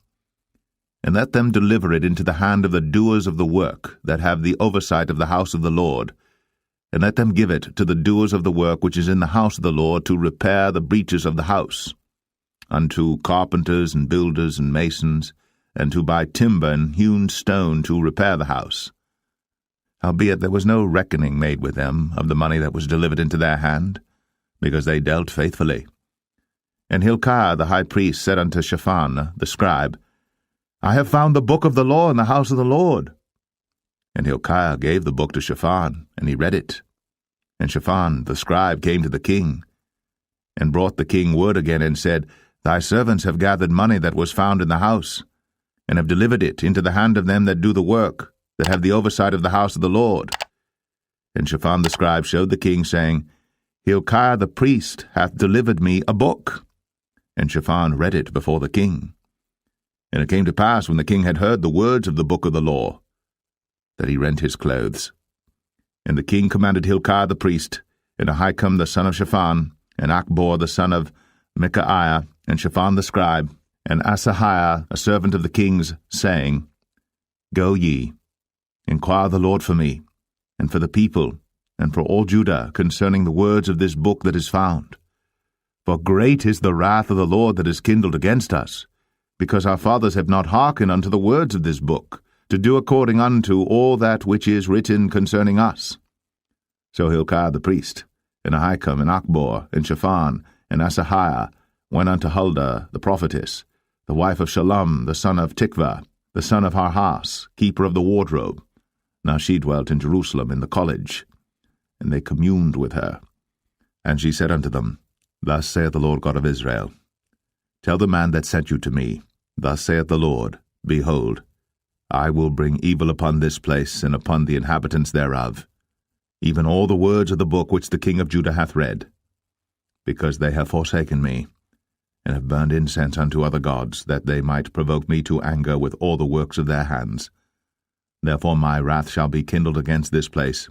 and let them deliver it into the hand of the doers of the work that have the oversight of the house of the Lord, and let them give it to the doers of the work which is in the house of the Lord, to repair the breaches of the house, unto carpenters and builders and masons, and to buy timber and hewn stone to repair the house. Howbeit there was no reckoning made with them of the money that was delivered into their hand, because they dealt faithfully. And Hilkiah the high priest said unto Shaphan the scribe, I have found the book of the law in the house of the Lord. And Hilkiah gave the book to Shaphan, and he read it. And Shaphan the scribe came to the king, and brought the king word again, and said, Thy servants have gathered money that was found in the house, and have delivered it into the hand of them that do the work, that have the oversight of the house of the Lord, And Shaphan the scribe showed the king, saying, Hilkiah the priest hath delivered me a book. And Shaphan read it before the king. And it came to pass, when the king had heard the words of the book of the law, that he rent his clothes. And the king commanded Hilkiah the priest, and Ahikam the son of Shaphan, and Achbor the son of Micaiah, and Shaphan the scribe, and Asahiah a servant of the king's, saying, Go ye, inquire the Lord for me, and for the people, and for all Judah, concerning the words of this book that is found. For great is the wrath of the Lord that is kindled against us, because our fathers have not hearkened unto the words of this book, to do according unto all that which is written concerning us. So Hilkiah the priest, and Ahikam, and Achbor, and Shaphan, and Asahiah went unto Huldah the prophetess, the wife of Shallum the son of Tikvah, the son of Harhas, keeper of the wardrobe. Now she dwelt in Jerusalem in the college. And they communed with her. And she said unto them, Thus saith the Lord God of Israel, Tell the man that sent you to me, Thus saith the Lord, Behold, I will bring evil upon this place, and upon the inhabitants thereof, even all the words of the book which the king of Judah hath read, because they have forsaken me, and have burned incense unto other gods, that they might provoke me to anger with all the works of their hands. Therefore my wrath shall be kindled against this place,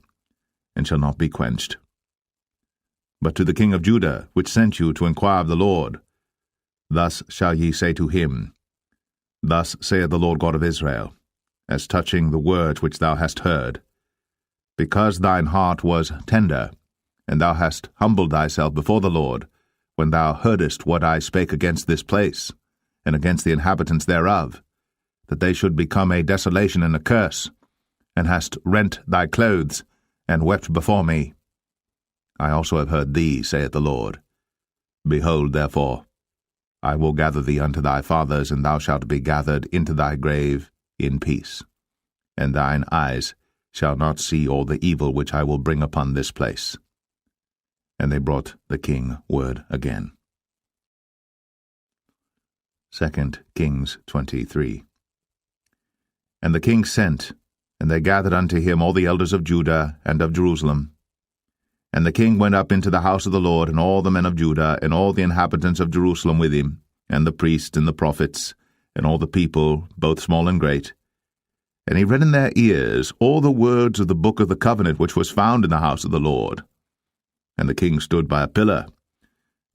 and shall not be quenched. But to the king of Judah, which sent you to inquire of the Lord, thus shall ye say to him, Thus saith the Lord God of Israel, as touching the words which thou hast heard, because thine heart was tender, and thou hast humbled thyself before the Lord, when thou heardest what I spake against this place, and against the inhabitants thereof, that they should become a desolation and a curse, and hast rent thy clothes, and wept before me. I also have heard thee, saith the Lord. Behold, therefore, I will gather thee unto thy fathers, and thou shalt be gathered into thy grave in peace. And thine eyes shall not see all the evil which I will bring upon this place. And they brought the king word again. 2 Kings 23. And the king sent, and they gathered unto him all the elders of Judah and of Jerusalem. And the king went up into the house of the Lord, and all the men of Judah, and all the inhabitants of Jerusalem with him, and the priests and the prophets, and all the people, both small and great. And he read in their ears all the words of the book of the covenant which was found in the house of the Lord. And the king stood by a pillar,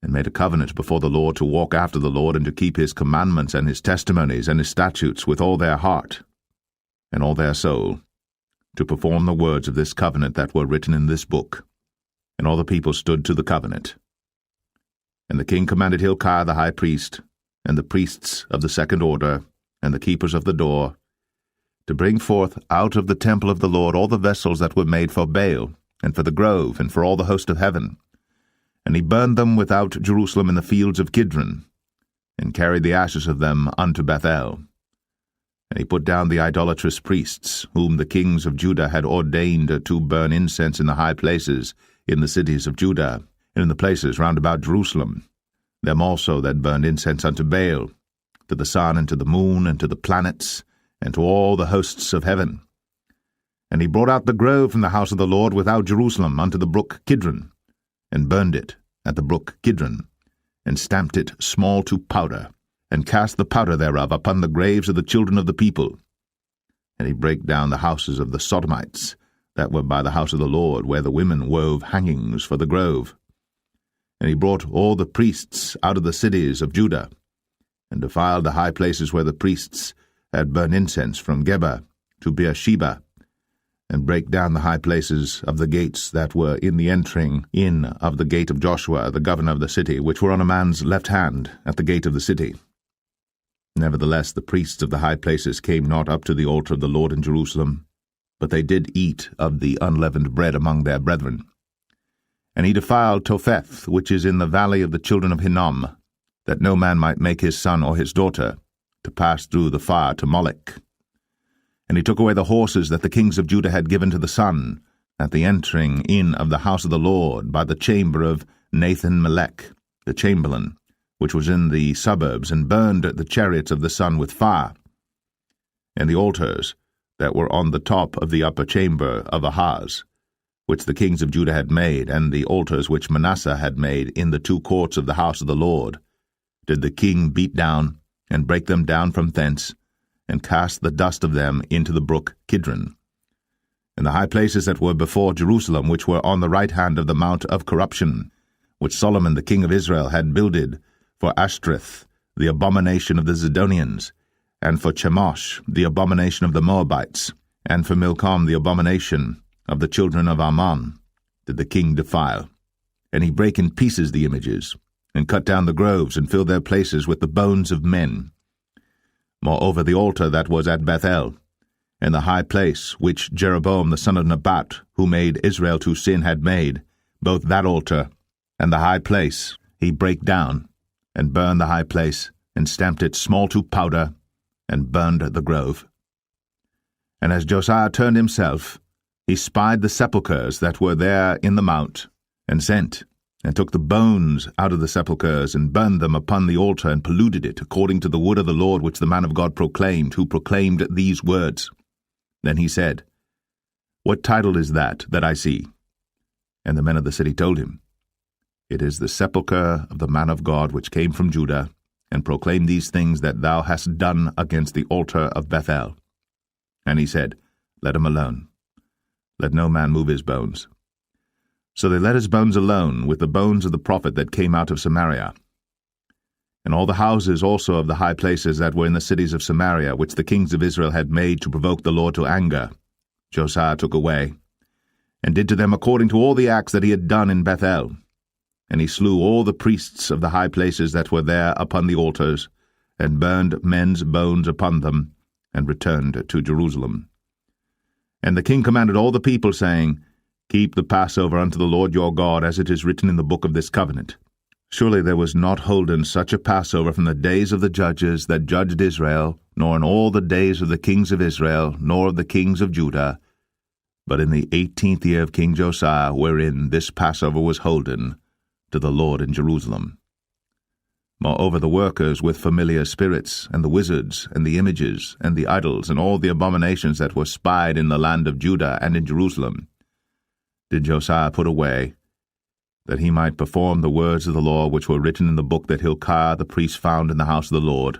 and made a covenant before the Lord to walk after the Lord, and to keep his commandments and his testimonies and his statutes with all their heart and all their soul, to perform the words of this covenant that were written in this book. And all the people stood to the covenant. And the king commanded Hilkiah the high priest, and the priests of the second order, and the keepers of the door, to bring forth out of the temple of the Lord all the vessels that were made for Baal, and for the grove, and for all the host of heaven. And he burned them without Jerusalem in the fields of Kidron, and carried the ashes of them unto Bethel. And he put down the idolatrous priests, whom the kings of Judah had ordained to burn incense in the high places, in the cities of Judah, and in the places round about Jerusalem, them also that burned incense unto Baal, to the sun, and to the moon, and to the planets, and to all the hosts of heaven. And he brought out the grove from the house of the Lord without Jerusalem unto the brook Kidron, and burned it at the brook Kidron, and stamped it small to powder, and cast the powder thereof upon the graves of the children of the people. And he brake down the houses of the Sodomites, that were by the house of the Lord, where the women wove hangings for the grove. And he brought all the priests out of the cities of Judah, and defiled the high places where the priests had burned incense, from Geba to Beersheba, and brake down the high places of the gates that were in the entering in of the gate of Joshua, the governor of the city, which were on a man's left hand at the gate of the city. Nevertheless the priests of the high places came not up to the altar of the Lord in Jerusalem, but they did eat of the unleavened bread among their brethren. And he defiled Topheth, which is in the valley of the children of Hinnom, that no man might make his son or his daughter to pass through the fire to Molech. And he took away the horses that the kings of Judah had given to the sun, at the entering in of the house of the Lord, by the chamber of Nathan-Melech, the chamberlain, which was in the suburbs, and burned the chariots of the sun with fire. And the altars that were on the top of the upper chamber of Ahaz, which the kings of Judah had made, and the altars which Manasseh had made in the 2 courts of the house of the Lord, did the king beat down, and break them down from thence, and cast the dust of them into the brook Kidron. And the high places that were before Jerusalem, which were on the right hand of the mount of corruption, which Solomon the king of Israel had builded for Ashtoreth, the abomination of the Zidonians, and for Chemosh, the abomination of the Moabites, and for Milcom, the abomination of the children of Ammon, did the king defile. And he brake in pieces the images, and cut down the groves, and filled their places with the bones of men. Moreover, the altar that was at Bethel, and the high place which Jeroboam the son of Nebat, who made Israel to sin, had made, both that altar and the high place he brake down, and burned the high place, and stamped it small to powder, and burned the grove. And as Josiah turned himself, he spied the sepulchres that were there in the mount, and sent, and took the bones out of the sepulchres, and burned them upon the altar, and polluted it, according to the word of the Lord which the man of God proclaimed, who proclaimed these words. Then he said, What title is that I see? And the men of the city told him, It is the sepulchre of the man of God which came from Judah, and proclaimed these things that thou hast done against the altar of Bethel. And he said, Let him alone. Let no man move his bones. So they let his bones alone, with the bones of the prophet that came out of Samaria. And all the houses also of the high places that were in the cities of Samaria, which the kings of Israel had made to provoke the Lord to anger, Josiah took away, and did to them according to all the acts that he had done in Bethel. And he slew all the priests of the high places that were there upon the altars, and burned men's bones upon them, and returned to Jerusalem. And the king commanded all the people, saying, Keep the Passover unto the Lord your God, as it is written in the book of this covenant. Surely there was not holden such a Passover from the days of the judges that judged Israel, nor in all the days of the kings of Israel, nor of the kings of Judah, but in the 18th year of King Josiah, wherein this Passover was holden to the Lord in Jerusalem. Moreover, the workers with familiar spirits, and the wizards, and the images, and the idols, and all the abominations that were spied in the land of Judah and in Jerusalem, did Josiah put away, that he might perform the words of the law which were written in the book that Hilkiah the priest found in the house of the Lord.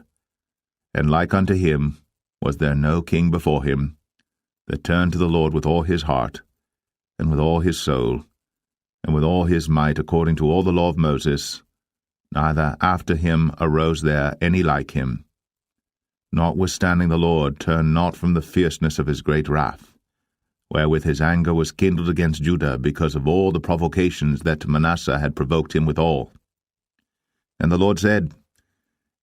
And like unto him was there no king before him, that turned to the Lord with all his heart, and with all his soul, and with all his might, according to all the law of Moses, neither after him arose there any like him. Notwithstanding the Lord turned not from the fierceness of his great wrath, wherewith his anger was kindled against Judah, because of all the provocations that Manasseh had provoked him withal. And the Lord said,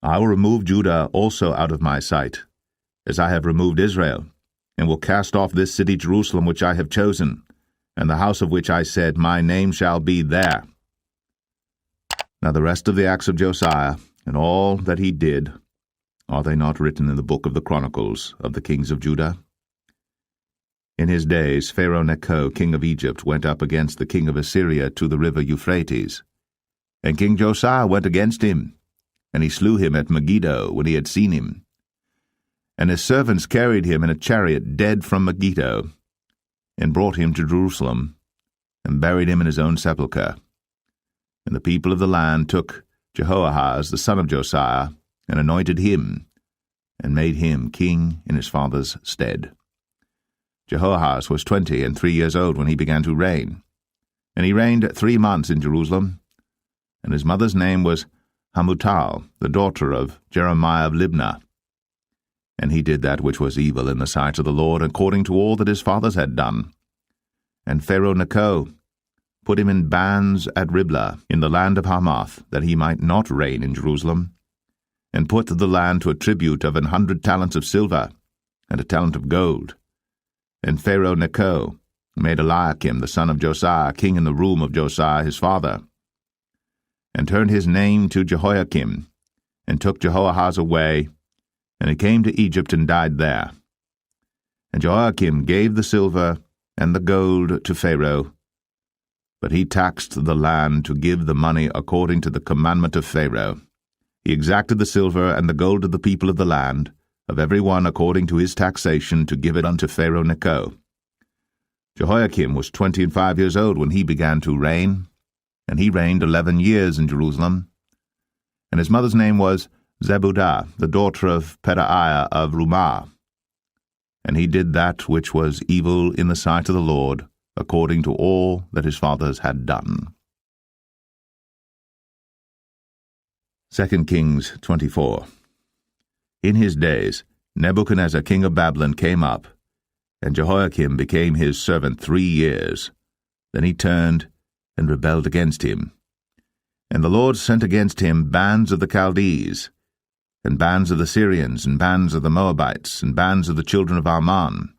I will remove Judah also out of my sight, as I have removed Israel, and will cast off this city Jerusalem which I have chosen, and the house of which I said, My name shall be there. Now the rest of the acts of Josiah, and all that he did, are they not written in the book of the Chronicles of the kings of Judah? In his days Pharaoh Necho, king of Egypt, went up against the king of Assyria to the river Euphrates. And King Josiah went against him, and he slew him at Megiddo when he had seen him. And his servants carried him in a chariot dead from Megiddo, and brought him to Jerusalem, and buried him in his own sepulchre. And the people of the land took Jehoahaz the son of Josiah, and anointed him, and made him king in his father's stead. Jehoahaz was 23 years old when he began to reign, and he reigned 3 months in Jerusalem, and his mother's name was Hamutal, the daughter of Jeremiah of Libnah. And he did that which was evil in the sight of the Lord, according to all that his fathers had done. And Pharaoh Necho put him in bands at Riblah in the land of Hamath, that he might not reign in Jerusalem, and put the land to a tribute of 100 talents of silver, and a talent of gold. And Pharaoh Necho made Eliakim the son of Josiah king in the room of Josiah his father, and turned his name to Jehoiakim, and took Jehoahaz away, and he came to Egypt and died there. And Jehoiakim gave the silver and the gold to Pharaoh, but he taxed the land to give the money according to the commandment of Pharaoh. He exacted the silver and the gold of the people of the land, of every one according to his taxation, to give it unto Pharaoh Necho. Jehoiakim was 25 years old when he began to reign, and he reigned 11 years in Jerusalem. And his mother's name was Zebudah, the daughter of Pedaiah of Rumah. And he did that which was evil in the sight of the Lord, according to all that his fathers had done. 2 Kings 24. In his days Nebuchadnezzar king of Babylon came up, and Jehoiakim became his servant 3 years. Then he turned and rebelled against him. And the Lord sent against him bands of the Chaldees, and bands of the Syrians, and bands of the Moabites, and bands of the children of Ammon,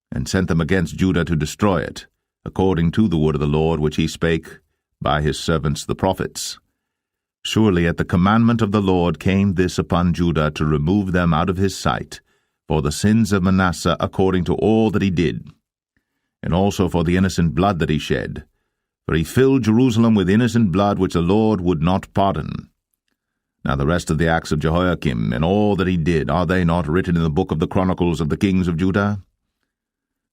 and sent them against Judah to destroy it, according to the word of the Lord which he spake by his servants the prophets. Surely at the commandment of the Lord came this upon Judah to remove them out of his sight, for the sins of Manasseh according to all that he did, and also for the innocent blood that he shed. For he filled Jerusalem with innocent blood which the Lord would not pardon. Now the rest of the acts of Jehoiakim, and all that he did, are they not written in the book of the Chronicles of the kings of Judah?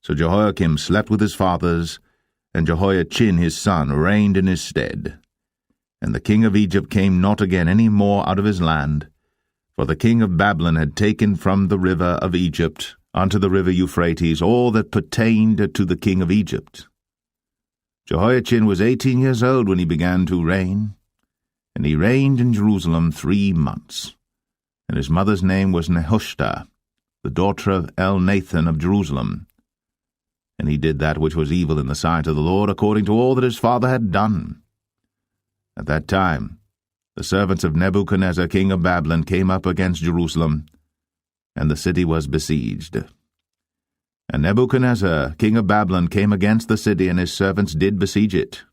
So Jehoiakim slept with his fathers, and Jehoiachin his son reigned in his stead. And the king of Egypt came not again any more out of his land, for the king of Babylon had taken from the river of Egypt unto the river Euphrates all that pertained to the king of Egypt. Jehoiachin was 18 years old when he began to reign, and he reigned in Jerusalem 3 months. And his mother's name was Nehushta, the daughter of Elnathan of Jerusalem. And he did that which was evil in the sight of the Lord, according to all that his father had done. At that time the servants of Nebuchadnezzar king of Babylon came up against Jerusalem, and the city was besieged. And Nebuchadnezzar king of Babylon came against the city, and his servants did besiege it.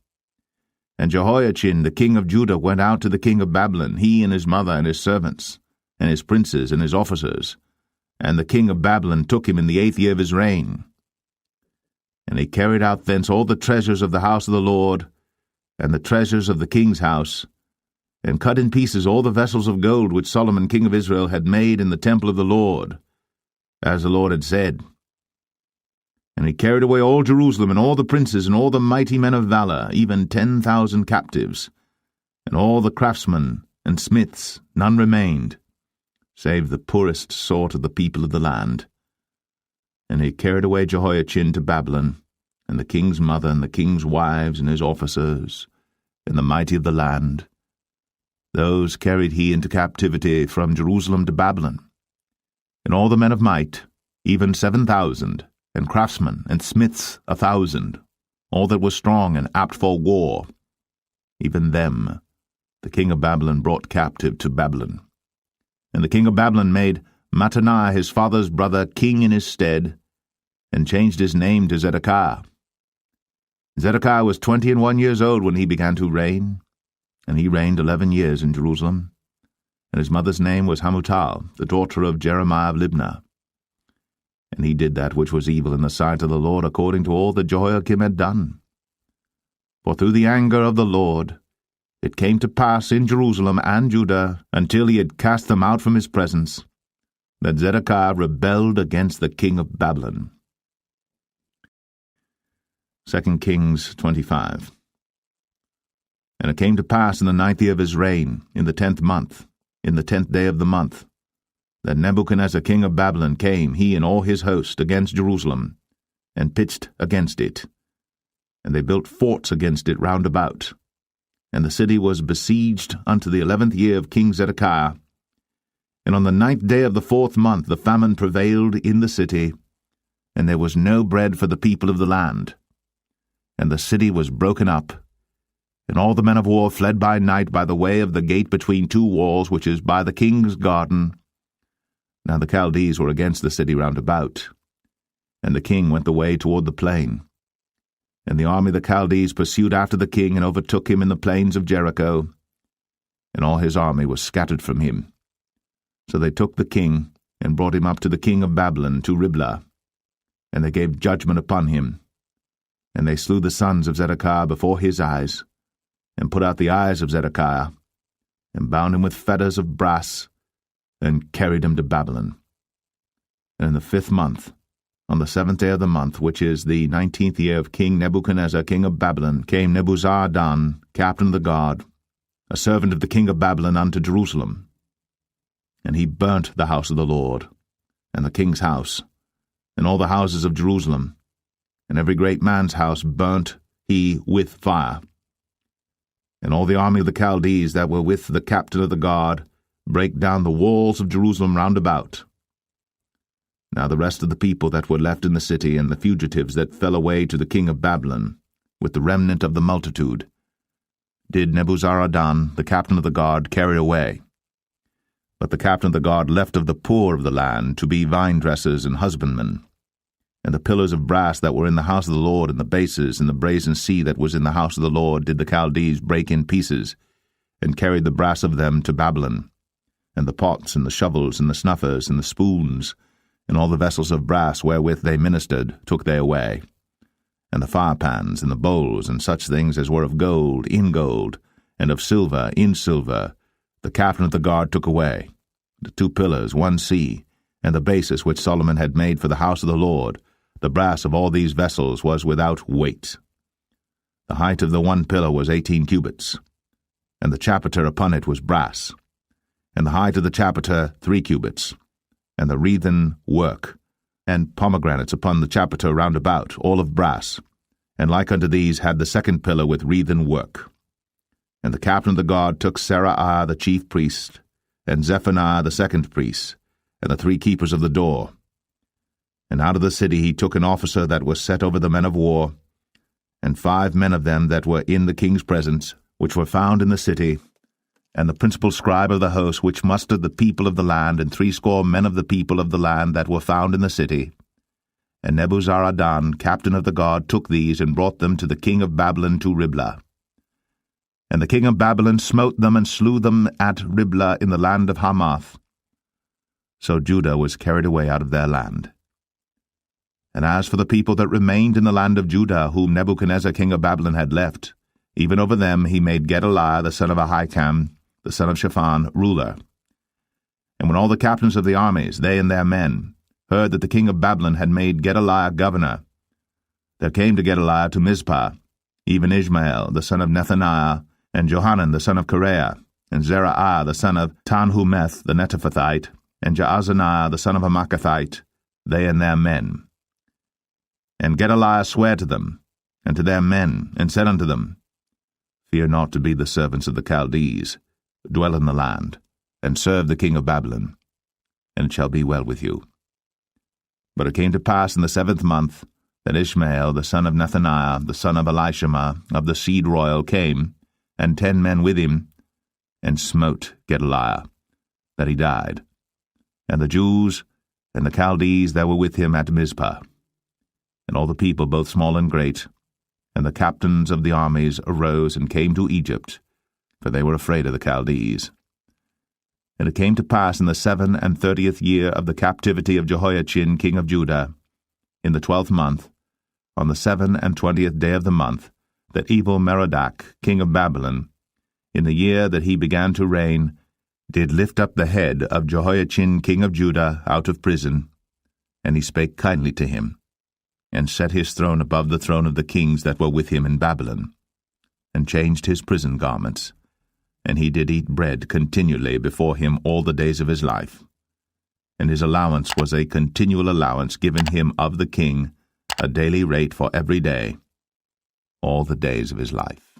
And Jehoiachin the king of Judah went out to the king of Babylon, he and his mother and his servants, and his princes and his officers. And the king of Babylon took him in the 8th year of his reign. And he carried out thence all the treasures of the house of the Lord, and the treasures of the king's house, and cut in pieces all the vessels of gold which Solomon king of Israel had made in the temple of the Lord, as the Lord had said. And he carried away all Jerusalem, and all the princes, and all the mighty men of valor, even 10,000 captives, and all the craftsmen and smiths, none remained, save the poorest sort of the people of the land. And he carried away Jehoiachin to Babylon, and the king's mother, and the king's wives, and his officers, and the mighty of the land. Those carried he into captivity from Jerusalem to Babylon. And all the men of might, even 7,000, and craftsmen and smiths 1,000, all that was strong and apt for war, even them the king of Babylon brought captive to Babylon. And the king of Babylon made Mattaniah his father's brother king in his stead, and changed his name to Zedekiah. Zedekiah was 21 years old when he began to reign, and he reigned 11 years in Jerusalem. And his mother's name was Hamutal, the daughter of Jeremiah of Libnah. And he did that which was evil in the sight of the Lord, according to all that Jehoiakim had done. For through the anger of the Lord it came to pass in Jerusalem and Judah, until he had cast them out from his presence, that Zedekiah rebelled against the king of Babylon. 2 Kings 25. And it came to pass in the 9th year of his reign, in the 10th month, in the 10th day of the month, that Nebuchadnezzar king of Babylon came, he and all his host, against Jerusalem, and pitched against it. And they built forts against it round about. And the city was besieged unto the 11th year of King Zedekiah. And on the 9th day of the 4th month the famine prevailed in the city, and there was no bread for the people of the land. And the city was broken up, and all the men of war fled by night by the way of the gate between 2 walls, which is by the king's garden. Now the Chaldees were against the city round about, and the king went the way toward the plain. And the army of the Chaldees pursued after the king, and overtook him in the plains of Jericho, and all his army was scattered from him. So they took the king, and brought him up to the king of Babylon, to Riblah, and they gave judgment upon him. And they slew the sons of Zedekiah before his eyes, and put out the eyes of Zedekiah, and bound him with fetters of brass, and carried him to Babylon. And in the 5th month On the 7th day of the month, which is the 19th year of King Nebuchadnezzar, king of Babylon, came Nebuzaradan, captain of the guard, a servant of the king of Babylon, unto Jerusalem. And he burnt the house of the Lord, and the king's house, and all the houses of Jerusalem, and every great man's house burnt he with fire. And all the army of the Chaldees that were with the captain of the guard brake down the walls of Jerusalem round about. Now the rest of the people that were left in the city, and the fugitives that fell away to the king of Babylon, with the remnant of the multitude, did Nebuzaradan, the captain of the guard, carry away. But the captain of the guard left of the poor of the land to be vine-dressers and husbandmen. And the pillars of brass that were in the house of the Lord, and the bases, and the brazen sea that was in the house of the Lord, did the Chaldees break in pieces, and carried the brass of them to Babylon. And the pots, and the shovels, and the snuffers, and the spoons, and all the vessels of brass wherewith they ministered, took they away. And the firepans, and the bowls, and such things as were of gold, in gold, and of silver, in silver, the captain of the guard took away. The 2 pillars, 1 sea, and the basis which Solomon had made for the house of the Lord, the brass of all these vessels was without weight. The height of the 1 pillar was 18 cubits, and the chapiter upon it was brass, and the height of the chapiter 3 cubits, and the wreathen work, and pomegranates upon the chapiter round about, all of brass, and like unto these had the 2nd pillar with wreathen work. And the captain of the guard took Seraiah the chief priest, and Zephaniah the 2nd priest, and the 3 keepers of the door. And out of the city he took an officer that was set over the men of war, and 5 men of them that were in the king's presence, which were found in the city, and the principal scribe of the host, which mustered the people of the land, and 60 men of the people of the land that were found in the city. And Nebuzaradan, captain of the guard, took these, and brought them to the king of Babylon to Riblah. And the king of Babylon smote them, and slew them at Riblah in the land of Hamath. So Judah was carried away out of their land. And as for the people that remained in the land of Judah, whom Nebuchadnezzar king of Babylon had left, even over them he made Gedaliah the son of Ahikam, the son of Shaphan, ruler. And when all the captains of the armies, they and their men, heard that the king of Babylon had made Gedaliah governor, there came to Gedaliah to Mizpah, even Ishmael the son of Nethaniah, and Johanan the son of Kareah, and Zeraiah the son of Tanhumeth the Netophathite, and Jaazaniah the son of a Maacathite, they and their men. And Gedaliah sware to them, and to their men, and said unto them, Fear not to be the servants of the Chaldees, dwell in the land, and serve the king of Babylon, and it shall be well with you. But it came to pass in the 7th month, that Ishmael the son of Nethaniah, the son of Elishama, of the seed royal, came, and 10 men with him, and smote Gedaliah, that he died, and the Jews and the Chaldees that were with him at Mizpah. And all the people, both small and great, and the captains of the armies arose and came to Egypt, for they were afraid of the Chaldees. And it came to pass in the 37th year of the captivity of Jehoiachin king of Judah, in the 12th month, on the 27th day of the month, that Evil-Merodach king of Babylon, in the year that he began to reign, did lift up the head of Jehoiachin king of Judah out of prison, and he spake kindly to him, and set his throne above the throne of the kings that were with him in Babylon, and changed his prison garments, and he did eat bread continually before him all the days of his life. And his allowance was a continual allowance given him of the king, a daily rate for every day, all the days of his life.